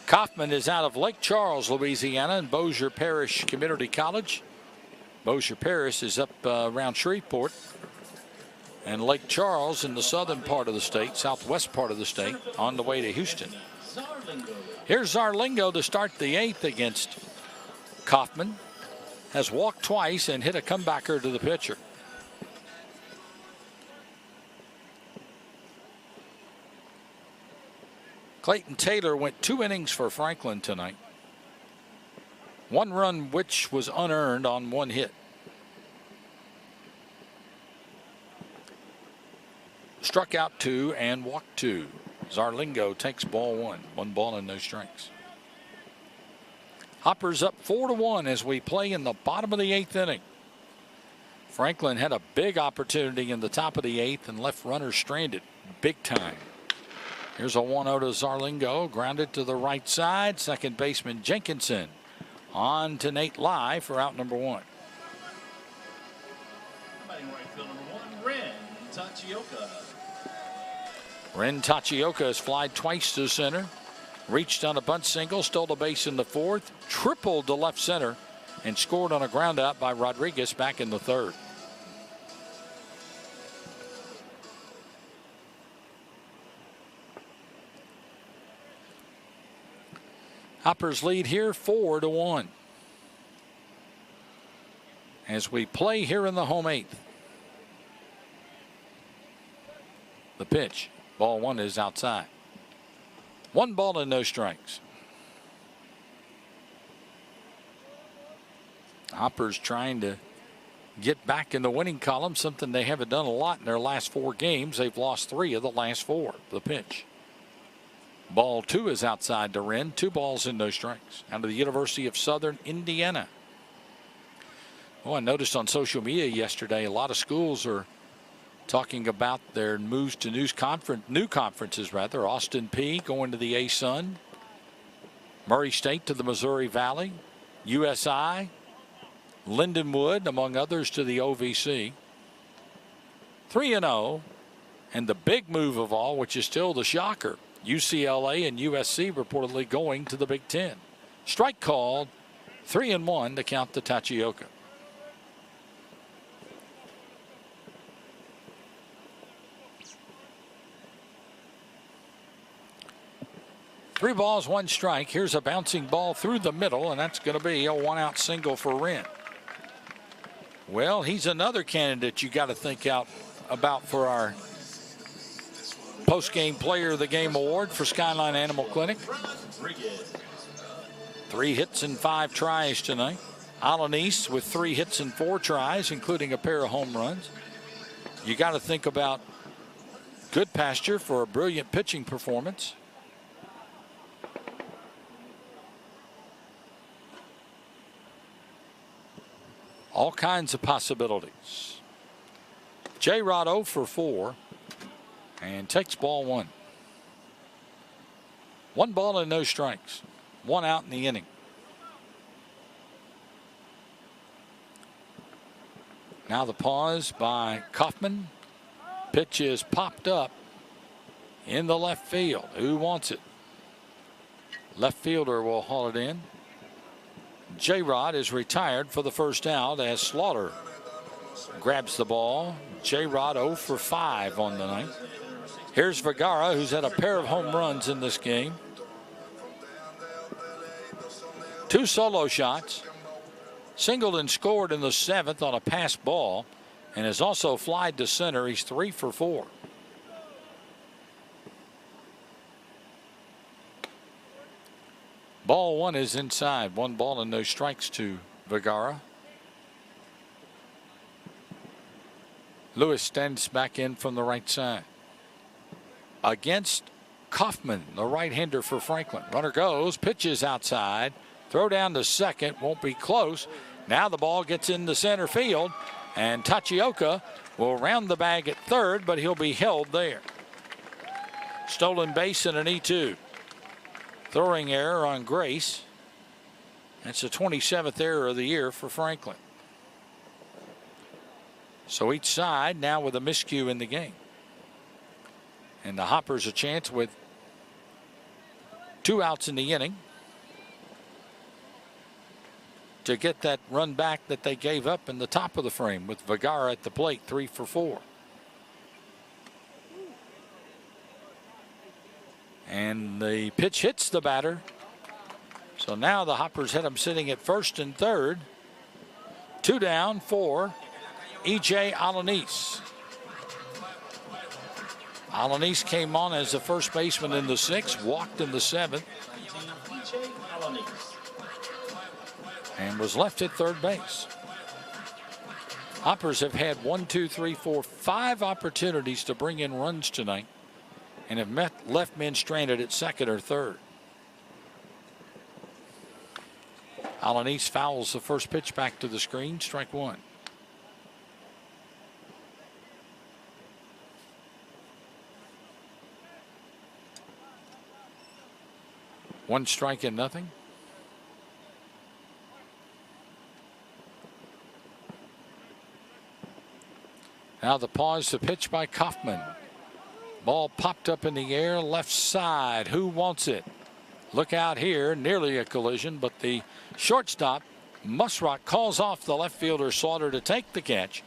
Kaufman is out of Lake Charles, Louisiana, and Bossier Parish Community College. Bossier Parish is up around Shreveport. And Lake Charles in the southern part of the state, southwest part of the state, on the way to Houston. Here's Zarlingo to start the 8th against Kaufman. Has walked twice and hit a comebacker to the pitcher. Clayton Taylor went 2 innings for Franklin tonight. 1 run which was unearned on 1 hit. Struck out 2 and walked 2. Zarlingo takes ball 1. 1 ball and no strikes. Hoppers up 4-1 as we play in the bottom of the 8th inning. Franklin had a big opportunity in the top of the 8th and left runners stranded big time. Here's a 1-0 to Zarlingo, grounded to the right side. Second baseman Jenkinson on to Nate Lai for out number 1. Batting right field number 1, Ren Tachioka. Ren Tachioka has flied twice to center, reached on a bunt single, stole a base in the 4th, tripled to left center, and scored on a ground out by Rodriguez back in the 3rd. Hoppers lead here 4-1 as we play here in the home 8th. The pitch. Ball 1 is outside. 1 ball and no strikes. Hoppers trying to get back in the winning column, something they haven't done a lot in their last 4 games. They've lost 3 of the last 4. The pitch. Ball 2 is outside to Wren. 2 balls and no strikes. Out of the University of Southern Indiana. Oh, I noticed on social media yesterday a lot of schools are talking about their moves to new conferences. Austin Peay going to the ASUN. Murray State to the Missouri Valley. USI. Lindenwood, among others, to the OVC. 3-0. And the big move of all, which is still the shocker, UCLA and USC reportedly going to the Big Ten. Strike called. 3-1 to count to Tachioka. Three balls, 1 strike. Here's a bouncing ball through the middle, and that's going to be a 1-out single for Wren. Well, he's another candidate you got to think about for our post-game player of the game award for Skyline Animal Clinic. 3 hits and 5 tries tonight. Alanis with 3 hits and 4 tries, including a pair of home runs. You got to think about good pasture for a brilliant pitching performance. All kinds of possibilities. J-Rod 0 for 4 and takes ball 1. 1 ball and no strikes. 1 out in the inning. Now the pause by Kaufman. Pitch is popped up in the left field. Who wants it? Left fielder will haul it in. J-Rod is retired for the first out as Slaughter grabs the ball. J-Rod 0 for 5 on the night. Here's Vergara, who's had a pair of home runs in this game. 2 solo shots. Singled and scored in the 7th on a pass ball and has also flied to center. He's 3 for 4. Ball 1 is inside. 1 ball and no strikes to Vergara. Lewis stands back in from the right side. Against Kaufman, the right-hander for Franklin. Runner goes, pitches outside. Throw down to second, won't be close. Now the ball gets into center field, and Tachioka will round the bag at third, but he'll be held there. Stolen base and an E2. Throwing error on Grace. That's the 27th error of the year for Franklin. So each side now with a miscue in the game. And the Hoppers a chance with 2 outs in the inning to get that run back that they gave up in the top of the frame with Vergara at the plate, 3 for 4. And the pitch hits the batter. So now the Hoppers had him sitting at first and third. 2 down for E.J. Alanis. Alanis came on as the first baseman in the 6th, walked in the 7th, and was left at third base. Hoppers have had 5 opportunities to bring in runs tonight and have left men stranded at second or third. Alanis fouls the first pitch back to the screen, strike 1. One strike and nothing. Now the pause, the pitch by Kaufman. Ball popped up in the air, left side. Who wants it? Look out here, nearly a collision, but the shortstop, Musrock, calls off the left fielder Slaughter to take the catch,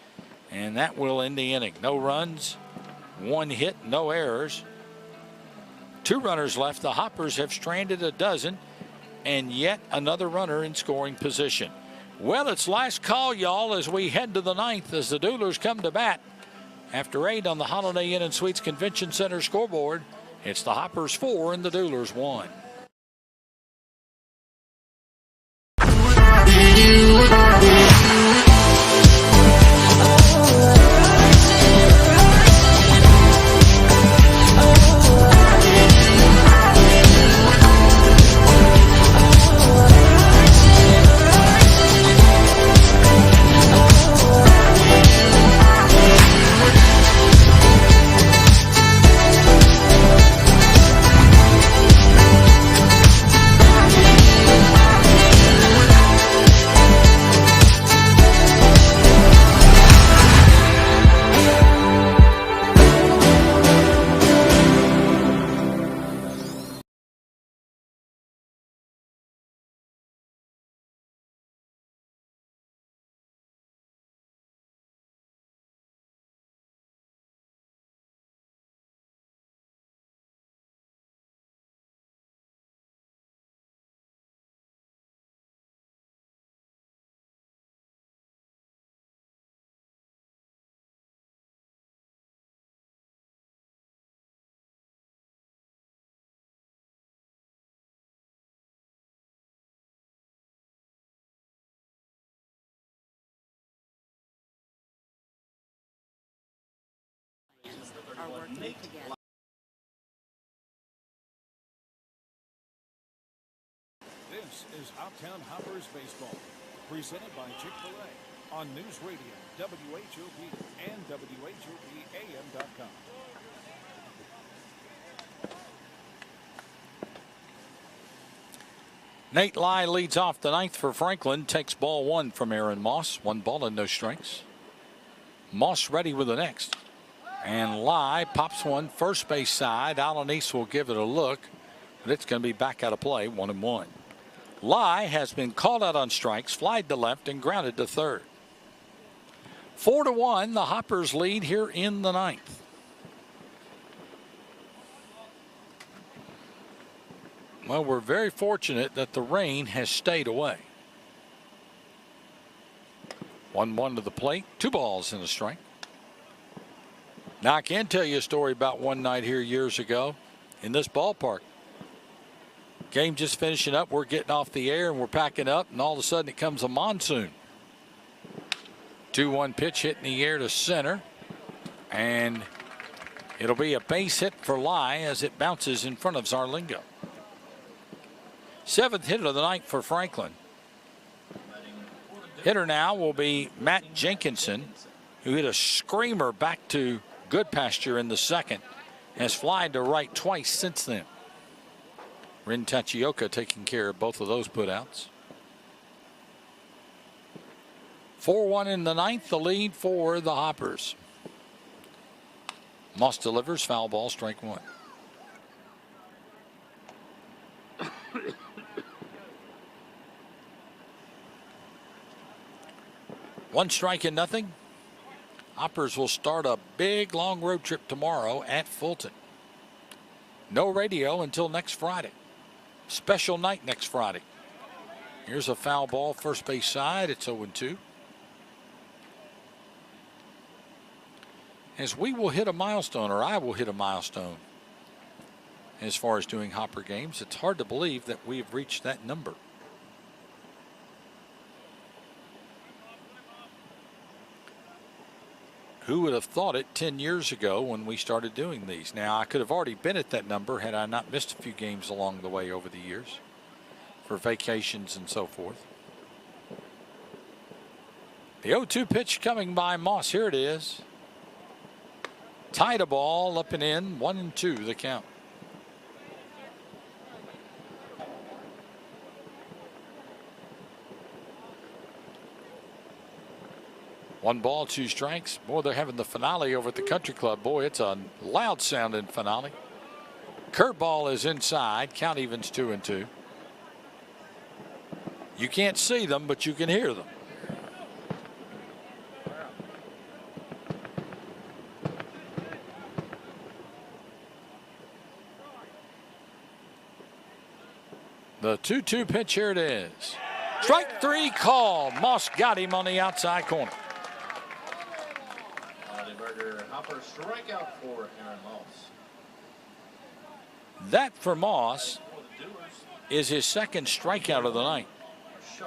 and that will end the inning. No runs, 1 hit, no errors. 2 runners left. The Hoppers have stranded a dozen, and yet another runner in scoring position. Well, it's last call, y'all, as we head to the 9th as the Duelers come to bat. After 8 on the Holiday Inn and Suites Convention Center scoreboard, it's the Hoppers 4 and the Duelers 1. are working together. This is Hoptown Hoppers Baseball, presented by Chick-fil-A on News Radio, WHOP, and WHOPAM.com. Nate Lai leads off the ninth for Franklin. Takes ball one from Aaron Moss. 1 ball and no strikes. Moss ready with the next. And Lai pops one first base side. Alanis will give it a look, but it's going to be back out of play. 1-1. Lai has been called out on strikes, flied to left, and grounded to third. 4-1. The Hoppers lead here in the ninth. Well, we're very fortunate that the rain has stayed away. 1-1 to the plate. 2 balls and a strike. Now, I can tell you a story about one night here years ago in this ballpark. Game just finishing up. We're getting off the air and we're packing up, and all of a sudden it comes a monsoon. 2-1 pitch hit in the air to center. And it'll be a base hit for Lai as it bounces in front of Zarlingo. 7th hit of the night for Franklin. Hitter now will be Matt Jenkinson, who hit a screamer back to Goodpasture in the second. Has flied to right twice since then. Rin Tachioka taking care of both of those putouts. 4-1 in the ninth, the lead for the Hoppers. Moss delivers, foul ball, strike one. One strike and nothing. Hoppers will start a big long road trip tomorrow at Fulton. No radio until next Friday. Special night next Friday. Here's a foul ball, first base side. It's 0-2. As we will hit a milestone, or I will hit a milestone, as far as doing Hopper games, it's hard to believe that we've reached that number. Who would have thought it 10 years ago when we started doing these? Now, I could have already been at that number had I not missed a few games along the way over the years for vacations and so forth. The 0-2 pitch coming by Moss. Here it is. Tied a ball up and in. 1-2 the count. One ball, 2 strikes. Boy, they're having the finale over at the Country Club. Boy, it's a loud sounding finale. Curveball is inside. Count evens 2-2. You can't see them, but you can hear them. The 2-2 pitch, here it is. Strike 3 call. Moss got him on the outside corner. Hopper strikeout for Aaron Moss. That for Moss is his second strikeout of the night.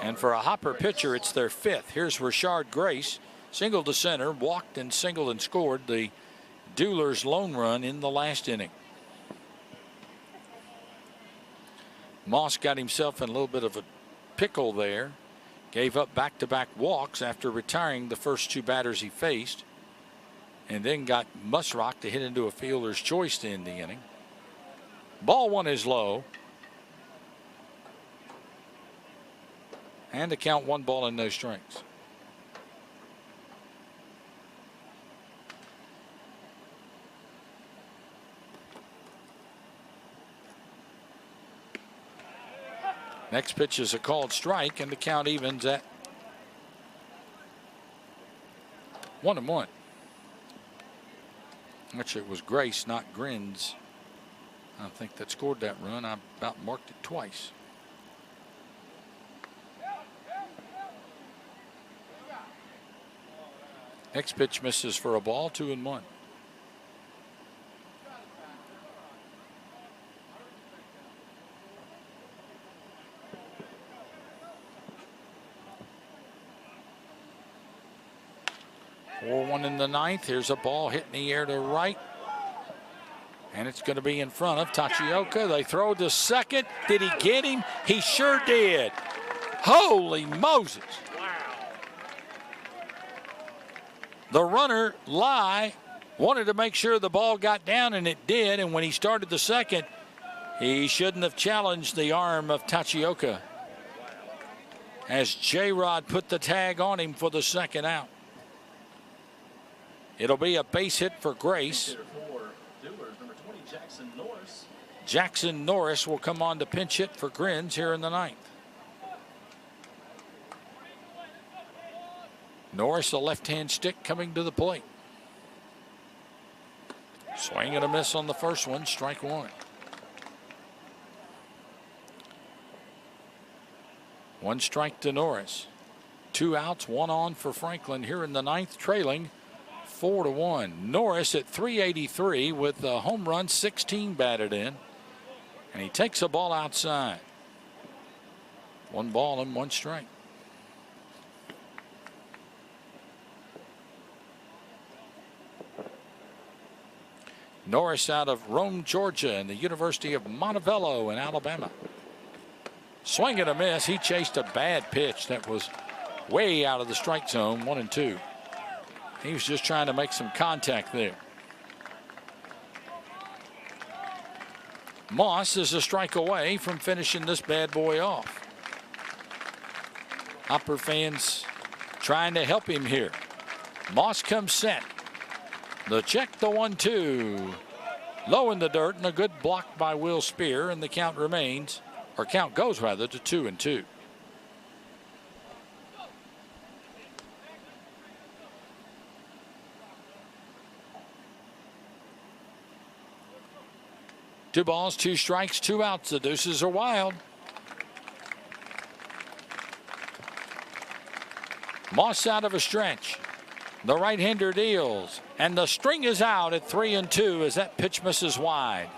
And for a Hopper pitcher, it's their 5th. Here's Rashard Grace, single to center, walked and singled and scored the Duelers lone run in the last inning. Moss got himself in a little bit of a pickle there. Gave up back-to-back walks after retiring the first 2 batters he faced. And then got Musrock to hit into a fielder's choice to end the inning. Ball 1 is low. And the count 1 ball and no strikes. Next pitch is a called strike, and the count evens at 1-1. Actually, it was Grace, not Grins, I think, that scored that run. I about marked it twice. Next pitch misses for a ball, 2-1. One in the ninth. Here's a ball hit in the air to right. And it's going to be in front of Tachioka. They throw to second. Did he get him? He sure did. Holy Moses. The runner, Lai, wanted to make sure the ball got down, and it did. And when he started the second, he shouldn't have challenged the arm of Tachioka, as J-Rod put the tag on him for the second out. It'll be a base hit for Grace. Jackson Norris will come on to pinch hit for Grins here in the ninth. Norris, a left-hand stick, coming to the plate. Swing and a miss on the first one, strike one. One strike to Norris. 2 outs, 1 on for Franklin here in the ninth, trailing 4-1. Norris at .383 with a home run, 16 batted in. And he takes a ball outside. 1 ball and 1 strike. Norris out of Rome, Georgia, and the University of Montevallo in Alabama. Swing and a miss. He chased a bad pitch that was way out of the strike zone, 1-2. He was just trying to make some contact there. Moss is a strike away from finishing this bad boy off. Hopper fans trying to help him here. Moss comes set. The check, the 1-2. Low in the dirt, and a good block by Will Spear, and the count remains, or count goes rather, to 2-2. Two balls, 2 strikes, 2 outs. The deuces are wild. Moss out of a stretch. The right-hander deals, and the string is out at 3-2 as that pitch misses wide.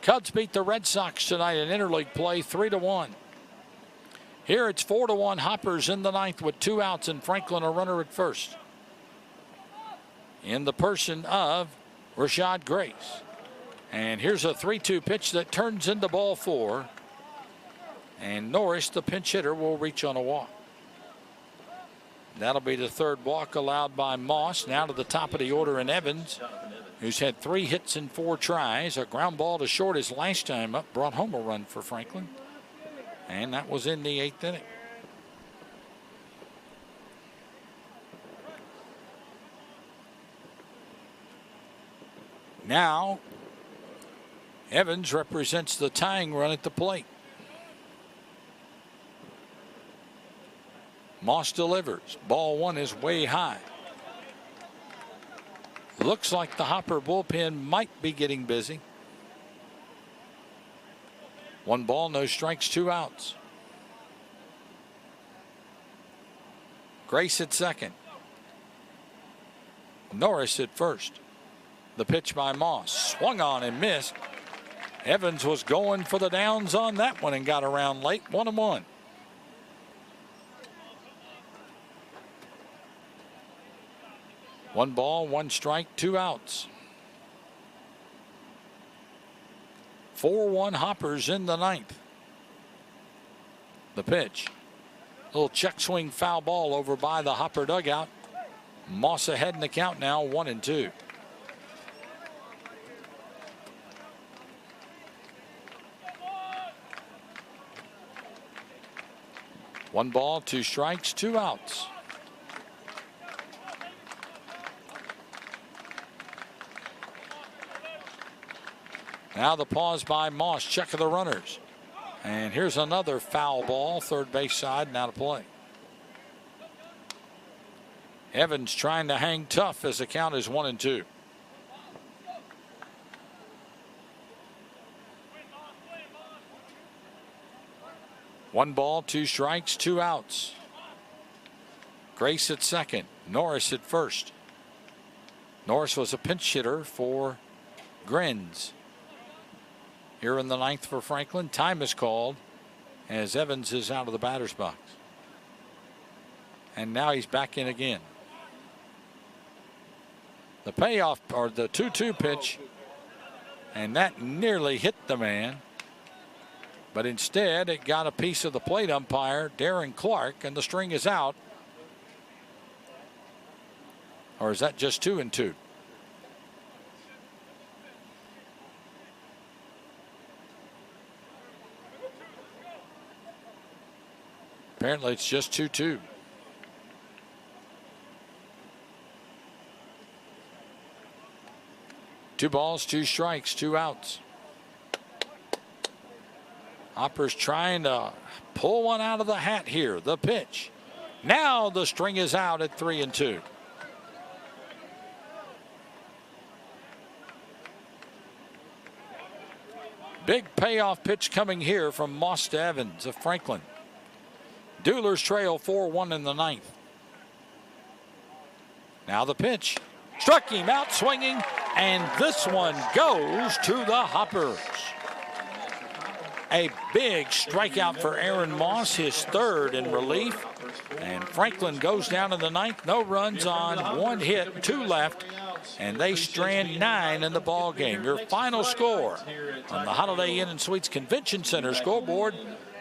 Cubs beat the Red Sox tonight in interleague play 3-1. Here it's 4-1 Hoppers in the ninth with 2 outs and Franklin a runner at first. In the person of Rashad Grace. And here's a 3-2 pitch that turns into ball 4. And Norris, the pinch hitter, will reach on a walk. That'll be the 3rd walk allowed by Moss. Now to the top of the order in Evans, who's had 3 hits in 4 tries. A ground ball to short his last time up brought home a run for Franklin. And that was in the 8th inning. Now, Evans represents the tying run at the plate. Moss delivers. Ball 1 is way high. Looks like the Hopper bullpen might be getting busy. 1 ball, no strikes, 2 outs. Grace at second. Norris at first. The pitch by Moss. Swung on and missed. Evans was going for the downs on that one and got around late. 1-1. One ball, 1 strike, 2 outs. 4-1 Hoppers in the ninth. The pitch. Little check swing foul ball over by the Hopper dugout. Moss ahead in the count now, 1-2. One ball, 2 strikes, 2 outs. Now the pause by Moss, check of the runners. And here's another foul ball, 3rd base side, now to play. Evans trying to hang tough as the count is 1-2. One ball, 2 strikes, 2 outs. Grace at second, Norris at first. Norris was a pinch hitter for Grins. Here in the ninth for Franklin. Time is called as Evans is out of the batter's box. And now he's back in again. The payoff, or the 2-2 pitch, and that nearly hit the man. But instead, it got a piece of the plate umpire, Darren Clark, and the string is out. Or is that just 2-2? Apparently, it's just 2-2. Two balls, two strikes, two outs. Hopper's trying to pull one out of the hat here. The pitch. Now the string is out at 3-2. Big payoff pitch coming here from Moss to Evans of Franklin. Duelers trail 4-1 in the ninth. Now the pitch. Struck him out swinging, and this one goes to the Hoppers. A big strikeout for Aaron Moss, his third in relief. And Franklin goes down in the ninth. No runs on, one hit, two left. And they strand 9 in the ball game. Your final score on the Holiday Inn and Suites Convention Center scoreboard.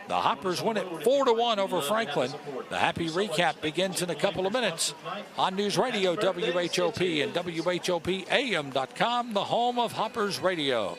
The Hoppers win it 4-1 over Franklin. The happy recap begins in a couple of minutes on News Radio WHOP and WHOPAM.com, the home of Hoppers Radio.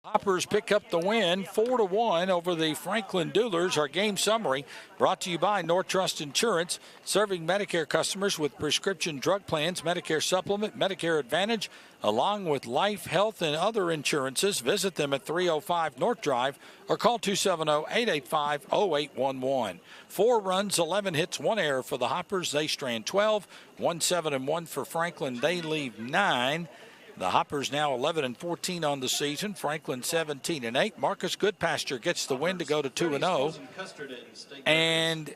Hoppers pick up the win, 4-1 over the Franklin Duelers. Our game summary brought to you by North Trust Insurance, serving Medicare customers with prescription drug plans, Medicare Supplement, Medicare Advantage, along with life, health, and other insurances. Visit them at 305 North Drive or call 270-885-0811. 4 runs, 11 hits, 1 error for the Hoppers. They strand 12, 1-7-1 for Franklin. They leave 9. The Hoppers now 11-14 on the season. Franklin 17-8. Marcus Goodpasture gets the win to go to 2-0. And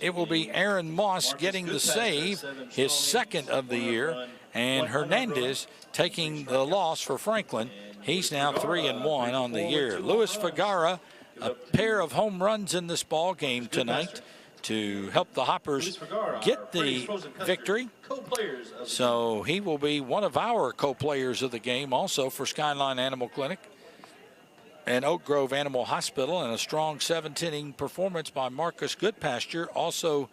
it will be Aaron Moss getting the save, his second of the year. And Hernandez taking the loss for Franklin. He's now 3-1 on the year. Luis Fagara, a pair of home runs in this ball game tonight to help the Hoppers get the victory. So he will be one of our co-players of the game also for Skyline Animal Clinic and Oak Grove Animal Hospital. And a strong 7th-inning performance by Marcus Goodpasture also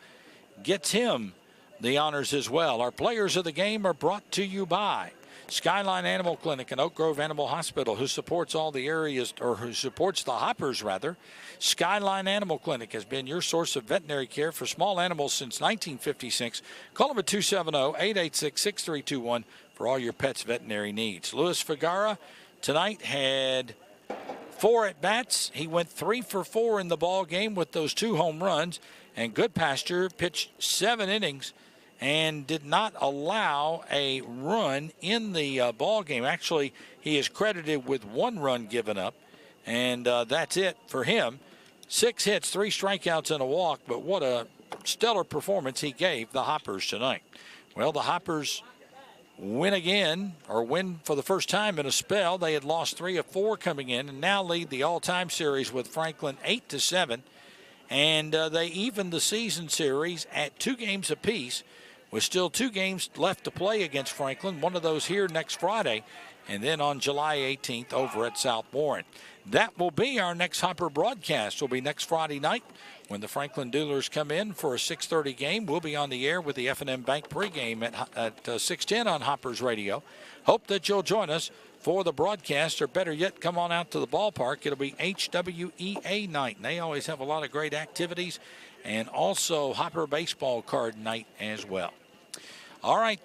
gets him the honors as well. Our players of the game are brought to you by Skyline Animal Clinic and Oak Grove Animal Hospital, who supports all the areas, or who supports the Hoppers rather. Skyline Animal Clinic has been your source of veterinary care for small animals since 1956. Call them at 270-886-6321 for all your pet's veterinary needs. Luis Fagara tonight had 4 at-bats. He went 3 for 4 in the ball game with those 2 home runs. And Goodpasture pitched 7 innings and did not allow a run in the ball game. Actually, he is credited with 1 run given up, and that's it for him. 6 hits, 3 strikeouts, and a walk, but what a stellar performance he gave the Hoppers tonight. Well, the Hoppers win again, or win for the first time in a spell. They had lost 3 of 4 coming in, and now lead the all-time series with Franklin 8-7. And they evened the season series at 2 games apiece, with still 2 games left to play against Franklin. One of those here next Friday, and then on July 18th over at South Warren. That will be our next Hopper broadcast. Will be next Friday night when the Franklin Duelers come in for a 6:30 game. We'll be on the air with the F&M Bank pregame at 6:10 on Hoppers Radio. Hope that you'll join us for the broadcast, or better yet, come on out to the ballpark. It'll be HWEA night, and they always have a lot of great activities, and also Hopper baseball card night as well. All right,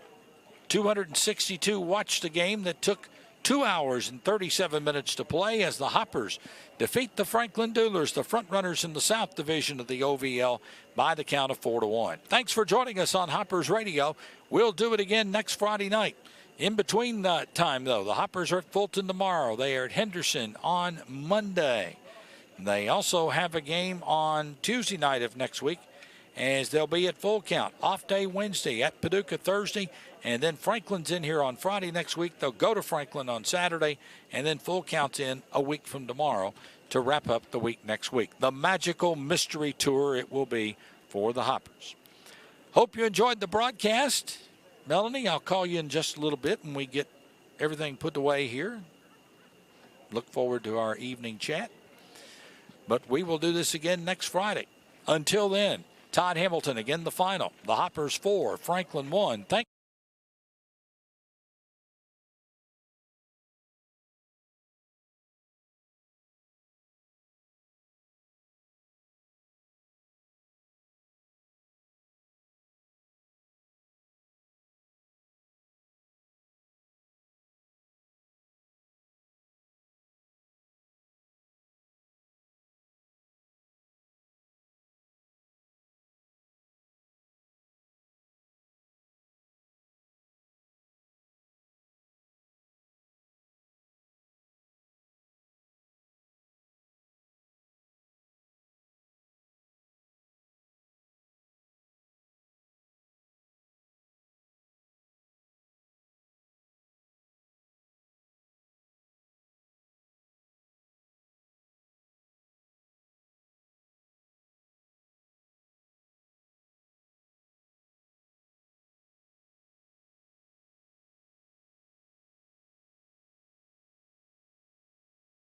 262 watched the game that took 2 hours and 37 minutes to play as the Hoppers defeat the Franklin Duelers, the front runners in the South Division of the OVL, by the count of 4-1. Thanks for joining us on Hoppers Radio. We'll do it again next Friday night. In between that time, though, the Hoppers are at Fulton tomorrow. They are at Henderson on Monday. They also have a game on Tuesday night of next week, as they'll be at Full Count. Off day Wednesday, at Paducah Thursday, and then Franklin's in here on Friday next week. They'll go to Franklin on Saturday, and then Full Count's in a week from tomorrow to wrap up the week next week. The magical mystery tour it will be for the Hoppers. Hope you enjoyed the broadcast. Melanie, I'll call you in just a little bit when we get everything put away here. Look forward to our evening chat. But we will do this again next Friday. Until then, Todd Hamilton, again the final. The Hoppers 4, Franklin 1. Thank